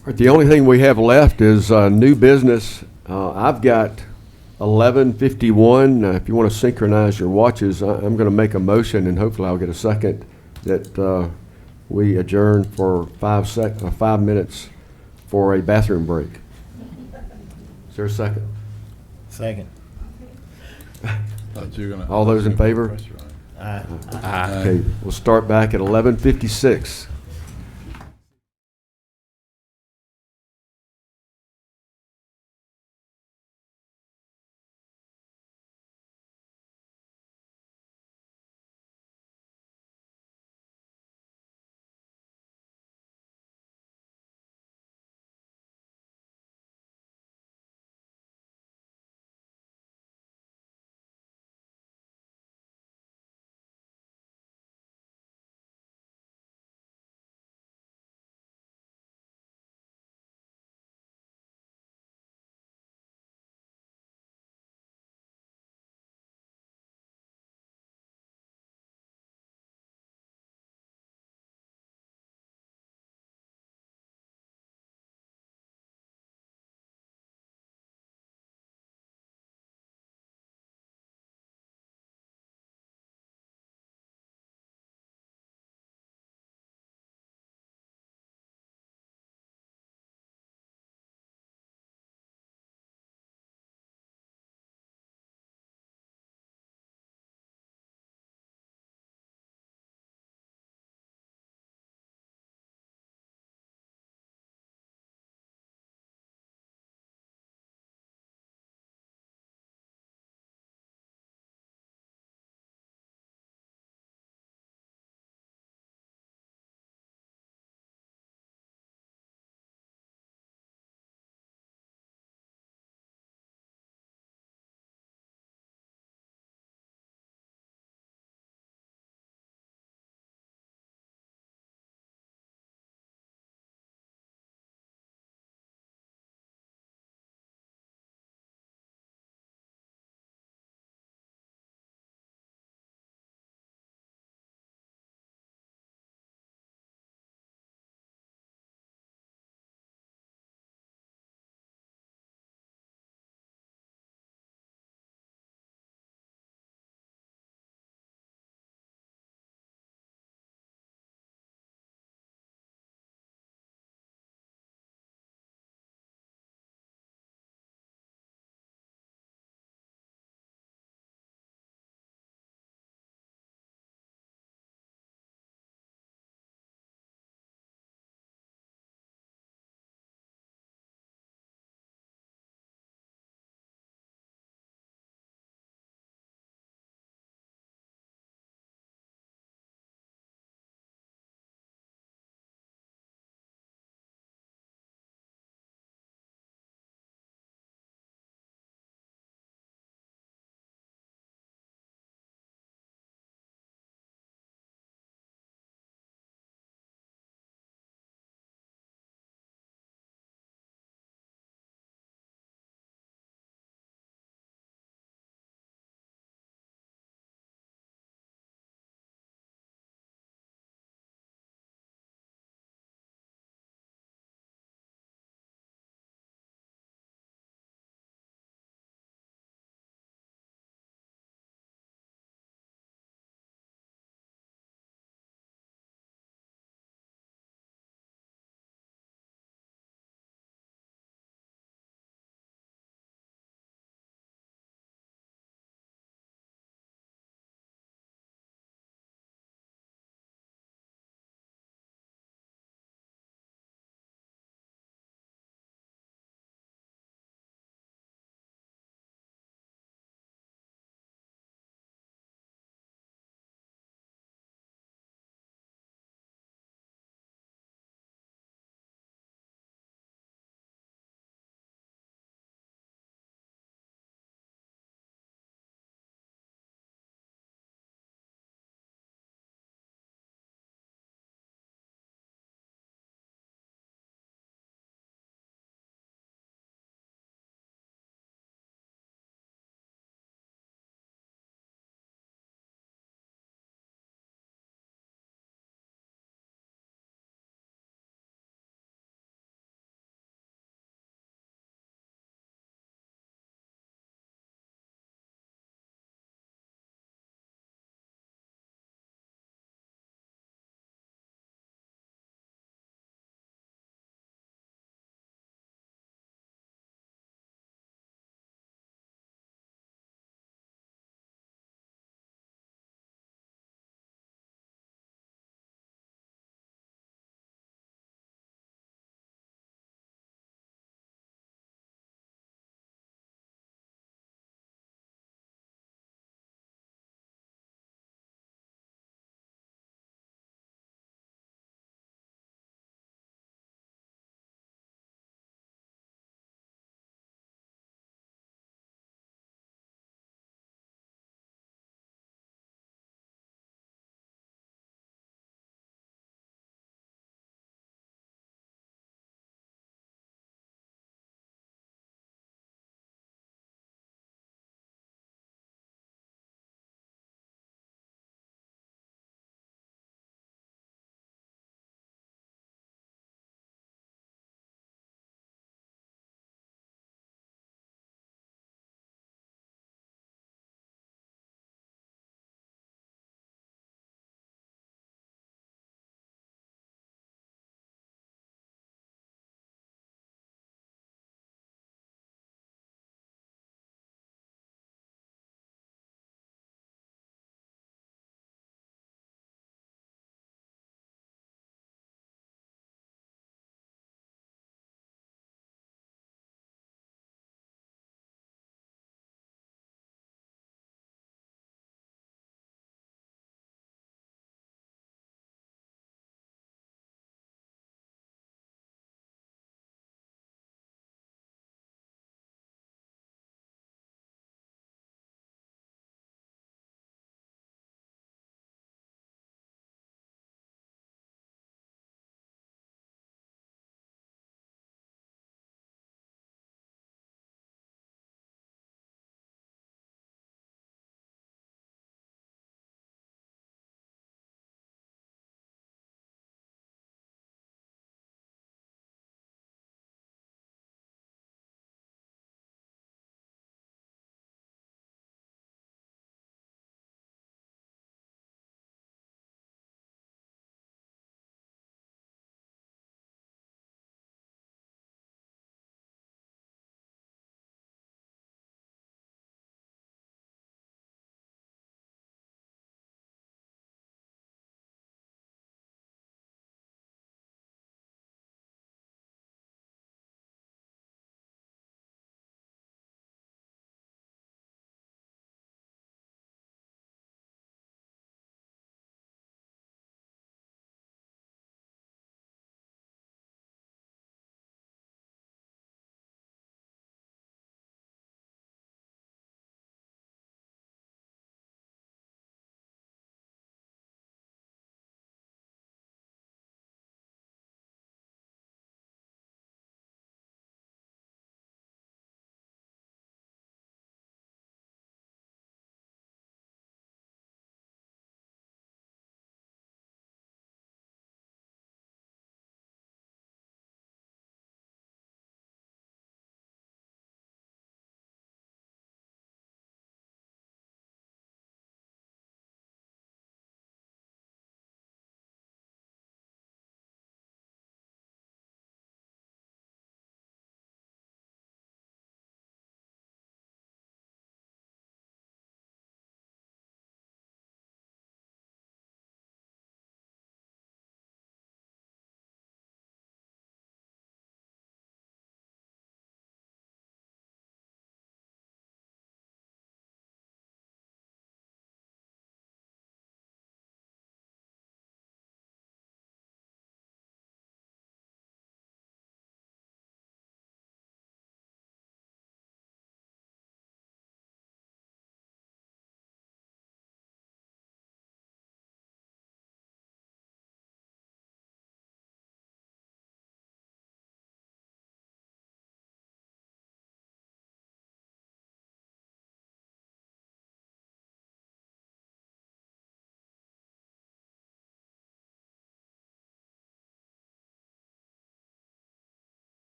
All right, the only thing we have left is new business. I've got 11:51. If you want to synchronize your watches, I'm going to make a motion, and hopefully I'll get a second, that we adjourn for 5 minutes for a bathroom break. Is there a second? Second. Thought you were gonna- All those in favor? Aye. Okay, we'll start back at 11:56.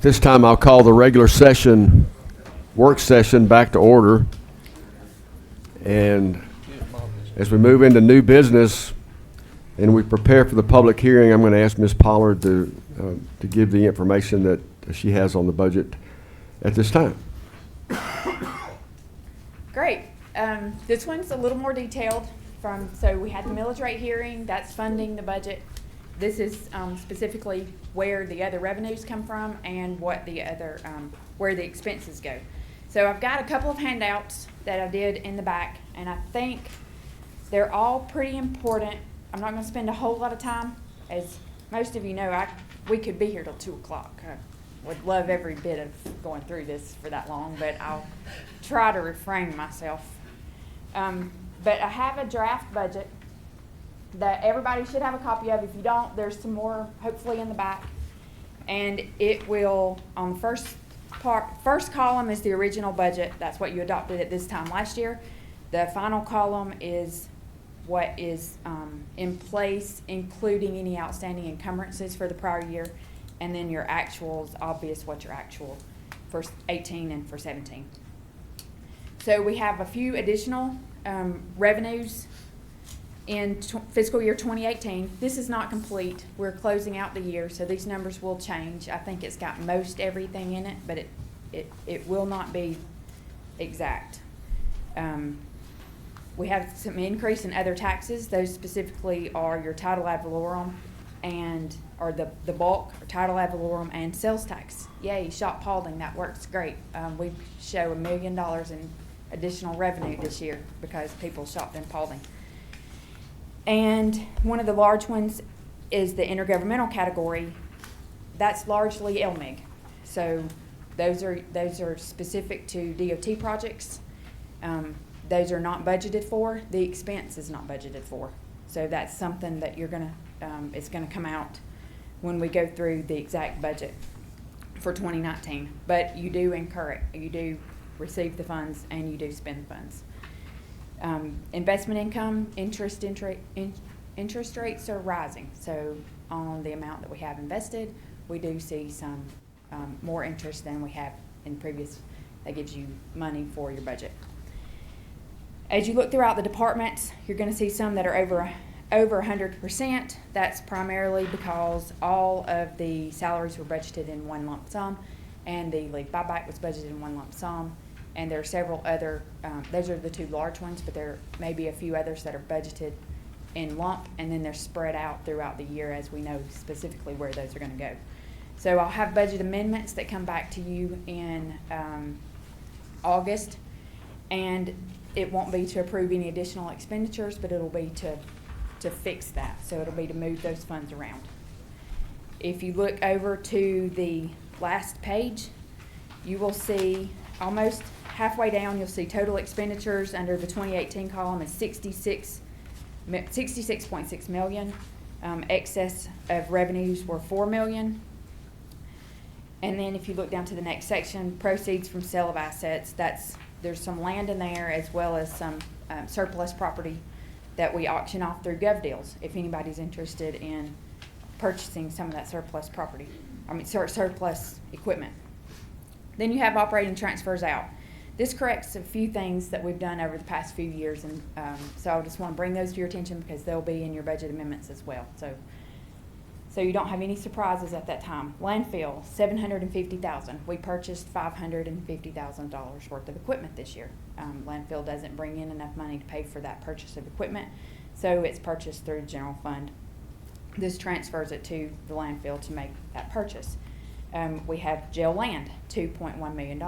this time, I'll call the regular session, work session back to order. And as we move into new business and we prepare for the public hearing, I'm going to ask Ms. Pollard to give the information that she has on the budget at this time. Great. This one's a little more detailed so we had the millage rate hearing, that's funding the budget. This is specifically where the other revenues come from and what the other, where the expenses go. So I've got a couple of handouts that I did in the back, and I think they're all pretty important. I'm not going to spend a whole lot of time. As most of you know, we could be here till 2 o'clock. I would love every bit of going through this for that long, but I'll try to refrain myself. But I have a draft budget that everybody should have a copy of. If you don't, there's some more hopefully in the back. And it will, on the first column is the original budget. That's what you adopted at this time last year. The final column is what is in place, including any outstanding encumbrances for the prior year. And then your actuals, obvious what your actual for 18 and for 17. So we have a few additional revenues in fiscal year 2018. This is not complete. We're closing out the year, so these numbers will change. I think it's got most everything in it, but it will not be exact. We have some increase in other taxes. Those specifically are your title ad valorem or the bulk or title ad valorem and sales tax. Yay, shop Paulding, that works great. We show $1 million in additional revenue this year because people shopped in Paulding. And one of the large ones is the intergovernmental category. That's largely LMIG. So those are specific to DOT projects. Those are not budgeted for. The expense is not budgeted for. So that's something that it's gonna come out when we go through the exact budget for 2019. But you do incur it. You do receive the funds and you do spend the funds. Investment income, interest rates are rising. So on the amount that we have invested, we do see some more interest than we have in previous. That gives you money for your budget. As you look throughout the departments, you're going to see some that are over 100%. That's primarily because all of the salaries were budgeted in one lump sum, and the leave buyback was budgeted in one lump sum. And there are several other, those are the two large ones, but there may be a few others that are budgeted in lump, and then they're spread out throughout the year as we know specifically where those are going to go. So I'll have budget amendments that come back to you in August, and it won't be to approve any additional expenditures, but it'll be to fix that. So it'll be to move those funds around. If you look over to the last page, you will see almost halfway down, you'll see total expenditures under the 2018 column is 66.6 million. Excess of revenues were 4 million. And then if you look down to the next section, proceeds from sale of assets, there's some land in there as well as some surplus property that we auction off through GovDeals if anybody's interested in purchasing some of that surplus property, surplus equipment. Then you have operating transfers out. This corrects a few things that we've done over the past few years, and so I just want to bring those to your attention because they'll be in your budget amendments as well. So you don't have any surprises at that time. Landfill, $750,000. We purchased $550,000 worth of equipment this year. Landfill doesn't bring in enough money to pay for that purchase of equipment, so it's purchased through the general fund. This transfers it to the landfill to make that purchase. We have jail land, $2.1 million.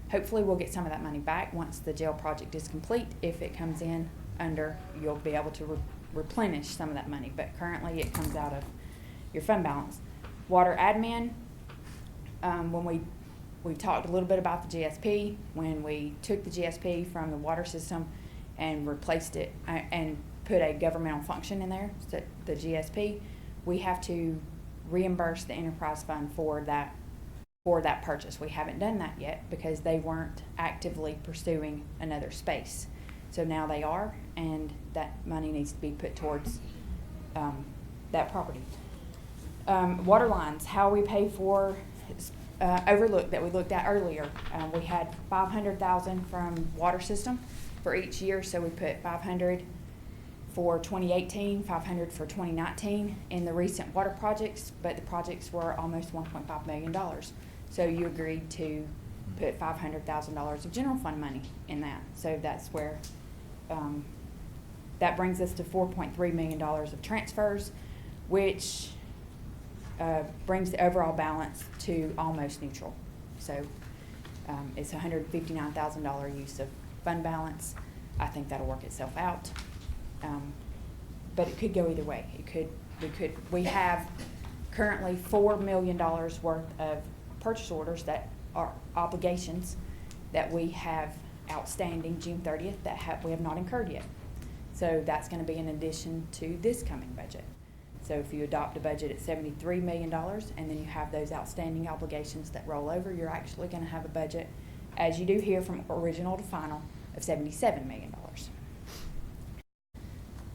Hopefully we'll get some of that money back once the jail project is complete. If it comes in under, you'll be able to replenish some of that money, but currently it comes out of your fund balance. Water admin, when we talked a little bit about the GSP, when we took the GSP from the water system and replaced it and put a governmental function in there, so the GSP, we have to reimburse the enterprise fund for that purchase. We haven't done that yet because they weren't actively pursuing another space. So now they are, and that money needs to be put towards that property. Water lines, how we pay for overlooked that we looked at earlier. We had 500,000 from water system for each year, so we put 500 for 2018, 500 for 2019 in the recent water projects, but the projects were almost $1.5 million. So you agreed to put $500,000 of general fund money in that. So that's where, that brings us to $4.3 million of transfers, which brings the overall balance to almost neutral. So it's $159,000 use of fund balance. I think that'll work itself out. But it could go either way. We have currently $4 million worth of purchase orders that are obligations that we have outstanding June 30th that we have not incurred yet. So that's going to be in addition to this coming budget. So if you adopt a budget at $73 million and then you have those outstanding obligations that roll over, you're actually going to have a budget, as you do here from original to final, of $77 million.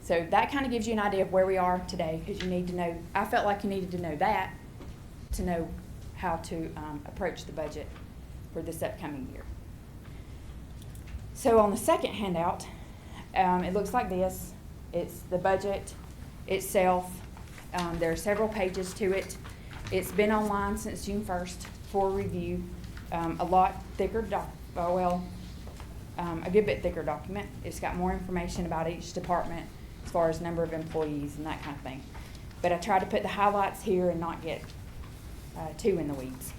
So that kind of gives you an idea of where we are today, because you need to know, I felt like you needed to know that to know how to approach the budget for this upcoming year. So on the second handout, it looks like this. It's the budget itself. There are several pages to it. It's been online since June 1st for review. A lot thicker, a good bit thicker document. It's got more information about each department as far as number of employees and that kind of thing. But I try to put the highlights here and not get too in the weeds.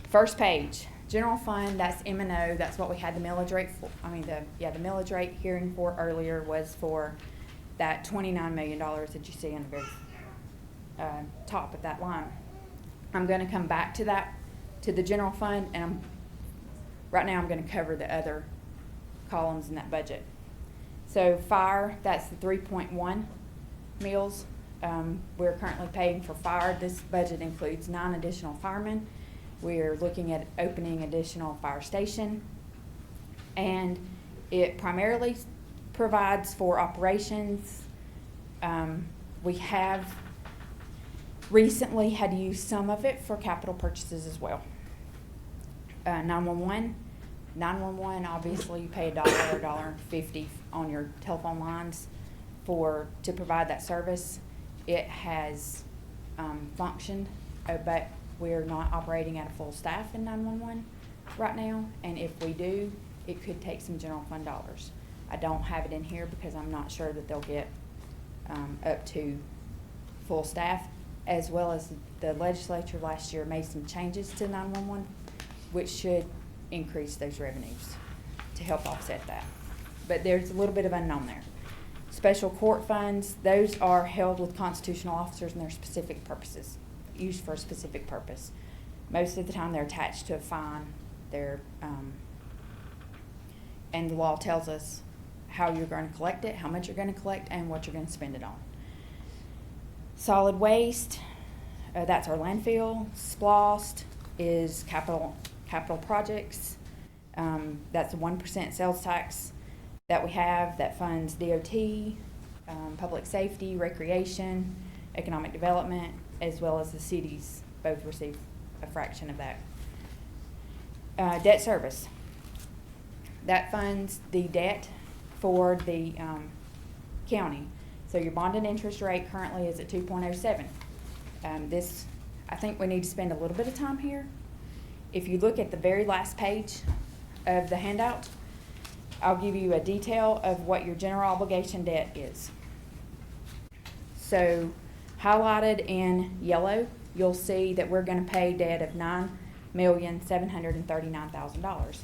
First page, general fund, that's M&O. That's what we had the millage rate for. The millage rate hearing for earlier was for that $29 million that you see on the very top of that line. I'm going to come back to that, to the general fund, and right now I'm going to cover the other columns in that budget. So fire, that's the 3.1 mills. We're currently paying for fire. This budget includes 9 additional firemen. We're looking at opening additional fire station, and it primarily provides for operations. We have recently had to use some of it for capital purchases as well. 911, obviously you pay $1 or $1.50 on your telephone lines to provide that service. It has functioned, but we're not operating at a full staff in 911 right now, and if we do, it could take some general fund dollars. I don't have it in here because I'm not sure that they'll get up to full staff, as well as the legislature last year made some changes to 911, which should increase those revenues to help offset that. But there's a little bit of unknown there. Special court funds, those are held with constitutional officers and their specific purposes, used for a specific purpose. Most of the time they're attached to a fine. And the law tells us how you're going to collect it, how much you're going to collect, and what you're going to spend it on. Solid waste, that's our landfill. SPLOST is capital projects. That's a 1% sales tax that we have that funds DOT, public safety, recreation, economic development, as well as the cities both receive a fraction of that. Debt service. That funds the debt for the county. So your bond and interest rate currently is at 2.07. I think we need to spend a little bit of time here. If you look at the very last page of the handout, I'll give you a detail of what your general obligation debt is. So highlighted in yellow, you'll see that we're going to pay debt of $9,739,000.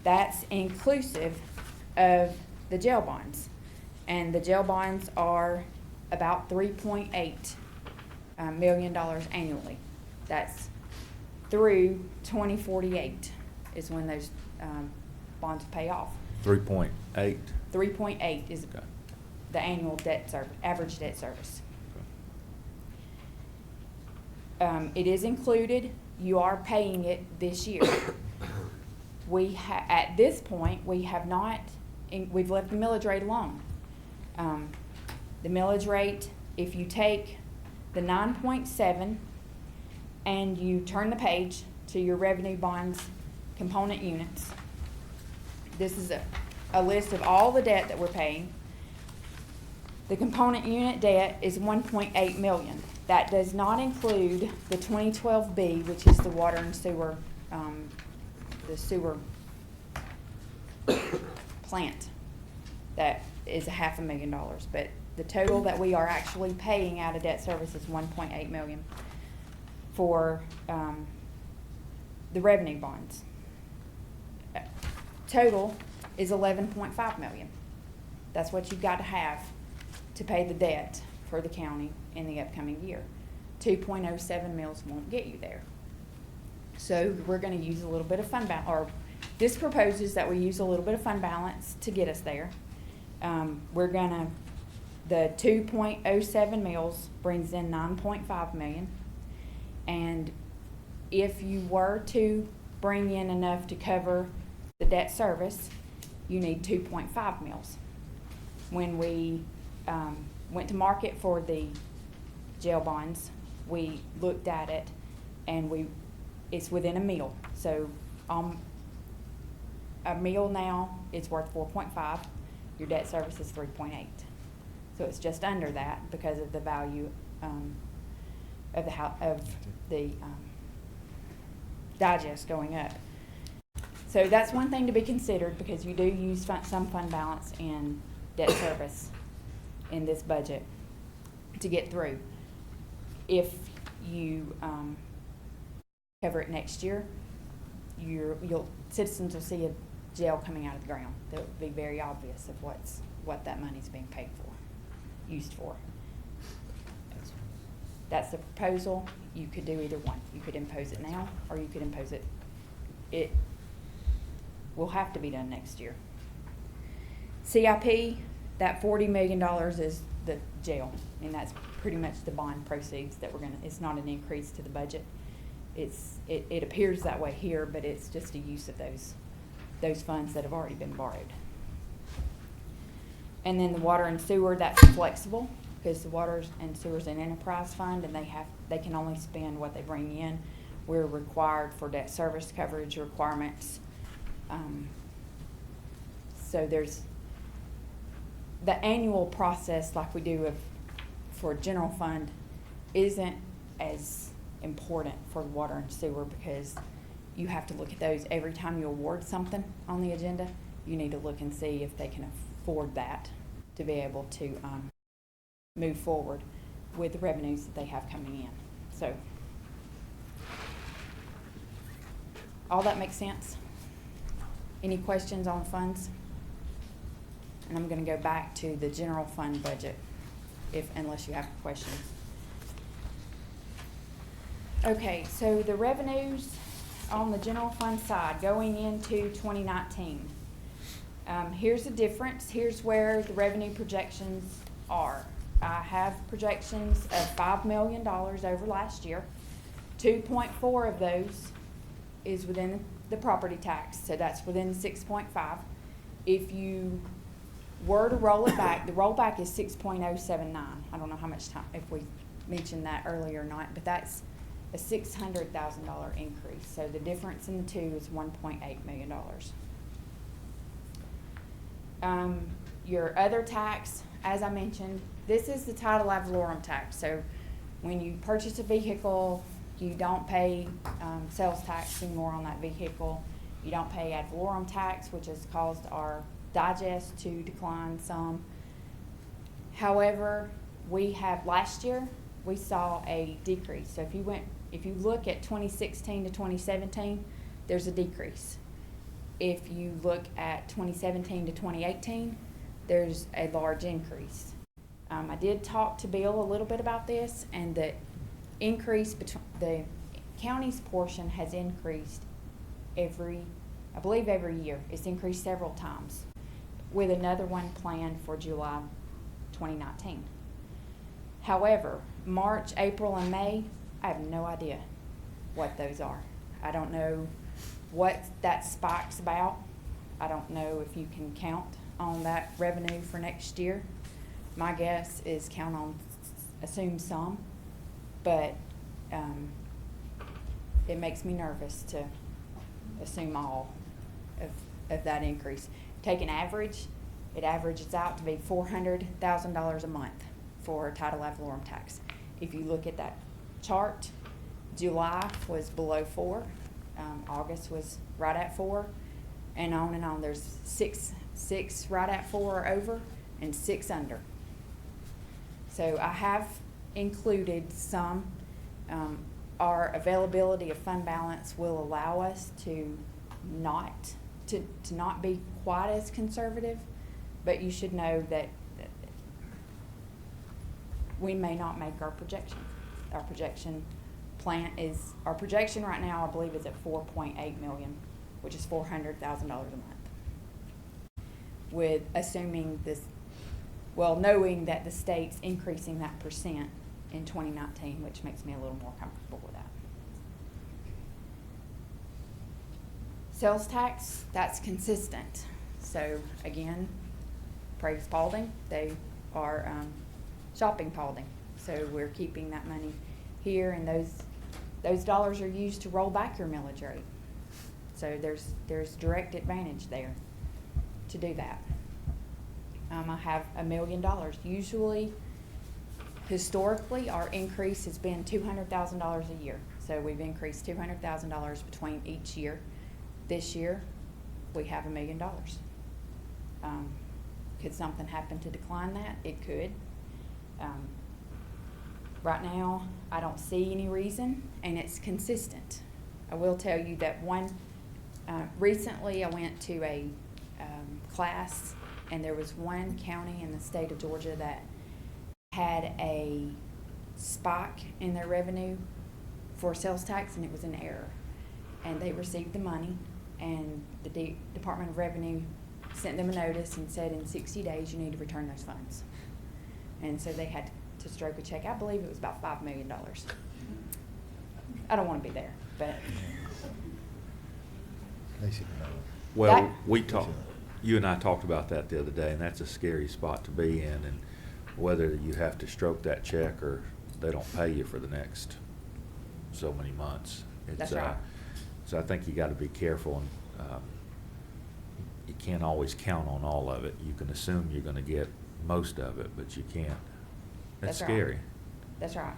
That's inclusive of the jail bonds. And the jail bonds are about $3.8 million annually. That's through 2048 is when those bonds pay off. 3.8. 3.8 is the annual debt service, average debt service. It is included. You are paying it this year. At this point, we have not. We've left the millage rate alone. The millage rate, if you take the 9.7 and you turn the page to your revenue bonds component units, this is a list of all the debt that we're paying. The component unit debt is 1.8 million. That does not include the 2012B, which is the water and sewer, the sewer plant. That is $500,000. But the total that we are actually paying out of debt service is 1.8 million for the revenue bonds. Total is 11.5 million. That's what you've got to have to pay the debt for the county in the upcoming year. 2.07 mils won't get you there. So we're going to use a little bit of fund balance, or this proposes that we use a little bit of fund balance to get us there. We're going to, the 2.07 mils brings in 9.5 million. And if you were to bring in enough to cover the debt service, you need 2.5 mils. When we went to market for the jail bonds, we looked at it, and it's within a mil. So a mil now is worth 4.5. Your debt service is 3.8. So it's just under that because of the value of the digest going up. So that's one thing to be considered, because you do use some fund balance in debt service in this budget to get through. If you cover it next year, citizens will see a jail coming out of the ground. That will be very obvious of what that money's being paid for, used for. That's the proposal. You could do either one. You could impose it now, or you could impose it. It will have to be done next year. CIP, that $40 million is the jail, and that's pretty much the bond proceeds that it's not an increase to the budget. It appears that way here, but it's just a use of those funds that have already been borrowed. And then the water and sewer, that's flexible, because the water and sewer's an enterprise fund, and they can only spend what they bring in. We're required for debt service coverage requirements. So there's the annual process like we do for general fund isn't as important for water and sewer, because you have to look at those every time you award something on the agenda. You need to look and see if they can afford that to be able to move forward with the revenues that they have coming in. So all that makes sense? Any questions on funds? And I'm going to go back to the general fund budget, unless you have questions. Okay, so the revenues on the general fund side going into 2019. Here's the difference. Here's where the revenue projections are. I have projections of $5 million over last year. 2.4 of those is within the property tax, so that's within 6.5. If you were to roll it back, the rollback is 6.079. I don't know how much time, if we mentioned that earlier or not, but that's a $600,000 increase. So the difference in the two is $1.8 million. Your other tax, as I mentioned, this is the title ad valorem tax. So when you purchase a vehicle, you don't pay sales tax anymore on that vehicle. You don't pay ad valorem tax, which has caused our digest to decline some. However, last year, we saw a decrease. So if you look at 2016 to 2017, there's a decrease. If you look at 2017 to 2018, there's a large increase. I did talk to Bill a little bit about this, and the increase between the county's portion has increased every year. It's increased several times, with another one planned for July 2019. However, March, April, and May, I have no idea what those are. I don't know what that spike's about. I don't know if you can count on that revenue for next year. My guess is assume some, but it makes me nervous to assume all of that increase. Take an average, it averages out to be $400,000 a month for title ad valorem tax. If you look at that chart, July was below 4, August was right at 4, and on and on. There's six right at 4 or over, and 6 under. So I have included some. Our availability of fund balance will allow us to not be quite as conservative, but you should know that we may not make our projection. Our projection right now, I believe, is at 4.8 million, which is $400,000 a month. With assuming knowing that the state's increasing that percent in 2019, which makes me a little more comfortable with that. Sales tax, that's consistent. So again, praise Paulding. They are shopping Paulding. So we're keeping that money here, and those dollars are used to roll back your millage rate. So there's direct advantage there to do that. I have $1 million. Usually, historically, our increase has been $200,000 a year. So we've increased $200,000 between each year. This year, we have $1 million. Could something happen to decline that? It could. Right now, I don't see any reason, and it's consistent. I will tell you that recently I went to a class, and there was one county in the state of Georgia that had a spike in their revenue for sales tax, and it was an error. And they received the money, and the Department of Revenue sent them a notice and said in 60 days you need to return those funds. And so they had to stroke a check. I believe it was about $5 million. I don't want to be there, but well, you and I talked about that the other day, and that's a scary spot to be in, and whether you have to stroke that check or they don't pay you for the next so many months. That's right. So I think you got to be careful, and you can't always count on all of it. You can assume you're going to get most of it, but you can't. That's scary. Right. That's right.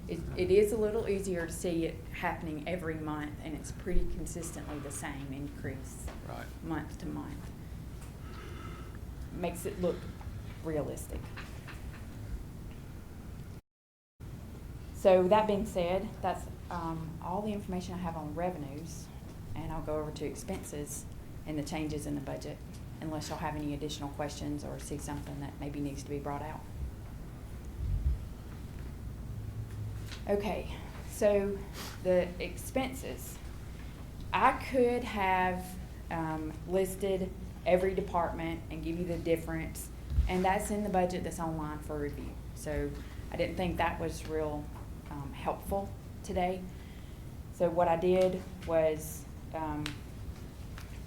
It is a little easier to see it happening every month, and it's pretty consistently the same increase month to month. Makes it look realistic. So that being said, that's all the information I have on revenues, and I'll go over to expenses and the changes in the budget, unless y'all have any additional questions or see something that maybe needs to be brought out. Okay, so the expenses. I could have listed every department and give you the difference, and that's in the budget that's online for review. So I didn't think that was real helpful today. So what I did was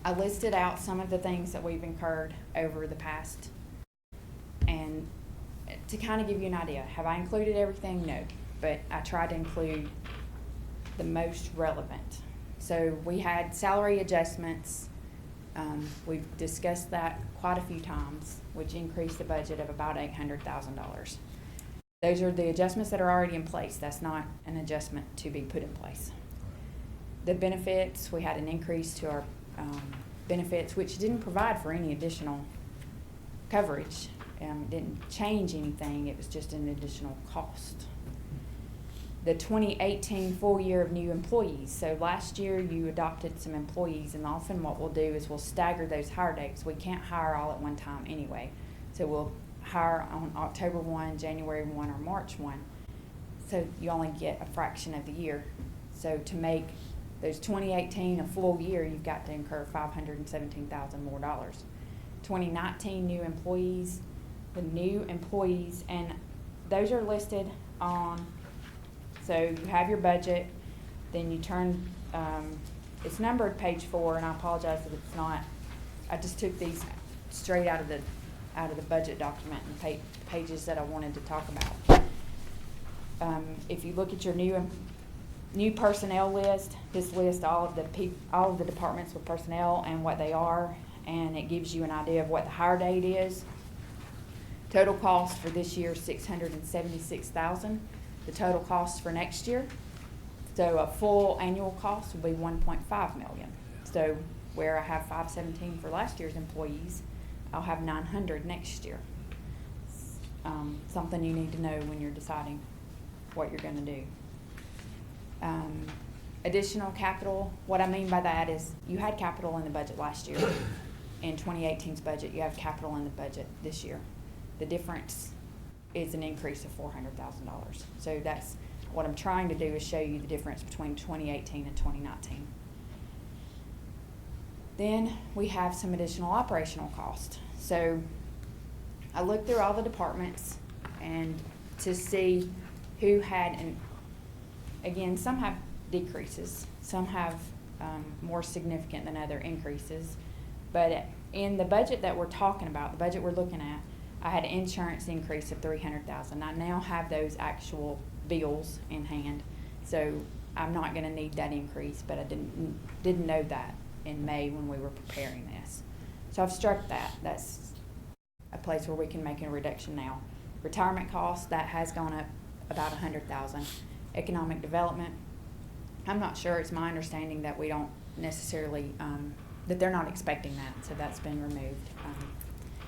I listed out some of the things that we've incurred over the past, and to kind of give you an idea. Have I included everything? No, but I tried to include the most relevant. So we had salary adjustments. We've discussed that quite a few times, which increased the budget of about $800,000. Those are the adjustments that are already in place. That's not an adjustment to be put in place. The benefits, we had an increase to our benefits, which didn't provide for any additional coverage. It didn't change anything. It was just an additional cost. The 2018 full year of new employees. So last year you adopted some employees, and often what we'll do is we'll stagger those hire dates. We can't hire all at one time anyway. So we'll hire on October 1, January 1, or March 1. So you only get a fraction of the year. So to make those 2018 a full year, you've got to incur $517,000 more dollars. 2019 new employees, the new employees, and those are listed on. So you have your budget, then you turn, it's numbered page 4, and I apologize if it's not. I just took these straight out of the budget document and pages that I wanted to talk about. If you look at your new new personnel list. This lists all of the departments with personnel and what they are, and it gives you an idea of what the hire date is. Total cost for this year, $676,000. The total cost for next year, so a full annual cost will be $1.5 million. So where I have $517 for last year's employees, I'll have $900 next year. Something you need to know when you're deciding what you're going to do. Additional capital, what I mean by that is you had capital in the budget last year. In 2018's budget, you have capital in the budget this year. The difference is an increase of $400,000. So that's what I'm trying to do, is show you the difference between 2018 and 2019. Then we have some additional operational cost. So I looked through all the departments and to see who had, and again, some have decreases, some have more significant than other increases. But in the budget that we're talking about, the budget we're looking at, I had an insurance increase of $300,000. I now have those actual bills in hand, so I'm not going to need that increase. But I didn't know that in May when we were preparing this, so I've struck that. That's a place where we can make a reduction now. Retirement costs, that has gone up about $100,000. Economic development, I'm not sure. It's my understanding that we don't necessarily that they're not expecting that, so that's been removed.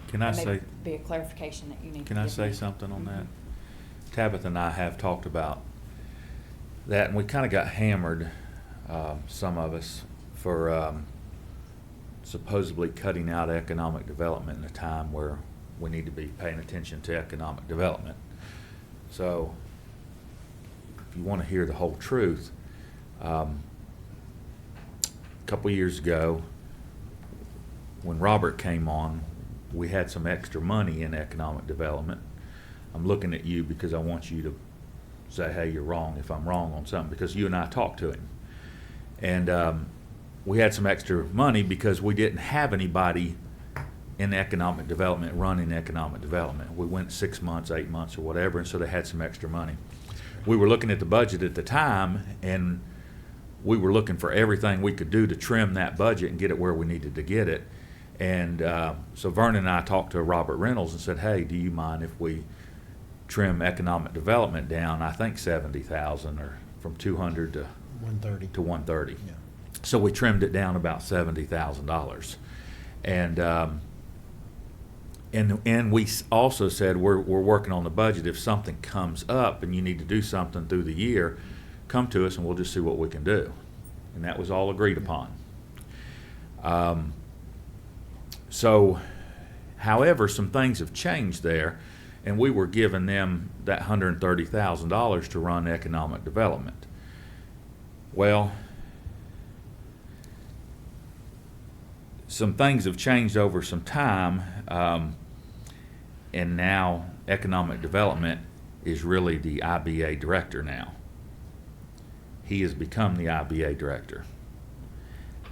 Can I say? Be a clarification that you need. Can to I give say me. something on that? Tabitha and I have talked about that, and we kind of got hammered, some of us, for supposedly cutting out economic development in a time where we need to be paying attention to economic development. So, if you want to hear the whole truth, a couple years ago, when Robert came on, we had some extra money in economic development. I'm looking at you because I want you to say, hey, you're wrong if I'm wrong on something, because you and I talked to him. And we had some extra money because we didn't have anybody in economic development running economic development. We went 6 months, 8 months, or whatever, and so they had some extra money. We were looking at the budget at the time, and we were looking for everything we could do to trim that budget and get it where we needed to get it. And so Vernon and I talked to Robert Reynolds and said, hey, do you mind if we trim economic development down, I think 70,000, or from 200 to 130. To 130. Yeah. So we trimmed it down about $70,000. And we also said we're working on the budget. If something comes up and you need to do something through the year, come to us and we'll just see what we can do. And that was all agreed upon. So, however, some things have changed there, and we were giving them that $130,000 to run economic development. Well, some things have changed over some time, and now economic development is really the IBA director now. He has become the IBA director.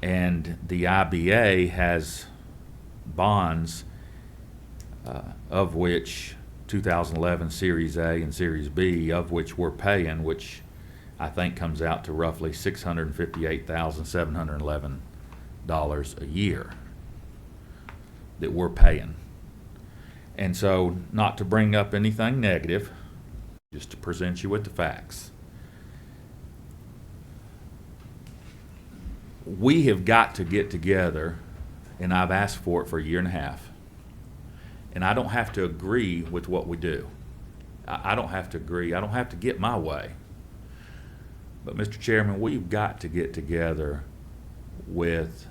And the IBA has bonds, of which 2011 Series A and Series B, of which we're paying, which I think comes out to roughly $658,711 a year that we're paying. And so, not to bring up anything negative, just to present you with the facts. We have got to get together, and I've asked for it for a year and a half. And I don't have to agree with what we do. I don't have to agree. I don't have to get my way. But, Mr. Chairman, we've got to get together with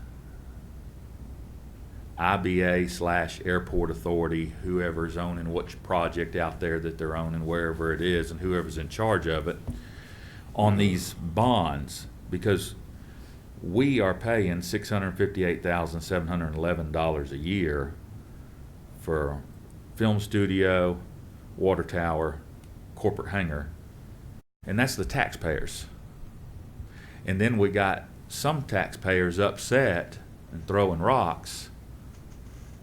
IBA/Airport Authority, whoever's owning which project out there that they're owning, wherever it is, and whoever's in charge of it, on these bonds, because we are paying $658,711 a year for film studio, water tower, corporate hangar, and that's the taxpayers. And then we got some taxpayers upset and throwing rocks,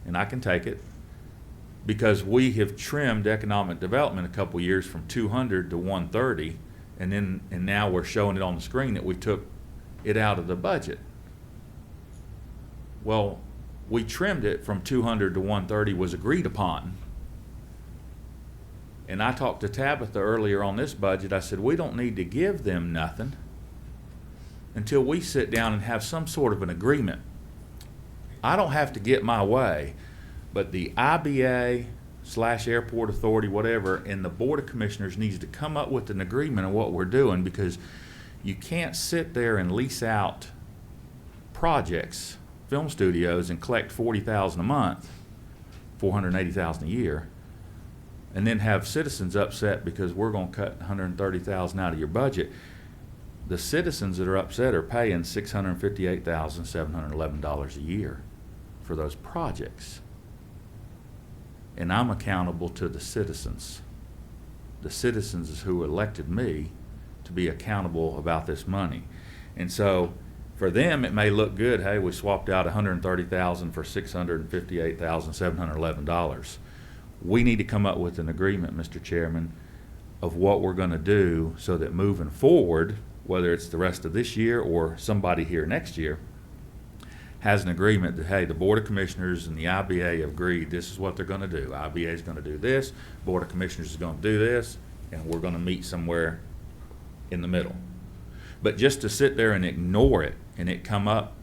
and I can take it, because we have trimmed economic development a couple years from 200 to 130, And now we're showing it on the screen that we took it out of the budget. Well, we trimmed it from 200 to 130 was agreed upon. And I talked to Tabitha earlier on this budget. I said, we don't need to give them nothing until we sit down and have some sort of an agreement. I don't have to get my way, but the IBA/Airport Authority, whatever, and the Board of Commissioners needs to come up with an agreement on what we're doing, because you can't sit there and lease out projects, film studios, and collect $40,000 a month, $480,000 a year, and then have citizens upset because we're going to cut $130,000 out of your budget. The citizens that are upset are paying $658,711 a year for those projects. And I'm accountable to the citizens. The citizens is who elected me to be accountable about this money. And so for them, it may look good. Hey, we swapped out $130,000 for $658,711. We need to come up with an agreement, Mr. Chairman, of what we're going to do so that moving forward, whether it's the rest of this year or somebody here next year, has an agreement that, hey, the Board of Commissioners and the IBA have agreed this is what they're going to do. IBA is going to do this, Board of Commissioners is going to do this, and we're going to meet somewhere in the middle. But just to sit there and ignore it and it come up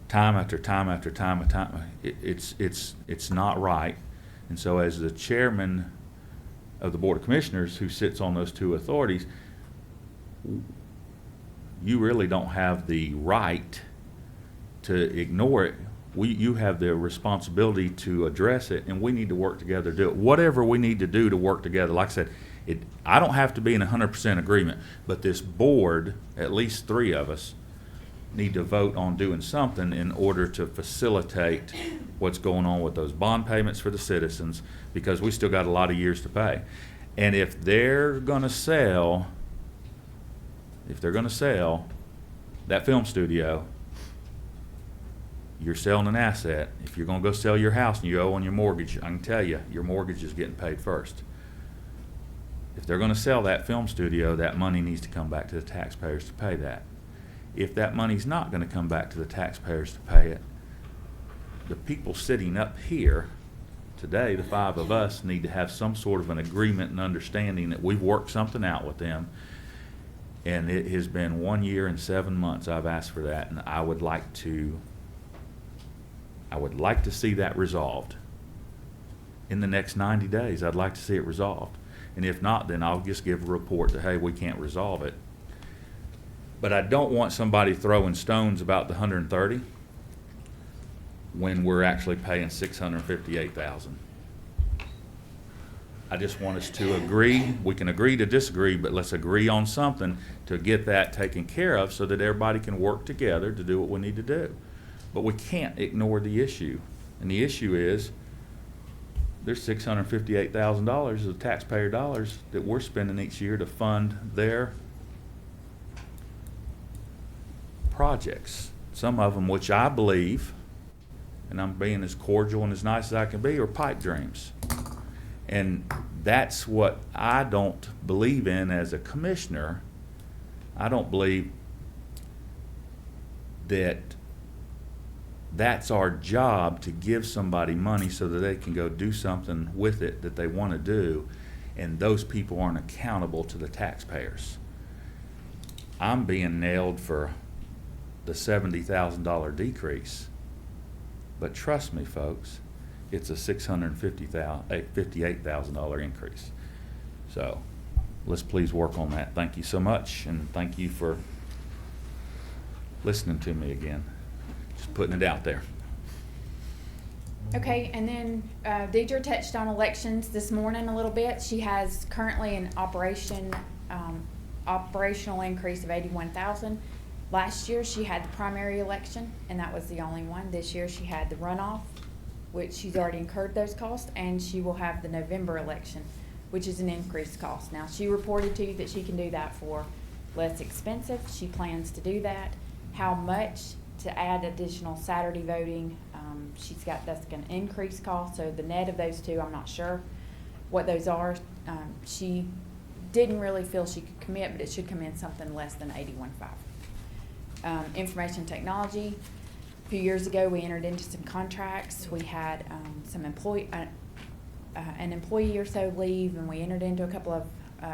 time after time after time after time, it's not right. And so as the chairman of the Board of Commissioners who sits on those two authorities, you really don't have the right to ignore it. You have the responsibility to address it, and we need to work together to do it. Whatever we need to do to work together. Like I said, I don't have to be in 100% agreement, but this board, at least 3 of us, need to vote on doing something in order to facilitate what's going on with those bond payments for the citizens, because we still got a lot of years to pay. And if they're going to sell that film studio, you're selling an asset. If you're going to go sell your house and you owe on your mortgage, I can tell you, your mortgage is getting paid first. If they're going to sell that film studio, that money needs to come back to the taxpayers to pay that. If that money's not going to come back to the taxpayers to pay it, the people sitting up here today, the 5 of us, need to have some sort of an agreement and understanding that we've worked something out with them. And it has been 1 year and 7 months I've asked for that, and I would like to see that resolved. In the next 90 days, I'd like to see it resolved. And if not, then I'll just give a report that, hey, we can't resolve it. But I don't want somebody throwing stones about the 130 when we're actually paying $658,000. I just want us to agree. We can agree to disagree, but let's agree on something to get that taken care of so that everybody can work together to do what we need to do. But we can't ignore the issue. And the issue is there's $658,000 of taxpayer dollars that we're spending each year to fund their projects. Some of them, which I believe, and I'm being as cordial and as nice as I can be, are pipe dreams. And that's what I don't believe in as a commissioner. I don't believe that that's our job, to give somebody money so that they can go do something with it that they want to do, and those people aren't accountable to the taxpayers. I'm being nailed for the $70,000 decrease, but trust me, folks, it's a $658,000 increase. So let's please work on that. Thank you so much, and thank you for listening to me again. Just putting it out there. Okay, and then Deidre touched on elections this morning a little bit. She has currently an operational increase of $81,000. Last year she had the primary election, and that was the only one. This year she had the runoff, which she's already incurred those costs, and she will have the November election, which is an increased cost. Now, she reported to you that she can do that for less expensive. She plans to do that. How much to add additional Saturday voting, that's going to increase costs. So the net of those two, I'm not sure what those are. She didn't really feel she could commit, but it should come in something less than 81.5. Information technology. A few years ago, we entered into some contracts. We had some an employee or so leave, and we entered into a couple of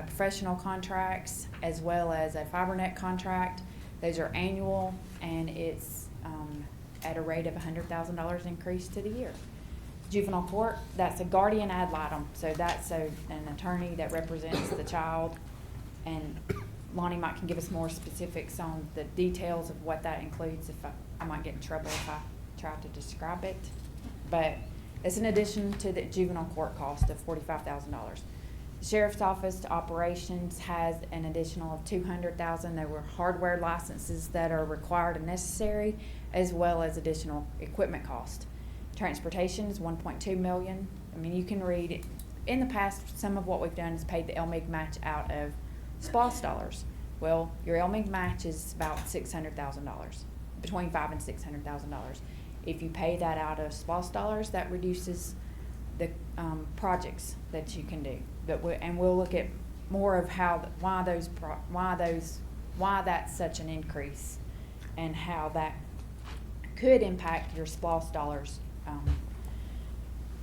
professional contracts as well as a FiberNet contract. Those are annual, and it's at a rate of $100,000 increase to the year. Juvenile court, that's a guardian ad litem, so that's an attorney that represents the child, and Lonnie can give us more specifics on the details of what that includes. If I might get in trouble if I try to describe it, but it's an addition to the juvenile court cost of $45,000. The sheriff's office operations has an additional of $200,000. There were hardware licenses that are required and necessary, as well as additional equipment cost. Transportation is $1.2 million. I mean, you can read it. In the past, some of what we've done is paid the LMIG match out of SPOS dollars. Well, your LMIG match is about $600,000, between $500,000 and $600,000. If you pay that out of SPOS dollars, that reduces the projects that you can do. But we'll look at more of why that's such an increase, and how that could impact your SPOS dollars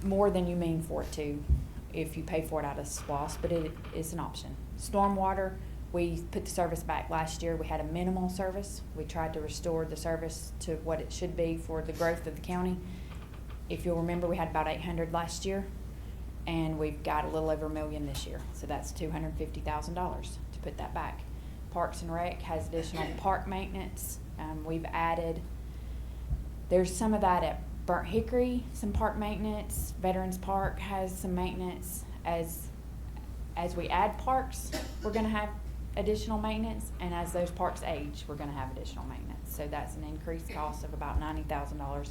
more than you mean for it to if you pay for it out of SPOS, but it is an option. Stormwater, we put the service back last year. We had a minimal service. We tried to restore the service to what it should be for the growth of the county. If you'll remember, we had about 800 last year, and we've got a little over $1 million this year. So that's $250,000 to put that back. Parks and Rec has additional park maintenance. We've added, there's some of that at Burnt Hickory, some park maintenance. Veterans Park has some maintenance. As we add parks, we're going to have additional maintenance, and as those parks age, we're going to have additional maintenance. So that's an increased cost of about $90,000.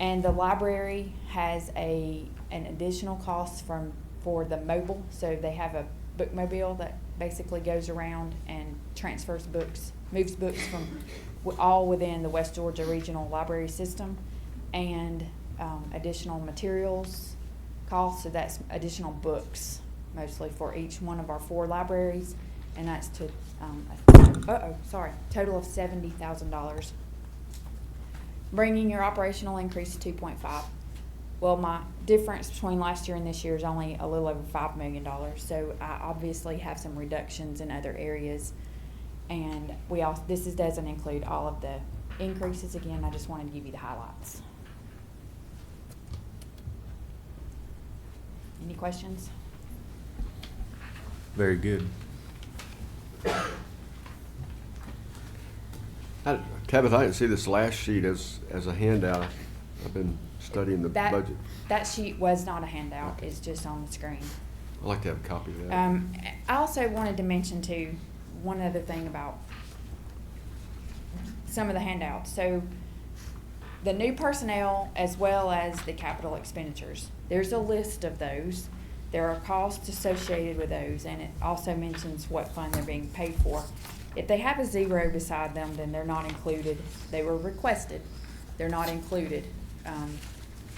And the library has an additional cost for the mobile. So they have a bookmobile that basically goes around and transfers books, moves books from all within the West Georgia Regional Library System, and additional materials costs. So that's additional books, mostly for each one of our 4 libraries, and that's to total of $70,000. Bringing your operational increase to 2.5. Well, my difference between last year and this year is only a little over $5 million. So I obviously have some reductions in other areas, and this doesn't include all of the increases. Again, I just wanted to give you the highlights. Any questions? Very good. Tabitha, I didn't see this last sheet as a handout. I've been studying the budget. That sheet was not a handout. It's just on the screen. I'd like to have a copy of that. I also wanted to mention too, one other thing about some of the handouts. So the new personnel as well as the capital expenditures. There's a list of those. There are costs associated with those, and it also mentions what fund they're being paid for. If they have a 0 beside them, then they're not included. They were requested. They're not included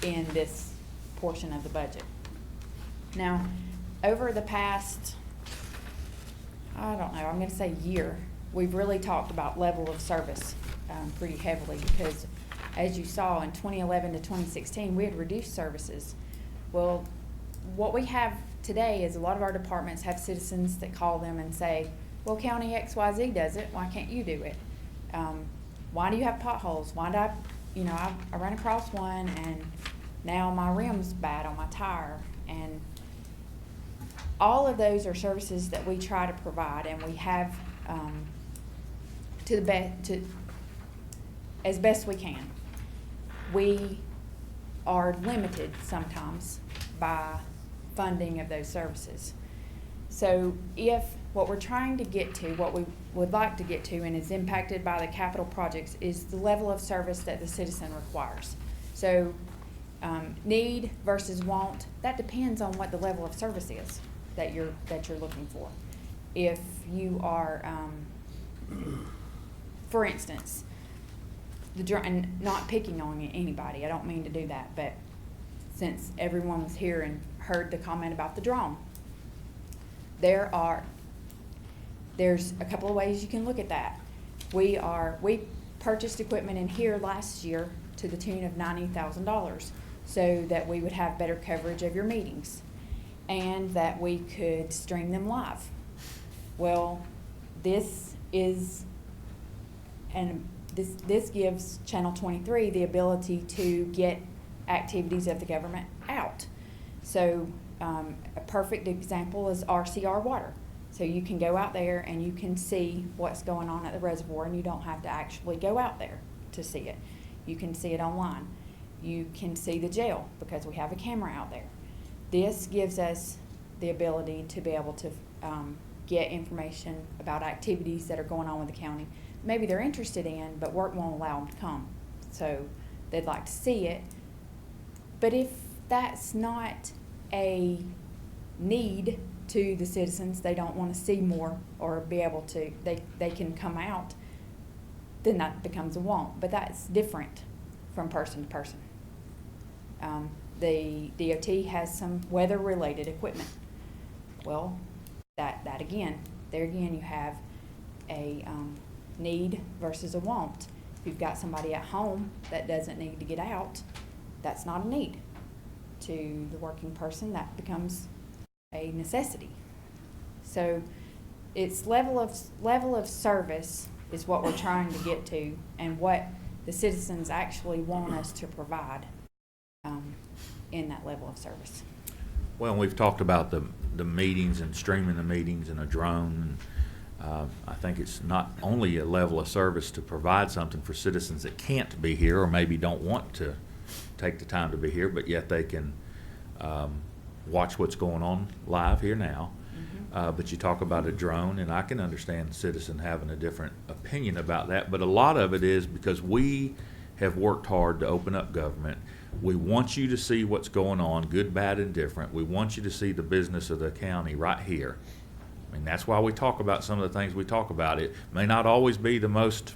in this portion of the budget. Now, over the past, I'm going to say year, we've really talked about level of service pretty heavily, because as you saw in 2011 to 2016, we had reduced services. Well, what we have today is a lot of our departments have citizens that call them and say, well, County XYZ does it. Why can't you do it? Why do you have potholes? Why do I ran across one, and now my rim's bad on my tire. And all of those are services that we try to provide, and we have as best we can. We are limited sometimes by funding of those services. So if what we're trying to get to, what we would like to get to, and is impacted by the capital projects, is the level of service that the citizen requires. So need versus want, that depends on what the level of service is that you're looking for. If you are, for instance, and not picking on anybody, I don't mean to do that, but since everyone was here and heard the comment about the drone, There's a couple of ways you can look at that. We purchased equipment in here last year to the tune of $90,000 so that we would have better coverage of your meetings and that we could stream them live. Well, this gives Channel 23 the ability to get activities of the government out. So a perfect example is RCR water. So you can go out there and you can see what's going on at the reservoir, and you don't have to actually go out there to see it. You can see it online. You can see the jail because we have a camera out there. This gives us the ability to be able to get information about activities that are going on with the county. Maybe they're interested in, but work won't allow them to come. So they'd like to see it. But if that's not a need to the citizens, they don't want to see more or be able to, they can come out, then that becomes a want. But that's different from person to person. The DOT has some weather-related equipment. Well, that again, there again you have a need versus a want. If you've got somebody at home that doesn't need to get out, that's not a need. To the working person, that becomes a necessity. So it's level of service is what we're trying to get to, and what the citizens actually want us to provide in that level of service. Well, we've talked about the meetings and streaming the meetings and a drone. I think it's not only a level of service to provide something for citizens that can't be here or maybe don't want to take the time to be here, but yet they can watch what's going on live here now. But you talk about a drone, and I can understand the citizen having a different opinion about that, but a lot of it is because we have worked hard to open up government. We want you to see what's going on, good, bad, and different. We want you to see the business of the county right here. I mean, that's why we talk about some of the things we talk about. It may not always be the most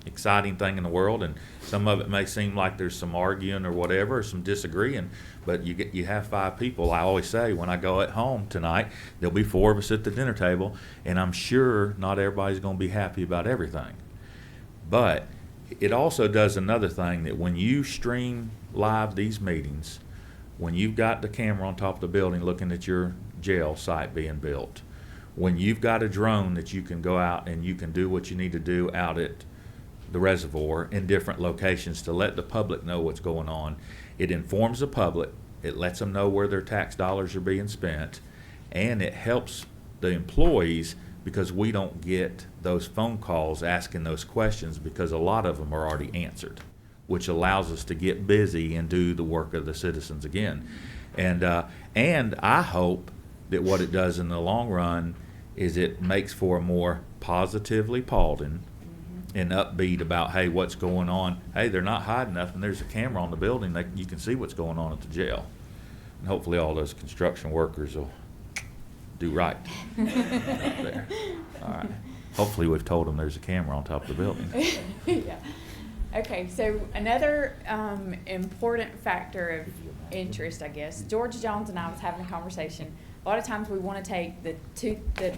exciting thing in the world, and some of it may seem like there's some arguing or whatever, or some disagreeing, but you have 5 people. I always say when I go at home tonight, there'll be 4 of us at the dinner table, and I'm sure not everybody's going to be happy about everything. But it also does another thing, that when you stream live these meetings, when you've got the camera on top of the building looking at your jail site being built, when you've got a drone that you can go out and you can do what you need to do out at the reservoir in different locations to let the public know what's going on, it informs the public, it lets them know where their tax dollars are being spent, and it helps the employees because we don't get those phone calls asking those questions, because a lot of them are already answered, which allows us to get busy and do the work of the citizens again. And I hope that what it does in the long run is it makes for a more positively Paulding and upbeat about, hey, what's going on? Hey, they're not hiding nothing. There's a camera on the building. You can see what's going on at the jail. And hopefully all those construction workers will do right there. All right. Hopefully we've told them there's a camera on top of the building. Yeah. Okay, so another important factor of interest, I guess, George Jones and I was having a conversation. A lot of times we want to take the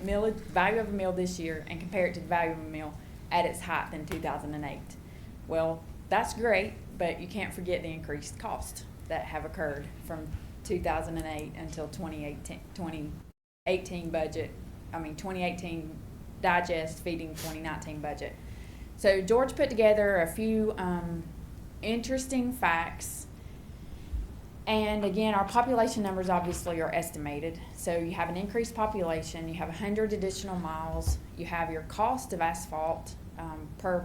millage value of a mill this year and compare it to the value of a mill at its height in 2008. Well, that's great, but you can't forget the increased costs that have occurred from 2008 until 2018 budget. 2018 digest feeding 2019 budget. So George put together a few interesting facts. And again, our population numbers obviously are estimated. So you have an increased population, you have 100 additional miles, you have your cost of asphalt per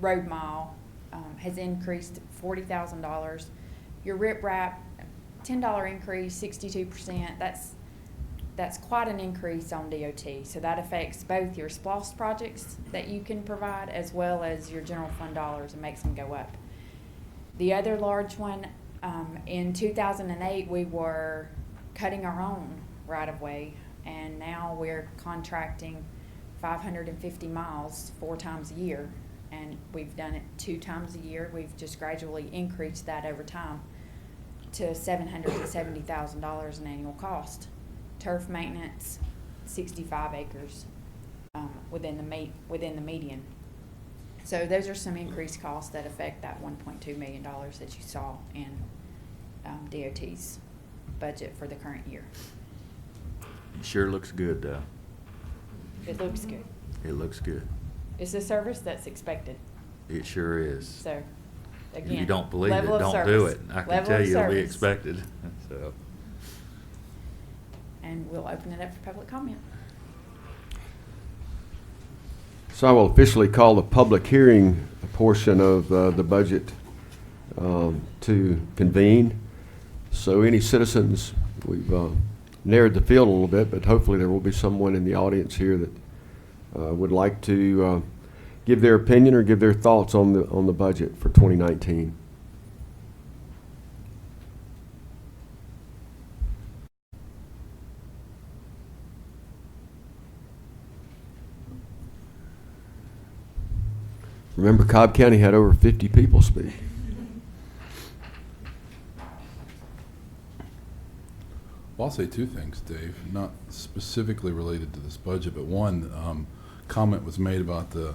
road mile has increased $40,000. Your riprap, $10 increase, 62%. That's quite an increase on DOT. So that affects both your SPLOST projects that you can provide as well as your general fund dollars and makes them go up. The other large one, in 2008, we were cutting our own right-of-way, and now we're contracting 550 miles 4 times a year, and we've done it 2 times a year. We've just gradually increased that over time to $770,000 in annual cost turf maintenance, 65 acres, within the median. So those are some increased costs that affect that $1.2 million that you saw in DOT's budget for the current year. Sure looks good, though. It looks good. It looks good. It's a service that's expected. It sure is. So, If again, you don't believe it, level of don't do service. it. I can Level tell of you it'll be service. expected. So, And we'll open it up for public comment. So I will officially call the public hearing portion of the budget to convene. So any citizens, we've narrowed the field a little bit, but hopefully there will be someone in the audience here that would like to give their opinion or give their thoughts on the budget for 2019. Remember, Cobb County had over 50 people speak. Well, I'll say two things, Dave, not specifically related to this budget, but one, comment was made about the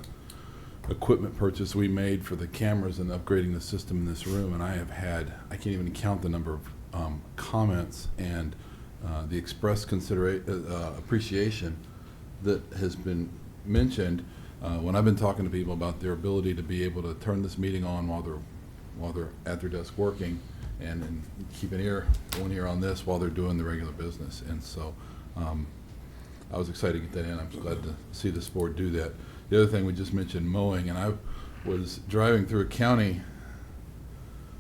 equipment purchase we made for the cameras and upgrading the system in this room, and I can't even count the number of comments and the expressed appreciation that has been mentioned when I've been talking to people about their ability to be able to turn this meeting on while they're at their desk working and keep one ear on this while they're doing the regular business. And so I was excited to get that in. I'm glad to see this board do that. The other thing, we just mentioned mowing, and I was driving through a county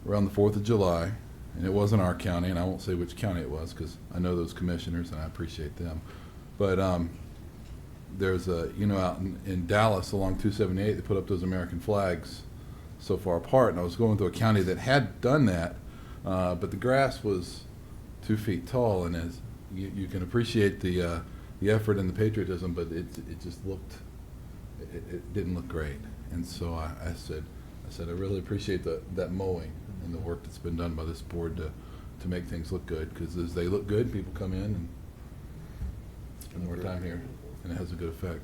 around the 4th of July, and it wasn't our county, and I won't say which county it was because I know those commissioners and I appreciate them. But there's out in Dallas along 278, they put up those American flags so far apart, and I was going through a county that had done that, but the grass was 2 feet tall, and as you can appreciate the effort and the patriotism, but it just looked, it didn't look great. And so I said I really appreciate that mowing and the work that's been done by this board to make things look good, because as they look good, people come in and spend more time here, and it has a good effect.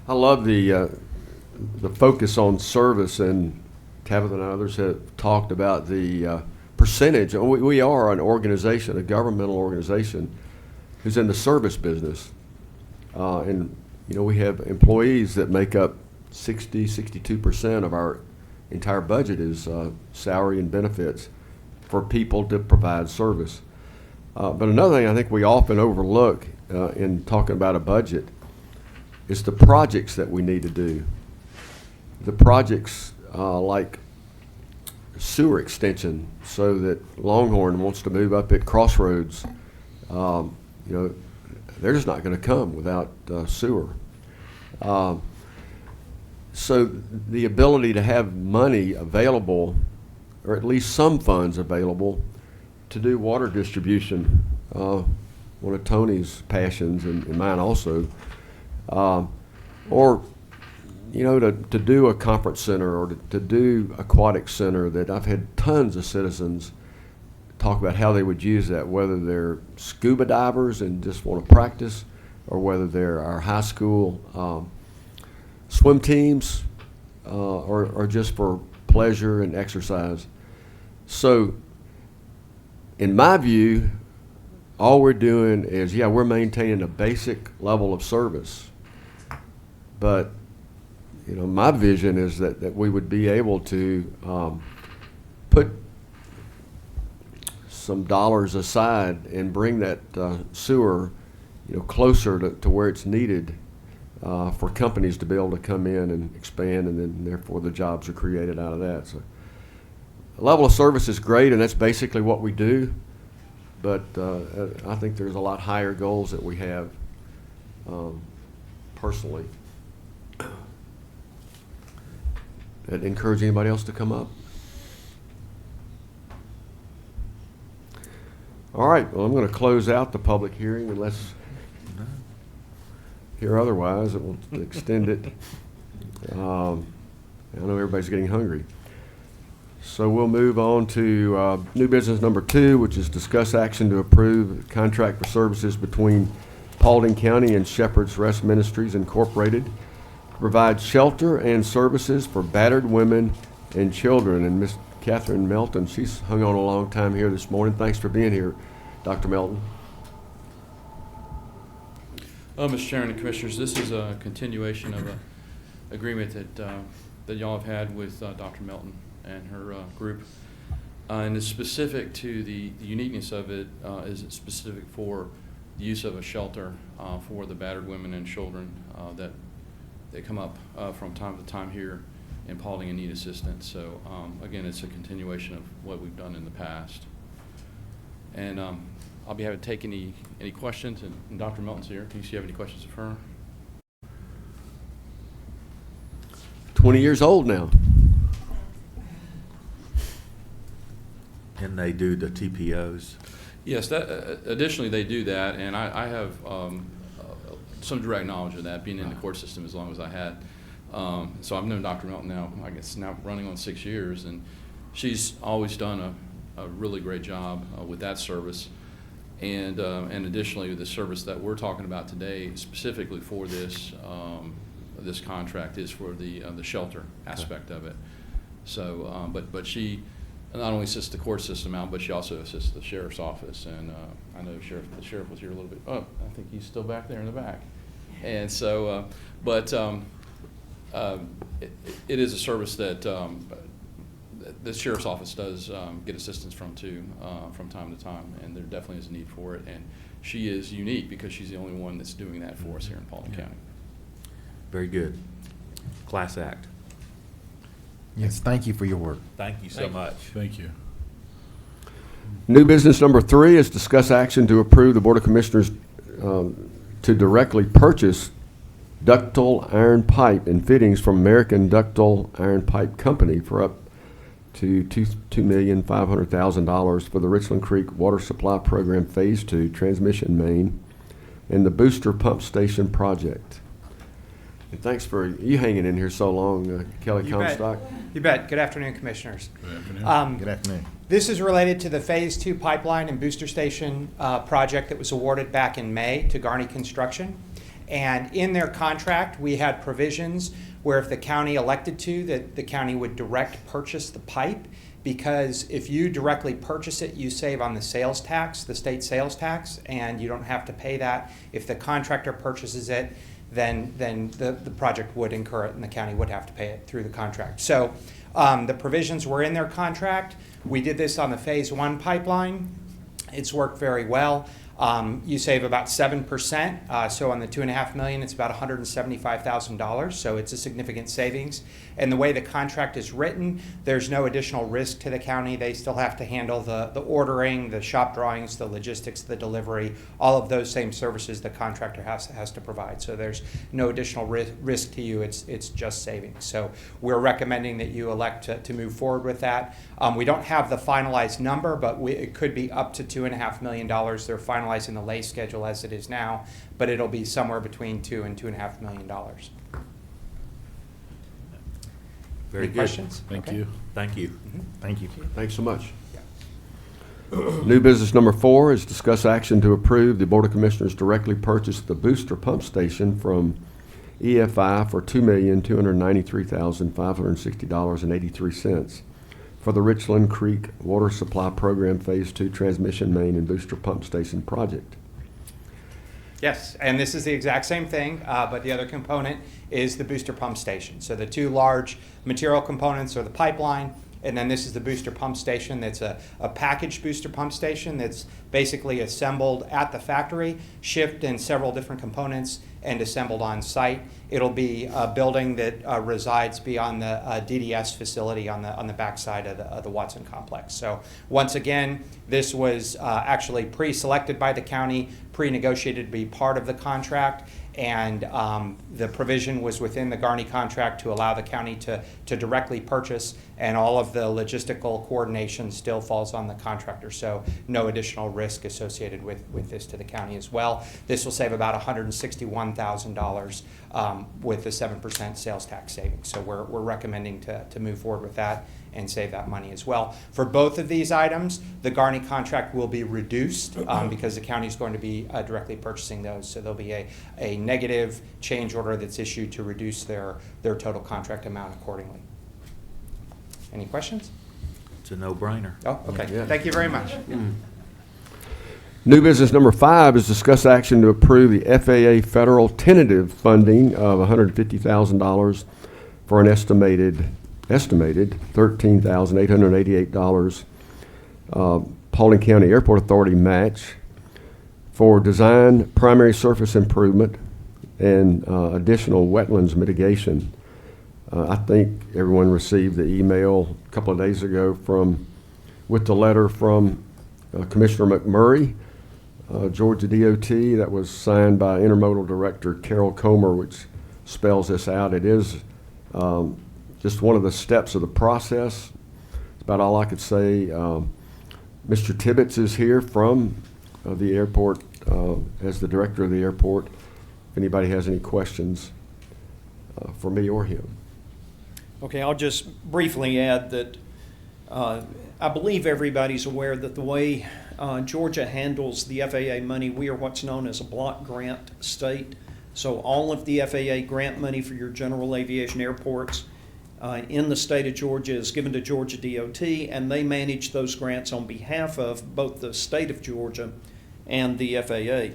I love the focus on service, and Tabitha and others have talked about the percentage. We are an organization, a governmental organization, who's in the service business. And we have employees that make up 62% of our entire budget is salary and benefits for people to provide service. But another thing I think we often overlook in talking about a budget is the projects that we need to do. The projects like sewer extension, so that Longhorn wants to move up at Crossroads. They're just not going to come without sewer. So the ability to have money available, or at least some funds available, to do water distribution, one of Tony's passions and mine also, or to do a conference center or to do aquatic center. That I've had tons of citizens talk about how they would use that, whether they're scuba divers and just want to practice, or whether they're our high school swim teams, or just for pleasure and exercise. So in my view, all we're doing is, we're maintaining a basic level of service. But, my vision is that we would be able to put some dollars aside and bring that sewer, closer to where it's needed for companies to be able to come in and expand, and then therefore the jobs are created out of that. So the level of service is great, and that's basically what we do. But I think there's a lot higher goals that we have personally. That encourage anybody else to come up? All right, well, I'm going to close out the public hearing unless hear otherwise. It will extend it. I know everybody's getting hungry. So we'll move on to new business number 2, which is discuss action to approve contract for services between Paulding County and Shepherd's Rest Ministries Incorporated to provide shelter and services for battered women and children. And Miss Catherine Melton, she's hung on a long time here this morning. Thanks for being here, Dr. Melton. Mr. Chairman and Commissioners, this is a continuation of an agreement that y'all have had with Dr. Melton and her group. And it's specific to the uniqueness of it is it's specific for the use of a shelter for the battered women and children that they come up from time to time here in Paulding and need assistance. So again, it's a continuation of what we've done in the past. And I'll be happy to take any questions, and Dr. Melton's here. Do you have any questions of her? 20 years old now. And they do the TPOs? Yes, additionally they do that, and I have some direct knowledge of that, being in the court system as long as I had. So I've known Dr. Melton now, I guess now running on 6 years, and she's always done a really great job with that service. And additionally, the service that we're talking about today, specifically for this this contract, is for the shelter aspect of it. So, but she not only assists the court system out, but she also assists the sheriff's office. And I know the sheriff was here a little bit. Oh, I think he's still back there in the back. And so, it is a service that the sheriff's office does get assistance from too, from time to time, and there definitely is a need for it. And she is unique because she's the only one that's doing that for us here in Paulding County. Very good. Class act. Yes, thank you for your work. Thank you so much. Thank you. New business number 3 is discuss action to approve the Board of Commissioners to directly purchase ductile iron pipe and fittings from American Ductile Iron Pipe Company for up to $2,500,000 for the Richland Creek Water Supply Program Phase 2 transmission main and the booster pump station project. And thanks for you hanging in here so long, Kelly Comstock. You bet. Good afternoon, Commissioners. Good afternoon. Good afternoon. This is related to the Phase 2 pipeline and booster station project that was awarded back in May to Garney Construction. And in their contract, we had provisions where if the county elected to, that the county would direct purchase the pipe, because if you directly purchase it, you save on the sales tax, the state sales tax, and you don't have to pay that. If the contractor purchases it, then the project would incur it and the county would have to pay it through the contract. So the provisions were in their contract. We did this on the Phase 1 pipeline. It's worked very well. You save about 7%. So on the $2.5 million, it's about $175,000. So it's a significant savings. And the way the contract is written, there's no additional risk to the county. They still have to handle the ordering, the shop drawings, the logistics, the delivery, all of those same services the contractor has to provide. So there's no additional risk to you. It's just savings. So we're recommending that you elect to move forward with that. We don't have the finalized number, but it could be up to $2.5 million. They're finalizing the lay schedule as it is now, but it'll be somewhere between $2 and $2.5 million. Very Any good. questions? Thank Okay. you. Thank you. Thank you. Thanks so much. New business number 4 is discuss action to approve the Board of Commissioners directly purchase the booster pump station from EFI for $2,293,560.83 for the Richland Creek Water Supply Program Phase 2 transmission main and booster pump station project. Yes, and this is the exact same thing, but the other component is the booster pump station. So the two large material components are the pipeline, and then this is the booster pump station. That's a packaged booster pump station that's basically assembled at the factory, shipped in several different components, and assembled on site. It'll be a building that resides beyond the DDS facility on the backside of the Watson complex. So once again, this was actually pre-selected by the county, pre-negotiated to be part of the contract, and the provision was within the Garney contract to allow the county to directly purchase and all of the logistical coordination still falls on the contractor. So no additional risk associated with this to the county as well. This will save about $161,000 with the 7% sales tax savings. So we're recommending to move forward with that and save that money as well. For both of these items, the Garney contract will be reduced because the county is going to be directly purchasing those. So there'll be a negative change order that's issued to reduce their total contract amount accordingly. Any questions? It's a no-brainer. Oh, okay. Yeah. Thank you very much. New business number 5 is discuss action to approve the FAA federal tentative funding of $150,000 for an estimated $13,888 Paulding County Airport Authority match for design, primary surface improvement, and additional wetlands mitigation. I think everyone received the email a couple of days ago with the letter from Commissioner McMurray, Georgia DOT, that was signed by Intermodal Director Carol Comer, which spells this out. It is just one of the steps of the process. That's about all I could say. Mr. Tibbetts is here from the airport as the director of the airport. If anybody has any questions for me or him. Okay, I'll just briefly add that I believe everybody's aware that the way Georgia handles the FAA money, we are what's known as a block grant state. So all of the FAA grant money for your general aviation airports in the state of Georgia is given to Georgia DOT, and they manage those grants on behalf of both the state of Georgia and the FAA.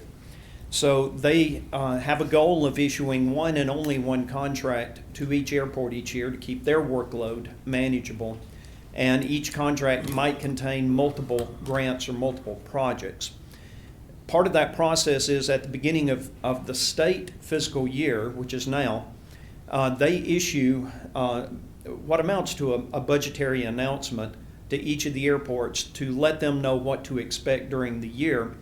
So they have a goal of issuing one and only one contract to each airport each year to keep their workload manageable. And each contract might contain multiple grants or multiple projects. Part of that process is at the beginning of the state fiscal year, which is now, they issue what amounts to a budgetary announcement to each of the airports to let them know what to expect during the year.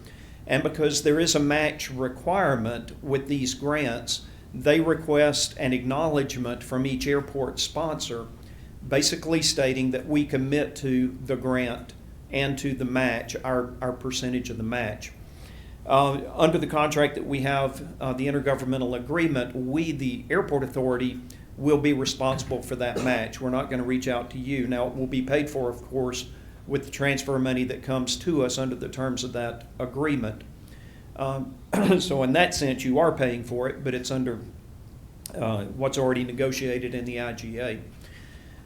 And because there is a match requirement with these grants, they request an acknowledgement from each airport sponsor, basically stating that we commit to the grant and to the match, our percentage of the match. Under the contract that we have, the intergovernmental agreement, we, the airport authority, will be responsible for that match. We're not going to reach out to you. Now, it will be paid for, of course, with the transfer money that comes to us under the terms of that agreement. So in that sense, you are paying for it, but it's under what's already negotiated in the IGA.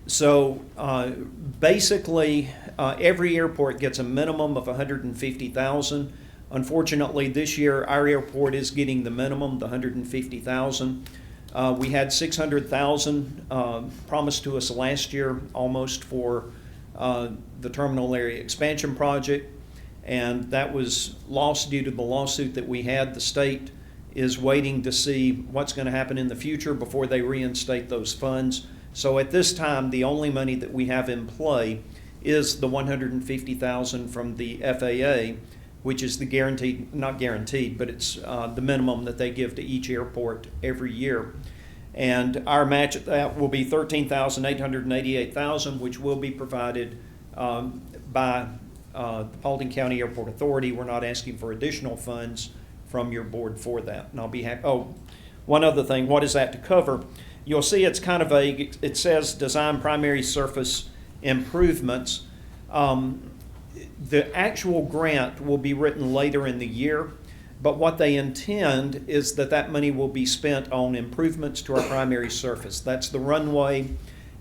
So basically, every airport gets a minimum of $150,000. Unfortunately, this year, our airport is getting the minimum, the $150,000. We had $600,000 promised to us last year, almost for the terminal area expansion project, and that was lost due to the lawsuit that we had. The state is waiting to see what's going to happen in the future before they reinstate those funds. So at this time, the only money that we have in play is the $150,000 from the FAA, which is the guaranteed, not guaranteed, but it's the minimum that they give to each airport every year. And our match at that will be $13,888,000, which will be provided by the Paulding County Airport Authority. We're not asking for additional funds from your board for that. And I'll be happy. Oh, one other thing, what is that to cover? You'll see it's kind of vague. It says design primary surface improvements. The actual grant will be written later in the year, but what they intend is that money will be spent on improvements to our primary surface. That's the runway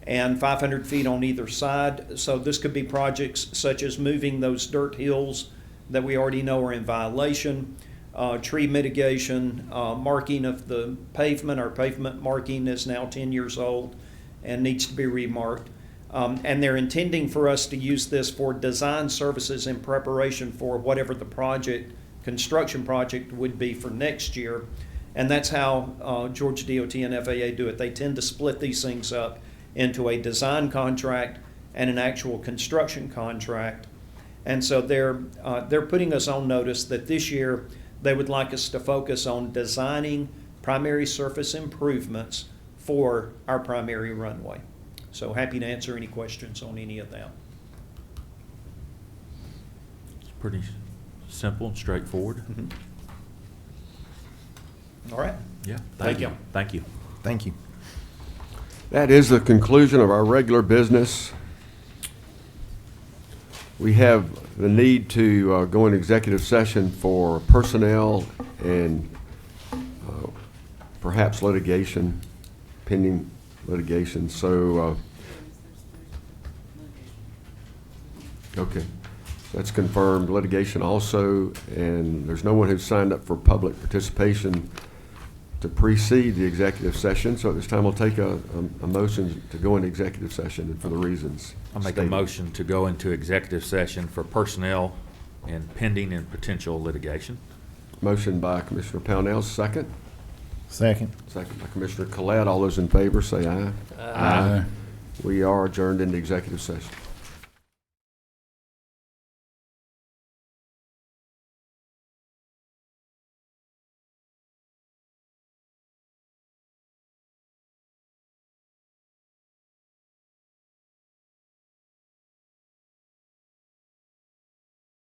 and 500 feet on either side. So this could be projects such as moving those dirt hills that we already know are in violation, tree mitigation, marking of the pavement. Our pavement marking is now 10 years old and needs to be remarked. And they're intending for us to use this for design services in preparation for whatever the construction project would be for next year. And that's how Georgia DOT and FAA do it. They tend to split these things up into a design contract and an actual construction contract. And so they're putting us on notice that this year they would like us to focus on designing primary surface improvements for our primary runway. So happy to answer any questions on any of that. It's pretty simple and straightforward. All right. Yeah. Thank you. Thank you. Thank you. That is the conclusion of our regular business. We have the need to go in executive session for personnel and perhaps litigation, pending litigation. So, okay, that's confirmed. Litigation also, and there's no one who's signed up for public participation to precede the executive session. So at this time, we'll take a motion to go into executive session and for the reasons I'll make stated. a motion to go into executive session for personnel and pending and potential litigation. Motion by Commissioner Pownell, second. Second. Second by Commissioner Collette. All those in favor say aye. Aye. We are adjourned into executive session.